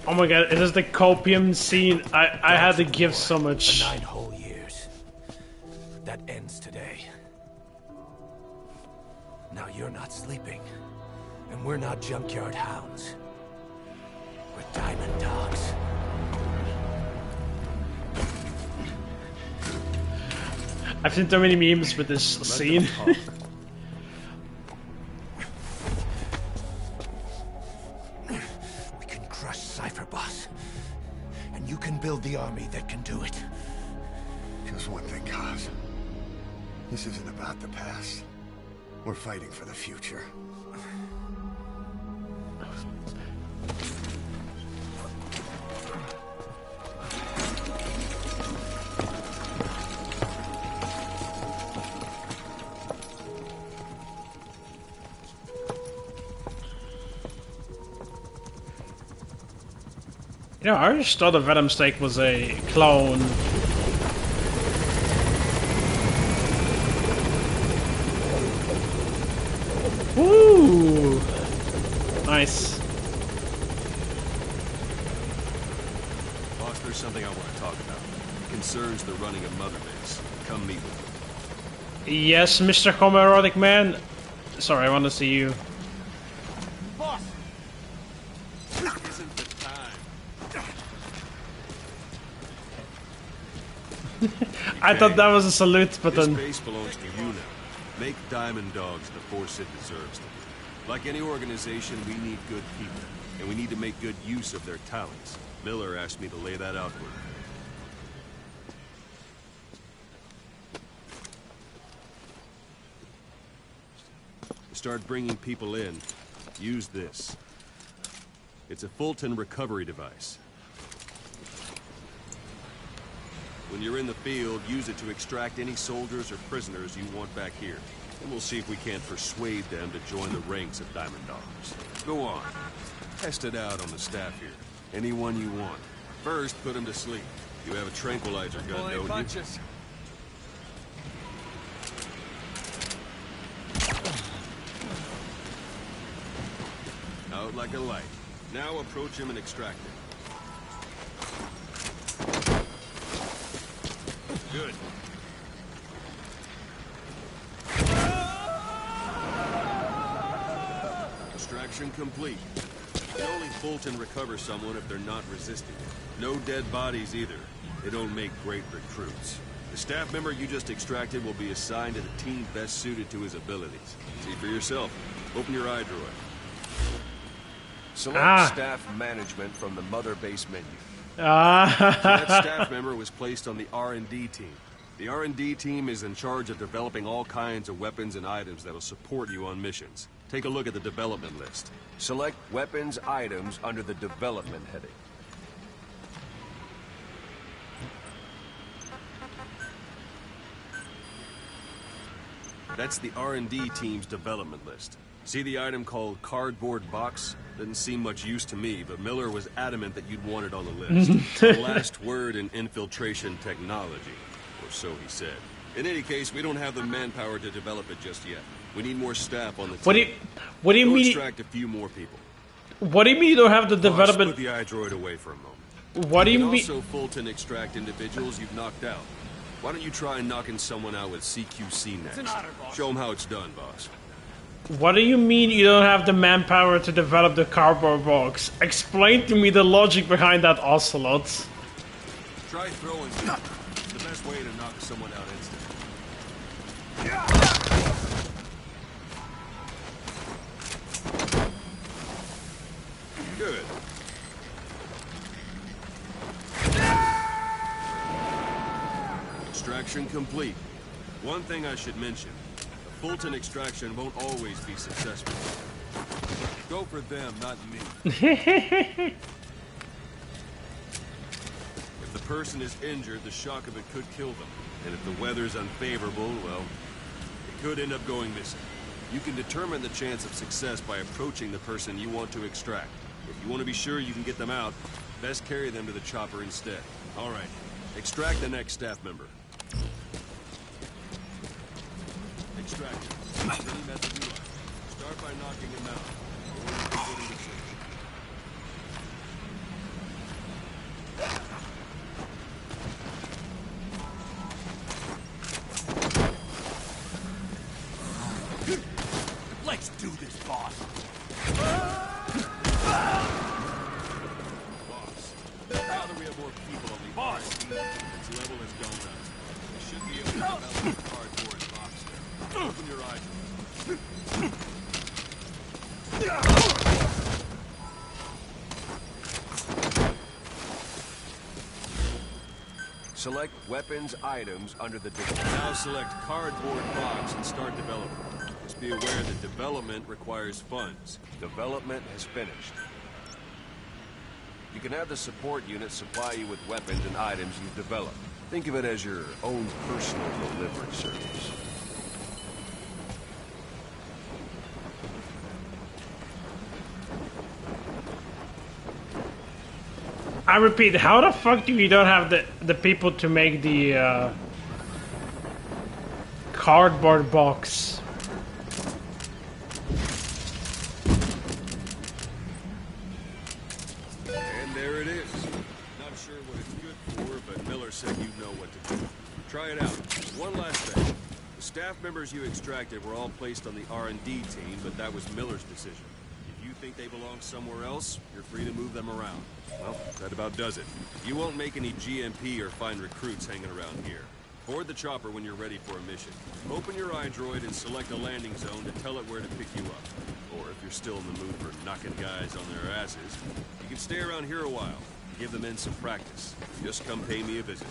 Oh my god, it is the copium scene. I had to give so much. 9 whole years. That ends today. Now you're not sleeping. And we're not junkyard hounds. We're diamond dogs. I've seen so many memes with this scene. We can crush Cypher, boss. And you can build the army that can do it. Just one thing, Kaz. This isn't about the past. We're fighting for the future. You know, I just thought the Venom Snake was a clone. Woo! Nice. Boss, there's something I want to talk about. It concerns the running of Mother Base. Come meet with me. Yes, Mr. Homoerotic Man. Sorry, I want to see you. Boss! Isn't the time. I thought that was a salute, but This then... base belongs to you now. Make Diamond Dogs the force it deserves them. Like any organization, we need good people, and we need to make good use of their talents. Miller asked me to lay that out for you. To start bringing people in, use this. It's a Fulton recovery device. When you're in the field, use it to extract any soldiers or prisoners you want back here. And we'll see if we can't persuade them to join the ranks of Diamond Dogs. Go on. Test it out on the staff here. Anyone you want. First, put them to sleep. You have a tranquilizer gun, don't Punches. you? Out like a light. Now approach him and extract him. Good. Extraction complete. can only Fulton recover someone if they're not resisting. No dead bodies either. They don't make great recruits. The staff member you just extracted will be assigned to the team best suited to his abilities. See for yourself. Open your iDroid. Select staff management from the mother base menu. So that staff member was placed on the R&D team. The R&D team is in charge of developing all kinds of weapons and items that'll support you on missions. Take a look at the development list. Select weapons items under the development heading. That's the R&D team's development list. See the item called cardboard box? Didn't seem much use to me, but Miller was adamant that you'd want it on the list. The last word in infiltration technology, or so he said. In any case, we don't have the manpower to develop it just yet. We need more staff on the team. What do you mean? Extract a few more people. What do you mean you don't have the development? Put the iDroid away for a moment. What do you mean? Also, Fulton extract individuals you've knocked out. Why don't you try knocking someone out with CQC next? Show them how it's done, boss. What do you mean you don't have the manpower to develop the cardboard box? Explain to me the logic behind that, Ocelot. Try throwing. It's the best way to knock someone out instantly. Good. Extraction complete. One thing I should mention. The Fulton extraction won't always be successful. Go for them, not me. If the person is injured, the shock of it could kill them. And if the weather's unfavorable, well, it could end up going missing. You can determine the chance of success by approaching the person you want to extract. If you want to be sure you can get them out, best carry them to the chopper instead. All right, extract the next staff member. Extract him. Any method you like. Start by knocking him out. Or beginning the search. Let's do this, boss. Boss, now that we have more people on the boss, its level has gone up. We should be able to develop a cardboard box there. Open your eyes. Select weapons items under the now select cardboard box and start development. Just be aware that development requires funds. Development has finished. You can have the support unit supply you with weapons and items you've developed. Think of it as your own personal delivery service. I repeat, how the fuck do you don't have the people to make the cardboard box? And there it is. Not sure what it's good for, but Miller said you know what to do. Try it out. One last thing. The staff members you extracted were all placed on the R&D team, but that was Miller's decision. If you think they belong somewhere else, you're free to move them around. Well, that about does it. You won't make any GMP or find recruits hanging around here. Board the chopper when you're ready for a mission. Open your iDroid and select a landing zone to tell it where to pick you up. Or if you're still in the mood for knocking guys on their asses, you can stay around here a while. Give the men some practice. Just come pay me a visit.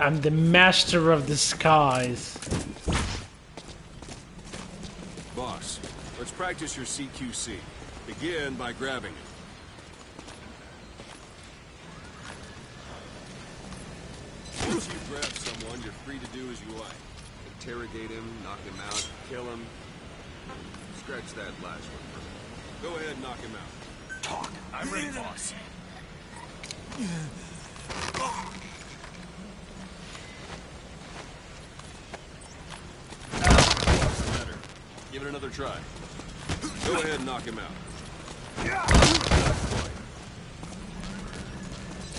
I'm the master of the skies. Boss, let's practice your CQC. Begin by grabbing it. Once you grab someone, you're free to do as you like. Interrogate him, knock him out, kill him. Scratch that last one for me. Go ahead and knock him out. Talk. I'm ready, boss. Give it another try. Go ahead and knock him out.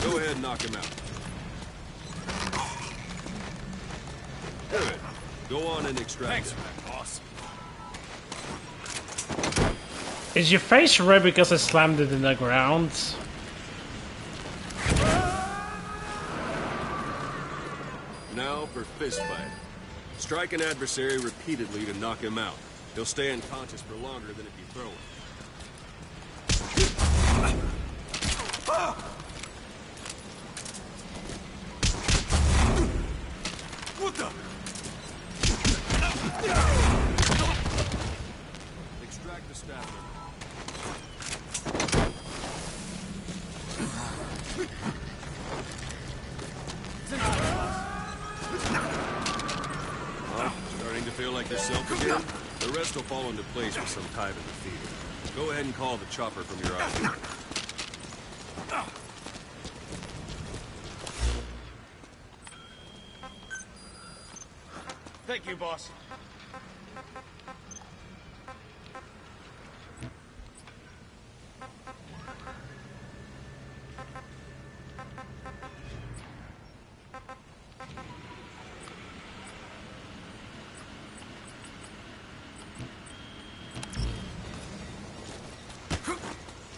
Go ahead and knock him out. Good. Go on and extract him. Boss. Is your face red because I slammed it in the ground? Now for fist fight. Strike an adversary repeatedly to knock him out. He'll stay unconscious for longer than if you throw him. What the? Extract the staff member. Starting to feel like yourself again? The rest will fall into place with some time in the field. Go ahead and call the chopper from your ID. Thank you, boss.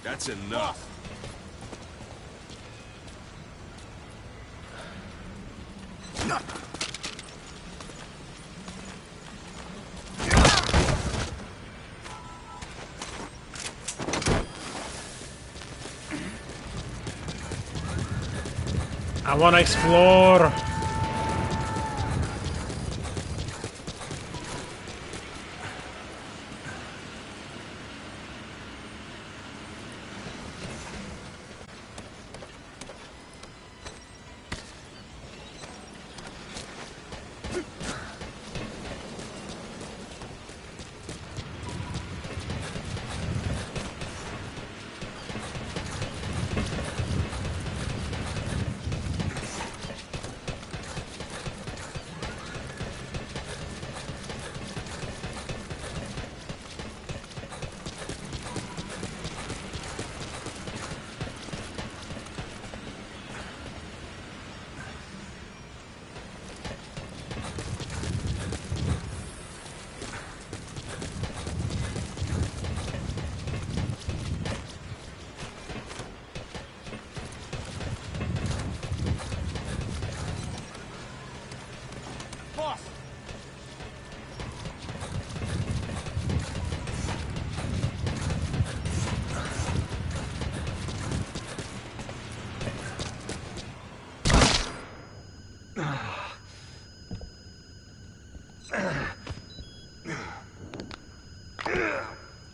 That's enough. I want to explore.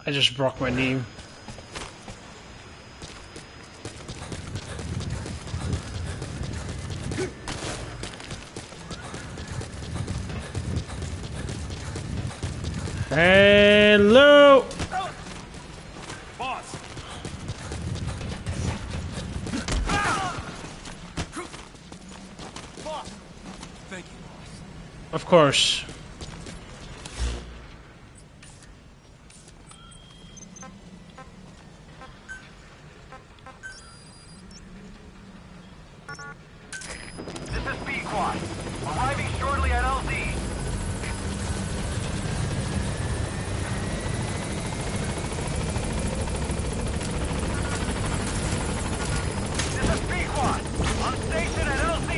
I just broke my knee. Hello! Boss! Boss! Thank you, boss. Of course. This is B-Quad. Arriving shortly at LZ. This is B-Quad. On station at LZ.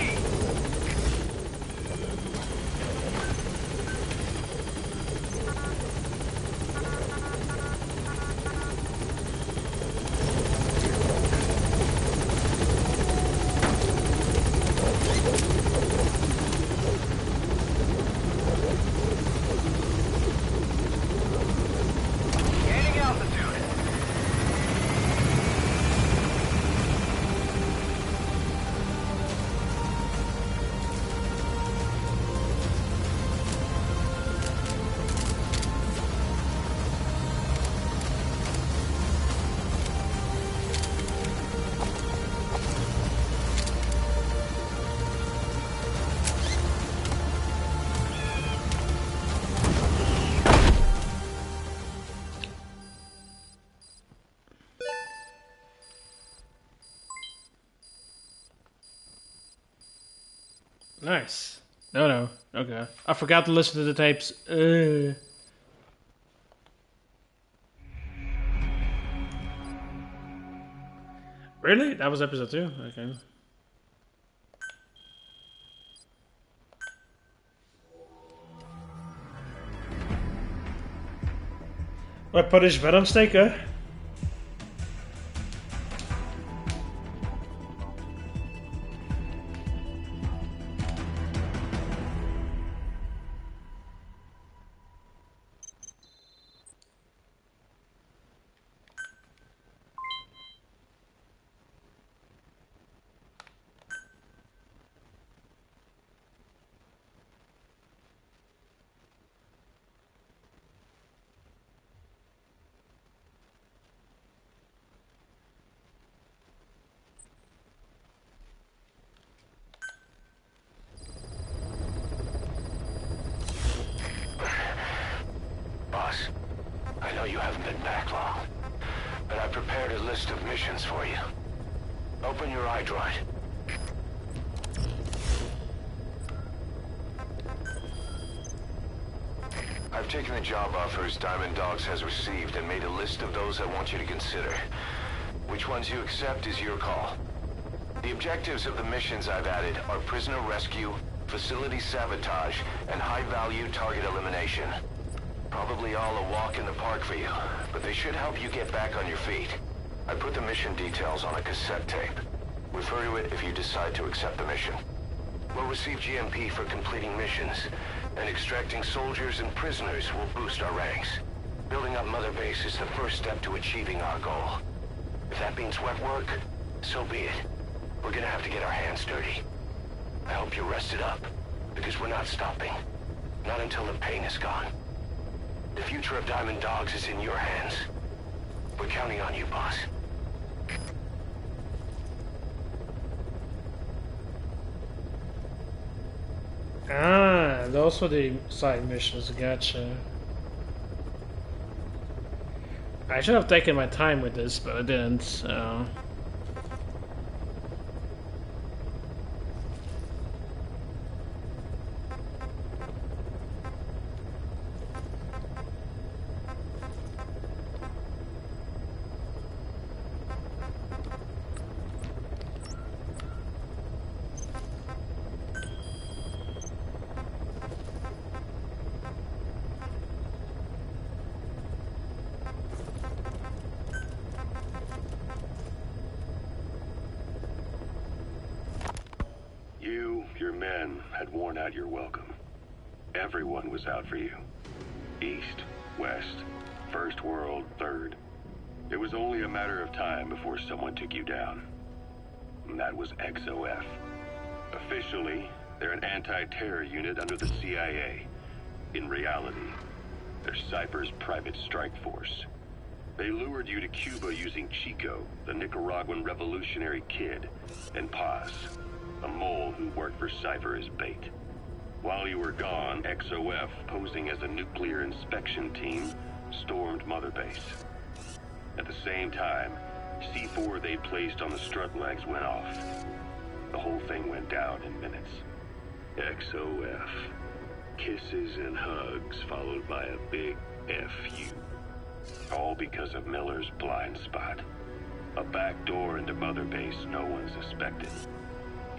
Nice. No. Okay. I forgot to listen to the tapes. Really? That was episode 2? Okay. Wat put is Venom steken? Boss, I know you haven't been back long, but I prepared a list of missions for you. Open your iDroid. I've taken the job offers Diamond Dogs has received and made a list of those I want you to consider. Which ones you accept is your call. The objectives of the missions I've added are prisoner rescue, facility sabotage, and high-value target elimination. Probably all a walk in the park for you, but they should help you get back on your feet. I put the mission details on a cassette tape. Refer to it if you decide to accept the mission. We'll receive GMP for completing missions, and extracting soldiers and prisoners will boost our ranks. Building up Mother Base is the first step to achieving our goal. If that means wet work, so be it. We're gonna have to get our hands dirty. I hope you're rested up, because we're not stopping. Not until the pain is gone. The future of Diamond Dogs is in your hands. We're counting on you, boss. Ah, those were the side missions, gotcha. I should have taken my time with this, but I didn't, so... Your men had worn out your welcome. Everyone was out for you. East, West, First World, Third. It was only a matter of time before someone took you down. And that was XOF. Officially, they're an anti-terror unit under the CIA. In reality, they're Cypher's private strike force. They lured you to Cuba using Chico, the Nicaraguan revolutionary kid, and Paz, a mole who worked for Cypher as bait. While you were gone, XOF, posing as a nuclear inspection team, stormed Mother Base. At the same time, C4 they placed on the strut legs went off. The whole thing went down in minutes. XOF. Kisses and hugs followed by a big FU. All because of Miller's blind spot. A back door into Mother Base no one suspected.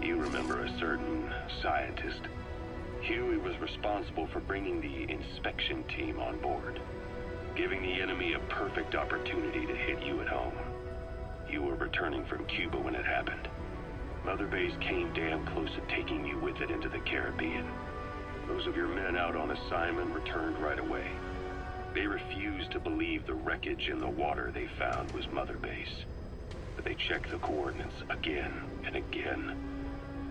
You remember a certain scientist. Huey was responsible for bringing the inspection team on board, giving the enemy a perfect opportunity to hit you at home. You were returning from Cuba when it happened. Mother Base came damn close to taking you with it into the Caribbean. Those of your men out on assignment returned right away. They refused to believe the wreckage in the water they found was Mother Base. But they checked the coordinates again and again,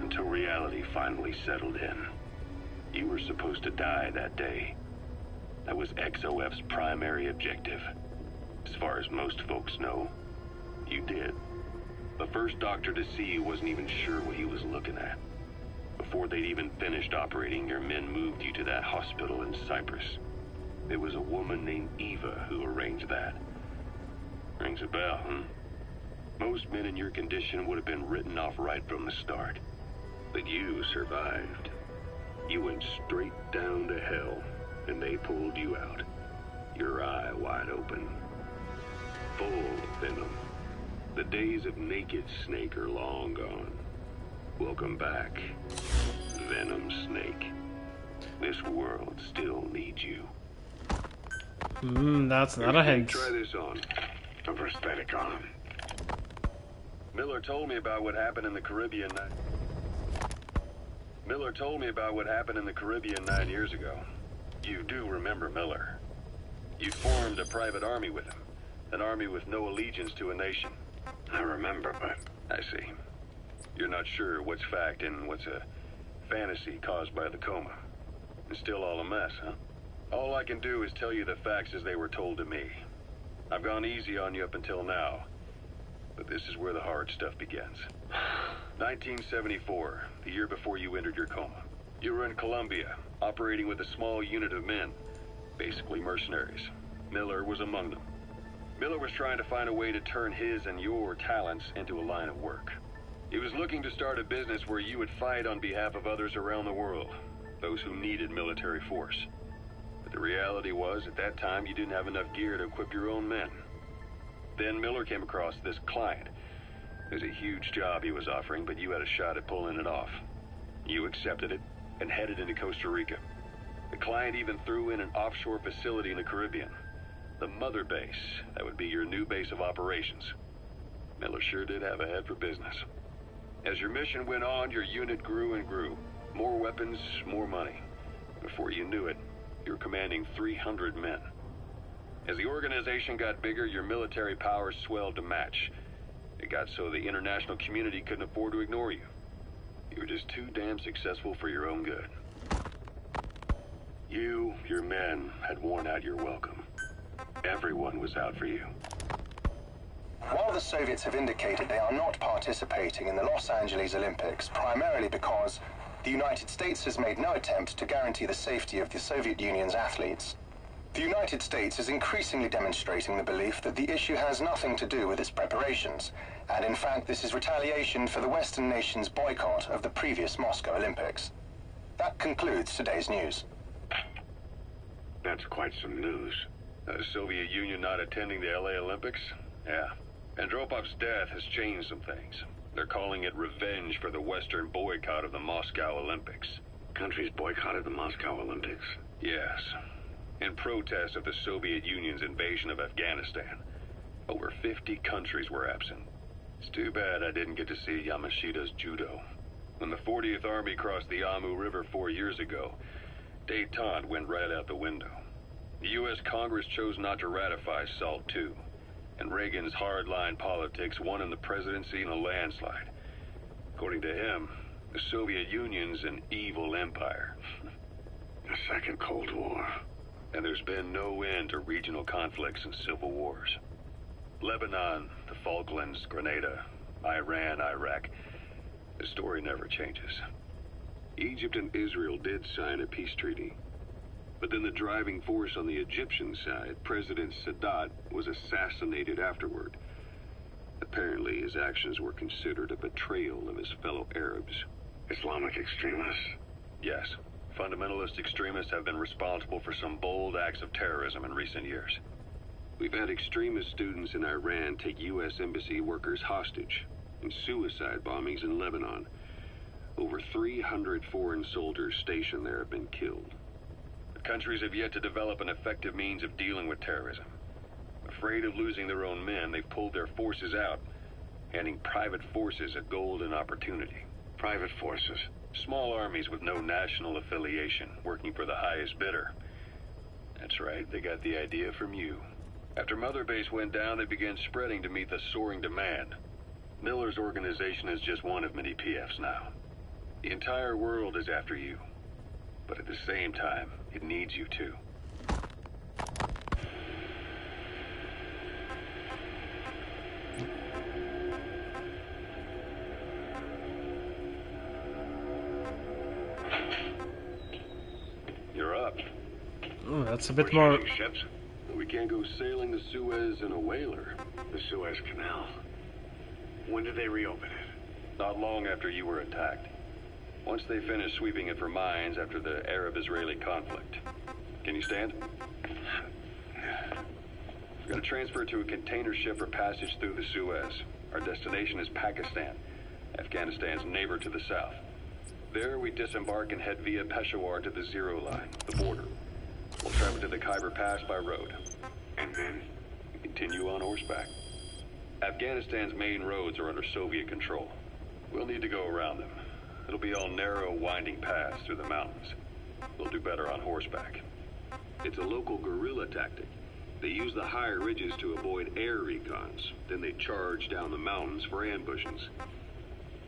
until reality finally settled in. You were supposed to die that day. That was XOF's primary objective. As far as most folks know, you did. The first doctor to see you wasn't even sure what he was looking at. Before they'd even finished operating, your men moved you to that hospital in Cyprus. There was a woman named Eva who arranged that. Rings a bell, huh? Most men in your condition would have been written off right from the start. But you survived. You went straight down to hell, and they pulled you out. Your eye wide open. Full venom. The days of naked Snake are long gone. Welcome back, Venom Snake. This world still needs you. That's not a hint. Try this on. A prosthetic arm. Miller told me about what happened in the Caribbean. Miller told me about what happened in the Caribbean 9 years ago. You do remember Miller. You formed a private army with him. An army with no allegiance to a nation. I remember, but... I see. You're not sure what's fact and what's a fantasy caused by the coma. It's still all a mess, huh? All I can do is tell you the facts as they were told to me. I've gone easy on you up until now. But this is where the hard stuff begins. 1974, the year before you entered your coma. You were in Colombia, operating with a small unit of men, basically mercenaries. Miller was among them. Miller was trying to find a way to turn his and your talents into a line of work. He was looking to start a business where you would fight on behalf of others around the world, those who needed military force. But the reality was, at that time, you didn't have enough gear to equip your own men. Then Miller came across this client. It was a huge job he was offering, but you had a shot at pulling it off. You accepted it and headed into Costa Rica. The client even threw in an offshore facility in the Caribbean. The mother base, that would be your new base of operations. Miller sure did have a head for business. As your mission went on, your unit grew and grew. More weapons, more money. Before you knew it, you were commanding 300 men. As the organization got bigger, your military powers swelled to match. It got so the international community couldn't afford to ignore you. You were just too damn successful for your own good. You, your men, had worn out your welcome. Everyone was out for you. While the Soviets have indicated they are not participating in the Los Angeles Olympics, primarily because the United States has made no attempt to guarantee the safety of the Soviet Union's athletes, the United States is increasingly demonstrating the belief that the issue has nothing to do with its preparations, and in fact this is retaliation for the Western nations' boycott of the previous Moscow Olympics. That concludes today's news. That's quite some news. The Soviet Union not attending the LA Olympics? Yeah. Andropov's death has changed some things. They're calling it revenge for the Western boycott of the Moscow Olympics. Countries boycotted the Moscow Olympics? Yes. In protest of the Soviet Union's invasion of Afghanistan. Over 50 countries were absent. It's too bad I didn't get to see Yamashita's judo. When the 40th Army crossed the Amu River 4 years ago, détente went right out the window. The U.S. Congress chose not to ratify SALT II, and Reagan's hardline politics won him the presidency in a landslide. According to him, the Soviet Union's an evil empire. A second Cold War. And there's been no end to regional conflicts and civil wars. Lebanon, the Falklands, Grenada, Iran, Iraq. The story never changes. Egypt and Israel did sign a peace treaty. But then the driving force on the Egyptian side, President Sadat, was assassinated afterward. Apparently, his actions were considered a betrayal of his fellow Arabs. Islamic extremists? Yes. Fundamentalist extremists have been responsible for some bold acts of terrorism in recent years. We've had extremist students in Iran take U.S. embassy workers hostage, and suicide bombings in Lebanon. Over 300 foreign soldiers stationed there have been killed. The countries have yet to develop an effective means of dealing with terrorism. Afraid of losing their own men, they've pulled their forces out, handing private forces a golden opportunity. Private forces? Small armies with no national affiliation, working for the highest bidder. That's right, they got the idea from you. After Mother Base went down, they began spreading to meet the soaring demand. Miller's organization is just one of many PFs now. The entire world is after you. But at the same time, it needs you too. You're up. Oh, that's a bit more... Ships. We can't go sailing the Suez in a whaler. The Suez Canal. When did they reopen it? Not long after you were attacked. once they finish sweeping it for mines after the Arab-Israeli conflict. Can you stand? We're going to transfer to a container ship for passage through the Suez. Our destination is Pakistan, Afghanistan's neighbor to the south. There we disembark and head via Peshawar to the Zero Line, the border. We'll travel to the Khyber Pass by road. And then we continue on horseback. Afghanistan's main roads are under Soviet control. We'll need to go around them. It'll be all narrow, winding paths through the mountains. We'll do better on horseback. It's a local guerrilla tactic. They use the higher ridges to avoid air recons. Then they charge down the mountains for ambushes.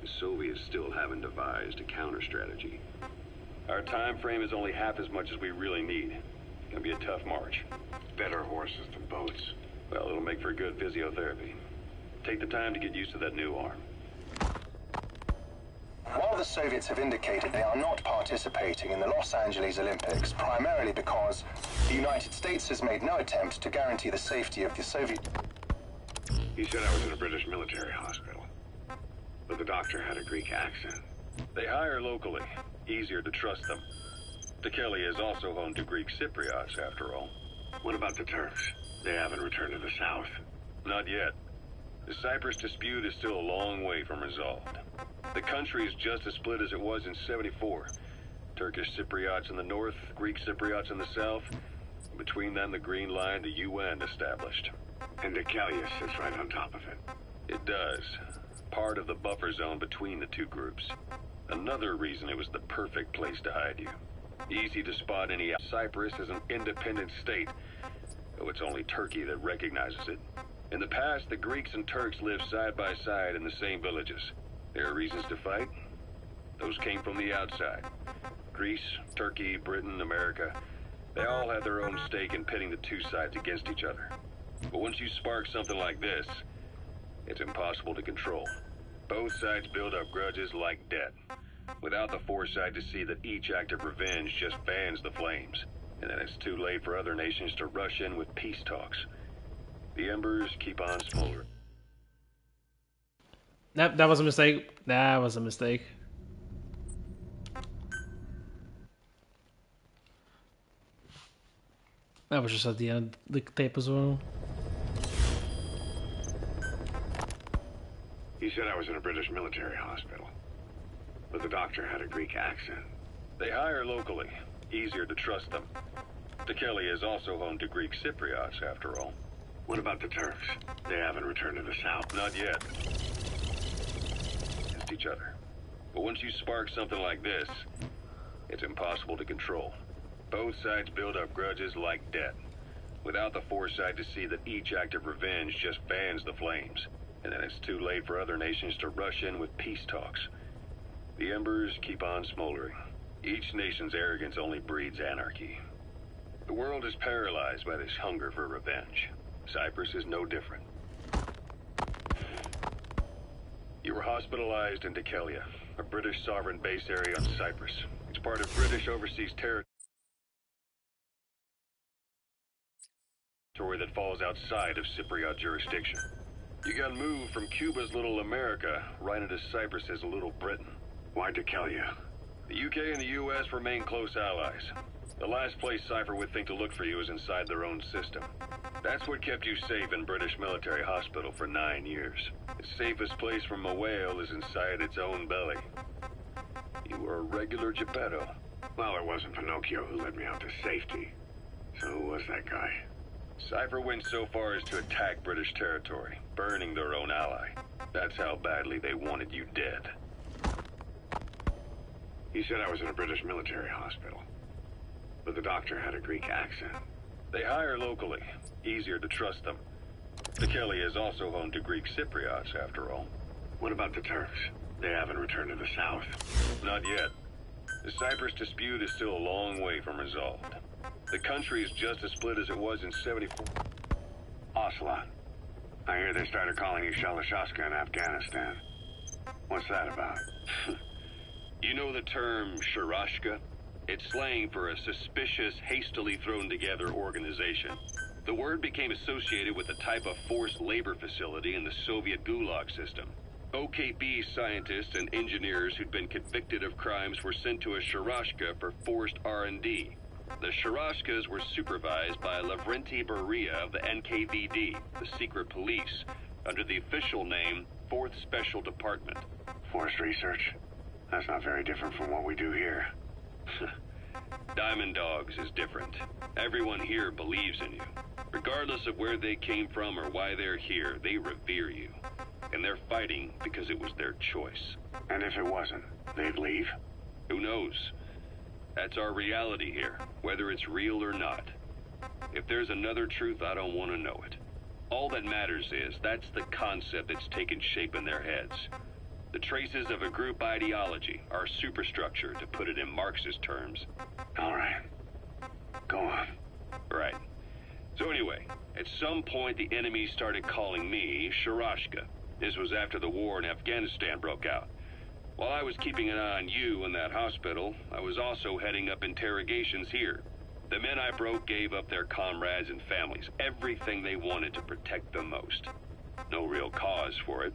The Soviets still haven't devised a counter-strategy. Our time frame is only half as much as we really need. It's gonna be a tough march. Better horses than boats. Well, it'll make for good physiotherapy. Take the time to get used to that new arm. While the Soviets have indicated they are not participating in the Los Angeles Olympics, primarily because the United States has made no attempt to guarantee the safety of the Soviet... He said I was in a British military hospital, but the doctor had a Greek accent. They hire locally. Easier to trust them. Tekelia is also home to Greek Cypriots, after all. What about the Turks? They haven't returned to the south. Not yet. The Cyprus dispute is still a long way from resolved. The country is just as split as it was in '74. Turkish Cypriots in the north, Greek Cypriots in the south. Between them, the Green Line, the UN established. And Tekelia sits right on top of it. It does. Part of the buffer zone between the two groups. Another reason it was the perfect place to hide you. Easy to spot any... Cyprus is an independent state, though it's only Turkey that recognizes it. In the past, the Greeks and Turks lived side by side in the same villages. There are reasons to fight. Those came from the outside. Greece, Turkey, Britain, America. They all had their own stake in pitting the two sides against each other. But once you spark something like this, it's impossible to control. Both sides build up grudges like debt, without the foresight to see that each act of revenge just fans the flames. And then it's too late for other nations to rush in with peace talks. The embers keep on smoldering. That was a mistake. That was a mistake. That was just at the end of the tape as well. He said I was in a British military hospital, but the doctor had a Greek accent. They hire locally. Easier to trust them. Tekelia is also home to Greek Cypriots, after all. What about the Turks? They haven't returned to the south. Not yet. Against each other. But once you spark something like this, it's impossible to control. Both sides build up grudges like debt, without the foresight to see that each act of revenge just fans the flames. And then it's too late for other nations to rush in with peace talks. The embers keep on smoldering. Each nation's arrogance only breeds anarchy. The world is paralyzed by this hunger for revenge. Cyprus is no different. You were hospitalized in Tekelia, a British sovereign base area on Cyprus. It's part of British overseas territory that falls outside of Cypriot jurisdiction. You got moved from Cuba's Little America right into Cyprus's Little Britain. Why Tekelia? The UK and the US remain close allies. The last place Cypher would think to look for you is inside their own system. That's what kept you safe in British military hospital for 9 years. The safest place from a whale is inside its own belly. You were a regular Geppetto. Well, it wasn't Pinocchio who led me out to safety. So who was that guy? Cypher went so far as to attack British territory, burning their own ally. That's how badly they wanted you dead. He said I was in a British military hospital, but the doctor had a Greek accent. They hire locally. Easier to trust them. Tekelia is also home to Greek Cypriots, after all. What about the Turks? They haven't returned to the south. Not yet. The Cyprus dispute is still a long way from resolved. The country is just as split as it was in '74. Ocelot. I hear they started calling you Shalashashka in Afghanistan. What's that about? You know the term Sharashka? It's slang for a suspicious, hastily thrown together organization. The word became associated with a type of forced labor facility in the Soviet Gulag system. OKB scientists and engineers who'd been convicted of crimes were sent to a Sharashka for forced R&D. The Sharashkas were supervised by Lavrenti Beria of the NKVD, the secret police, under the official name 4th Special Department. Forced research? That's not very different from what we do here. Diamond Dogs is different. Everyone here believes in you. Regardless of where they came from or why they're here, they revere you. And they're fighting because it was their choice. And if it wasn't, they'd leave? Who knows? That's our reality here, whether it's real or not. If there's another truth, I don't want to know it. All that matters is that's the concept that's taken shape in their heads. The traces of a group ideology, our superstructure, to put it in Marxist terms. All right. Go on. Right. So anyway, at some point the enemy started calling me Sharashka. This was after the war in Afghanistan broke out. While I was keeping an eye on you in that hospital, I was also heading up interrogations here. The men I broke gave up their comrades and families, everything they wanted to protect them most. No real cause for it.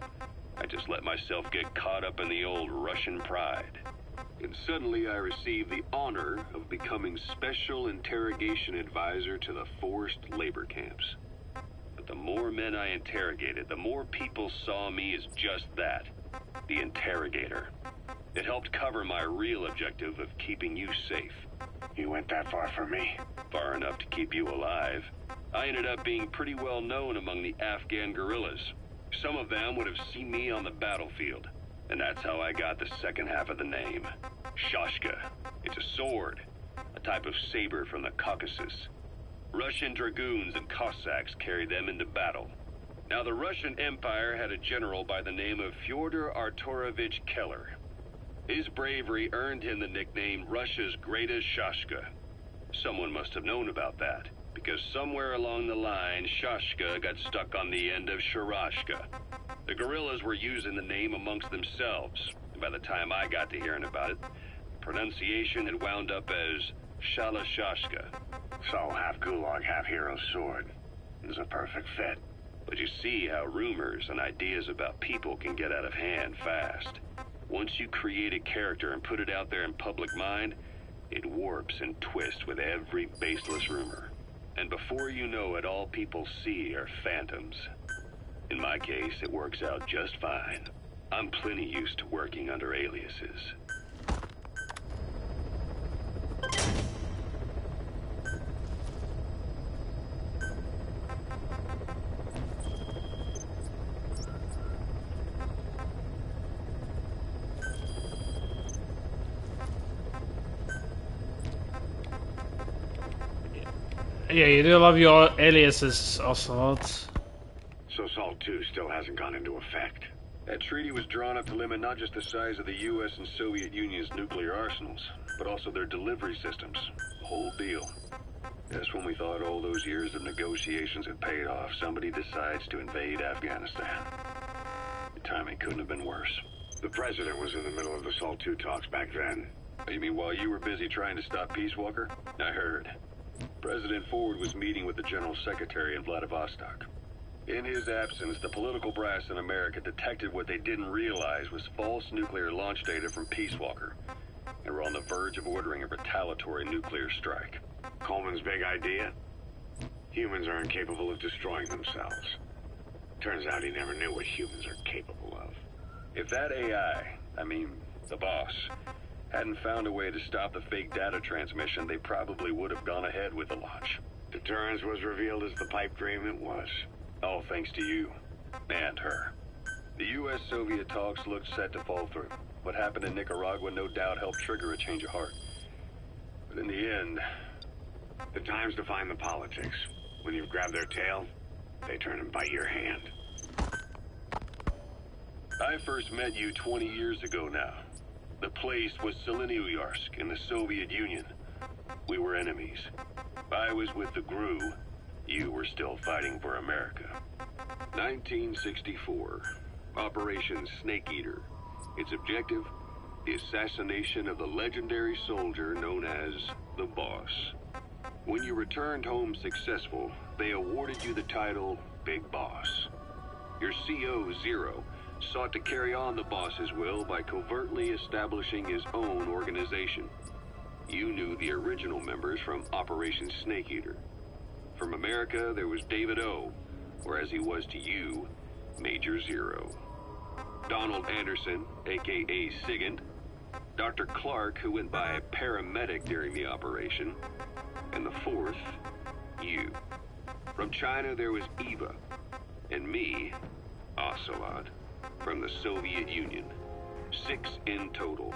I just let myself get caught up in the old Russian pride. And suddenly I received the honor of becoming Special Interrogation Advisor to the forced labor camps. But the more men I interrogated, the more people saw me as just that, the interrogator. It helped cover my real objective of keeping you safe. You went that far for me? Far enough to keep you alive. I ended up being pretty well known among the Afghan guerrillas. Some of them would have seen me on the battlefield, and that's how I got the second half of the name. Shashka. It's a sword, a type of saber from the Caucasus. Russian dragoons and Cossacks carried them into battle. Now, the Russian Empire had a general by the name of Fyodor Arturovich Keller. His bravery earned him the nickname Russia's Greatest Shashka. Someone must have known about that, because somewhere along the line, Shashka got stuck on the end of Sharashka. The guerrillas were using the name amongst themselves, and by the time I got to hearing about it, pronunciation had wound up as Shalashashka. So half gulag, half hero sword. It was a perfect fit. But you see how rumors and ideas about people can get out of hand fast. Once you create a character and put it out there in public mind, it warps and twists with every baseless rumor. And before you know it, all people see are phantoms. In my case, it works out just fine. I'm plenty used to working under aliases. Yeah, you do love your aliases, Ocelot. So SALT 2 still hasn't gone into effect. That treaty was drawn up to limit not just the size of the U.S. and Soviet Union's nuclear arsenals, but also their delivery systems. The whole deal. Just when we thought all those years of negotiations had paid off, somebody decides to invade Afghanistan. The timing couldn't have been worse. The president was in the middle of the SALT 2 talks back then. You mean while you were busy trying to stop Peace Walker? I heard. President Ford was meeting with the General Secretary in Vladivostok. In his absence, the political brass in America detected what they didn't realize was false nuclear launch data from Peace Walker. They were on the verge of ordering a retaliatory nuclear strike. Coleman's big idea? Humans are incapable of destroying themselves. Turns out he never knew what humans are capable of. If that AI, I mean, the boss, hadn't found a way to stop the fake data transmission, they probably would have gone ahead with the launch. Deterrence was revealed as the pipe dream it was. All thanks to you. And her. The U.S.-Soviet talks looked set to fall through. What happened in Nicaragua no doubt helped trigger a change of heart. But in the end... The time's to find the politics. When you've grabbed their tail, they turn and bite your hand. I first met you 20 years ago now. The place was Selenouyarsk in the Soviet Union. We were enemies. I was with the GRU. You were still fighting for America. 1964. Operation Snake Eater. Its objective? The assassination of the legendary soldier known as the Boss. When you returned home successful, they awarded you the title Big Boss. Your CO, Zero, sought to carry on the boss's will by covertly establishing his own organization. You knew the original members from Operation Snake Eater. From America, there was David O., or as he was to you, Major Zero. Donald Anderson, a.k.a. Sigint. Dr. Clark, who went by paramedic during the operation. And the fourth, you. From China, there was Eva. And me, Ocelot, from the Soviet Union. 6 in total.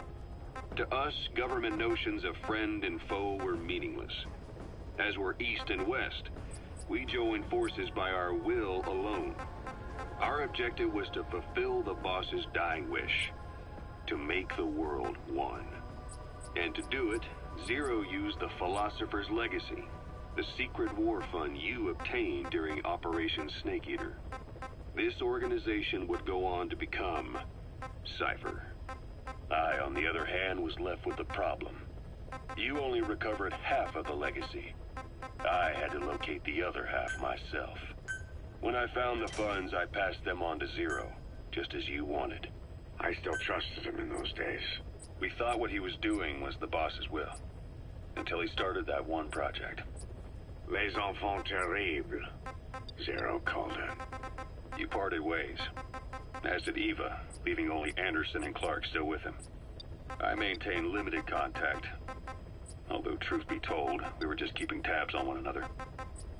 To us, government notions of friend and foe were meaningless. As were East and West, we joined forces by our will alone. Our objective was to fulfill the boss's dying wish, to make the world one. And to do it, Zero used the Philosopher's Legacy, the secret war fund you obtained during Operation Snake Eater. This organization would go on to become Cypher. I, on the other hand, was left with a problem. You only recovered half of the legacy. I had to locate the other half myself. When I found the funds, I passed them on to Zero, just as you wanted. I still trusted him in those days. We thought what he was doing was the boss's will, until he started that one project. Les enfants terribles, Zero called it. You parted ways, as did Eva, leaving only Anderson and Clark still with him. I maintained limited contact, although truth be told, we were just keeping tabs on one another.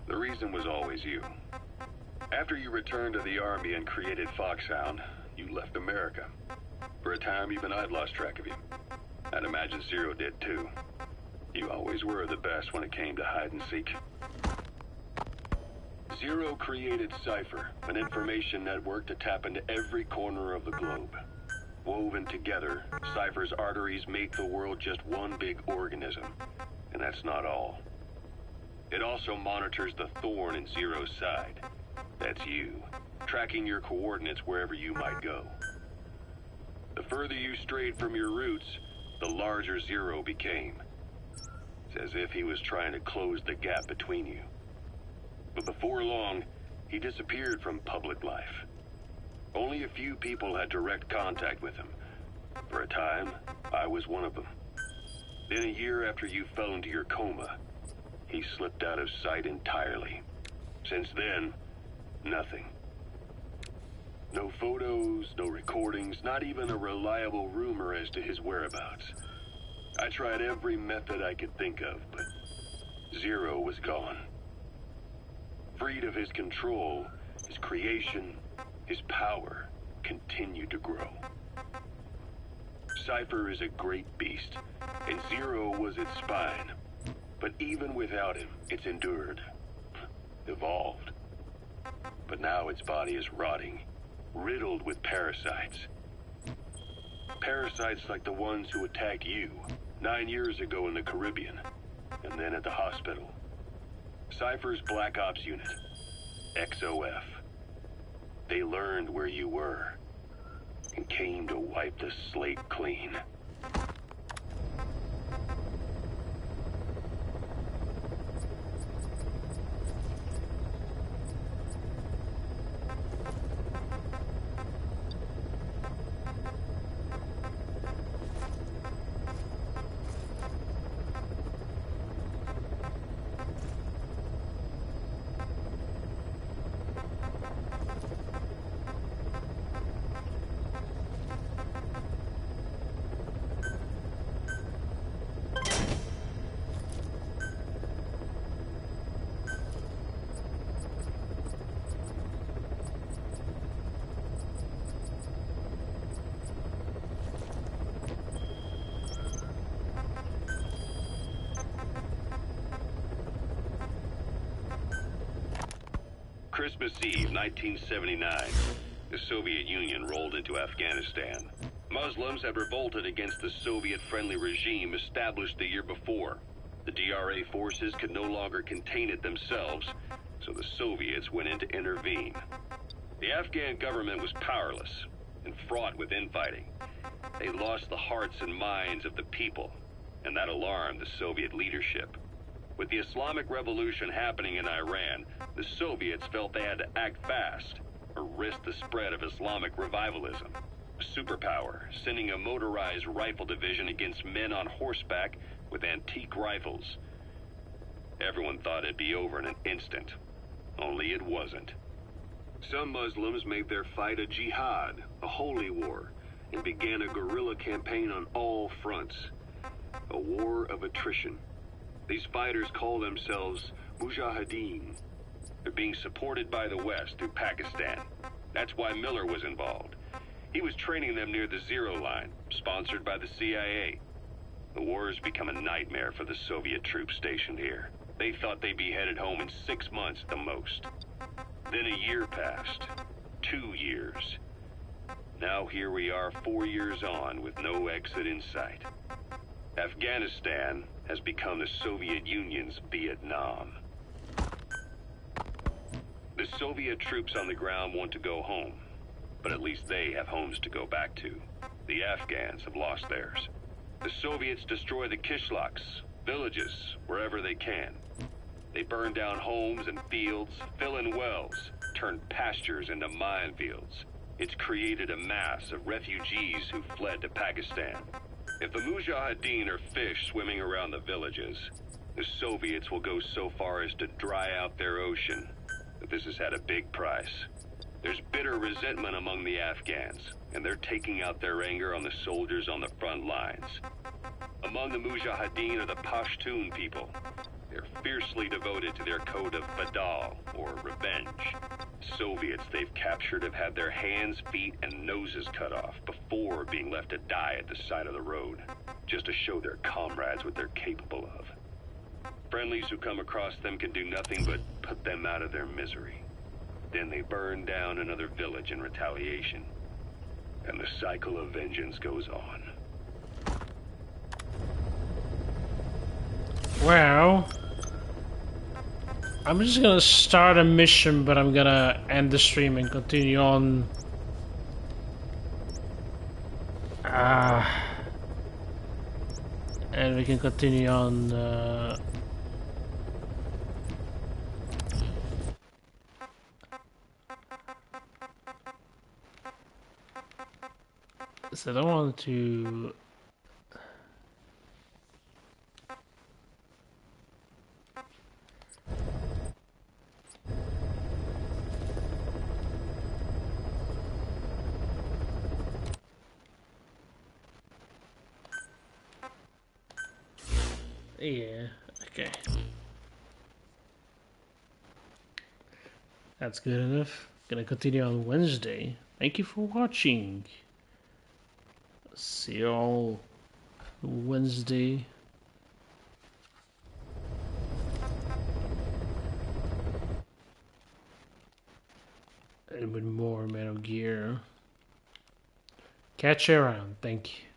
The reason was always you. After you returned to the Army and created Foxhound, you left America. For a time, even I'd lost track of you. I'd imagine Zero did too. You always were the best when it came to hide and seek. Zero created Cypher, an information network to tap into every corner of the globe. Woven together, Cypher's arteries make the world just one big organism. And that's not all. It also monitors the thorn in Zero's side. That's you, tracking your coordinates wherever you might go. The further you strayed from your roots, the larger Zero became. It's as if he was trying to close the gap between you. But before long, he disappeared from public life. Only a few people had direct contact with him. For a time, I was one of them. Then a year after you fell into your coma, he slipped out of sight entirely. Since then, nothing. No photos, no recordings, not even a reliable rumor as to his whereabouts. I tried every method I could think of, but Zero was gone. Freed of his control, his creation, his power continued to grow. Cypher is a great beast, and Zero was its spine. But even without him, it's endured, evolved. But now its body is rotting, riddled with parasites. Parasites like the ones who attacked you 9 years ago in the Caribbean, and then at the hospital. Cypher's Black Ops Unit, XOF. They learned where you were, and came to wipe the slate clean. Christmas Eve, 1979, the Soviet Union rolled into Afghanistan. Muslims had revolted against the Soviet-friendly regime established the year before. The DRA forces could no longer contain it themselves, so the Soviets went in to intervene. The Afghan government was powerless and fraught with infighting. They lost the hearts and minds of the people, and that alarmed the Soviet leadership. With the Islamic Revolution happening in Iran, the Soviets felt they had to act fast. or risk the spread of Islamic revivalism. Superpower, sending a motorized rifle division against men on horseback with antique rifles. Everyone thought it'd be over in an instant. Only it wasn't. Some Muslims made their fight a jihad, a holy war, and began a guerrilla campaign on all fronts. A war of attrition. These fighters call themselves Mujahideen. They're being supported by the West through Pakistan. That's why Miller was involved. He was training them near the Zero Line, sponsored by the CIA. The war has become a nightmare for the Soviet troops stationed here. They thought they'd be headed home in 6 months at the most. Then a year passed. 2 years. Now here we are 4 years on with no exit in sight. Afghanistan has become the Soviet Union's Vietnam. The Soviet troops on the ground want to go home, but at least they have homes to go back to. The Afghans have lost theirs. The Soviets destroy the kishlaks, villages, wherever they can. They burn down homes and fields, fill in wells, turn pastures into minefields. It's created a mass of refugees who fled to Pakistan. If the Mujahideen are fish swimming around the villages, the Soviets will go so far as to dry out their ocean. But this has had a big price. There's bitter resentment among the Afghans, and they're taking out their anger on the soldiers on the front lines. Among the Mujahideen are the Pashtun people. They're fiercely devoted to their code of Badal, or revenge. Soviets they've captured have had their hands, feet, and noses cut off before being left to die at the side of the road, just to show their comrades what they're capable of. Friendlies who come across them can do nothing but put them out of their misery. Then they burn down another village in retaliation. And the cycle of vengeance goes on. Well, I'm just gonna start a mission, but I'm gonna end the stream and continue on. And we can continue on. So I don't want to. Yeah, okay. That's good enough. Gonna continue on Wednesday. Thank you for watching. See you all Wednesday. And with more Metal Gear. Catch you around. Thank you.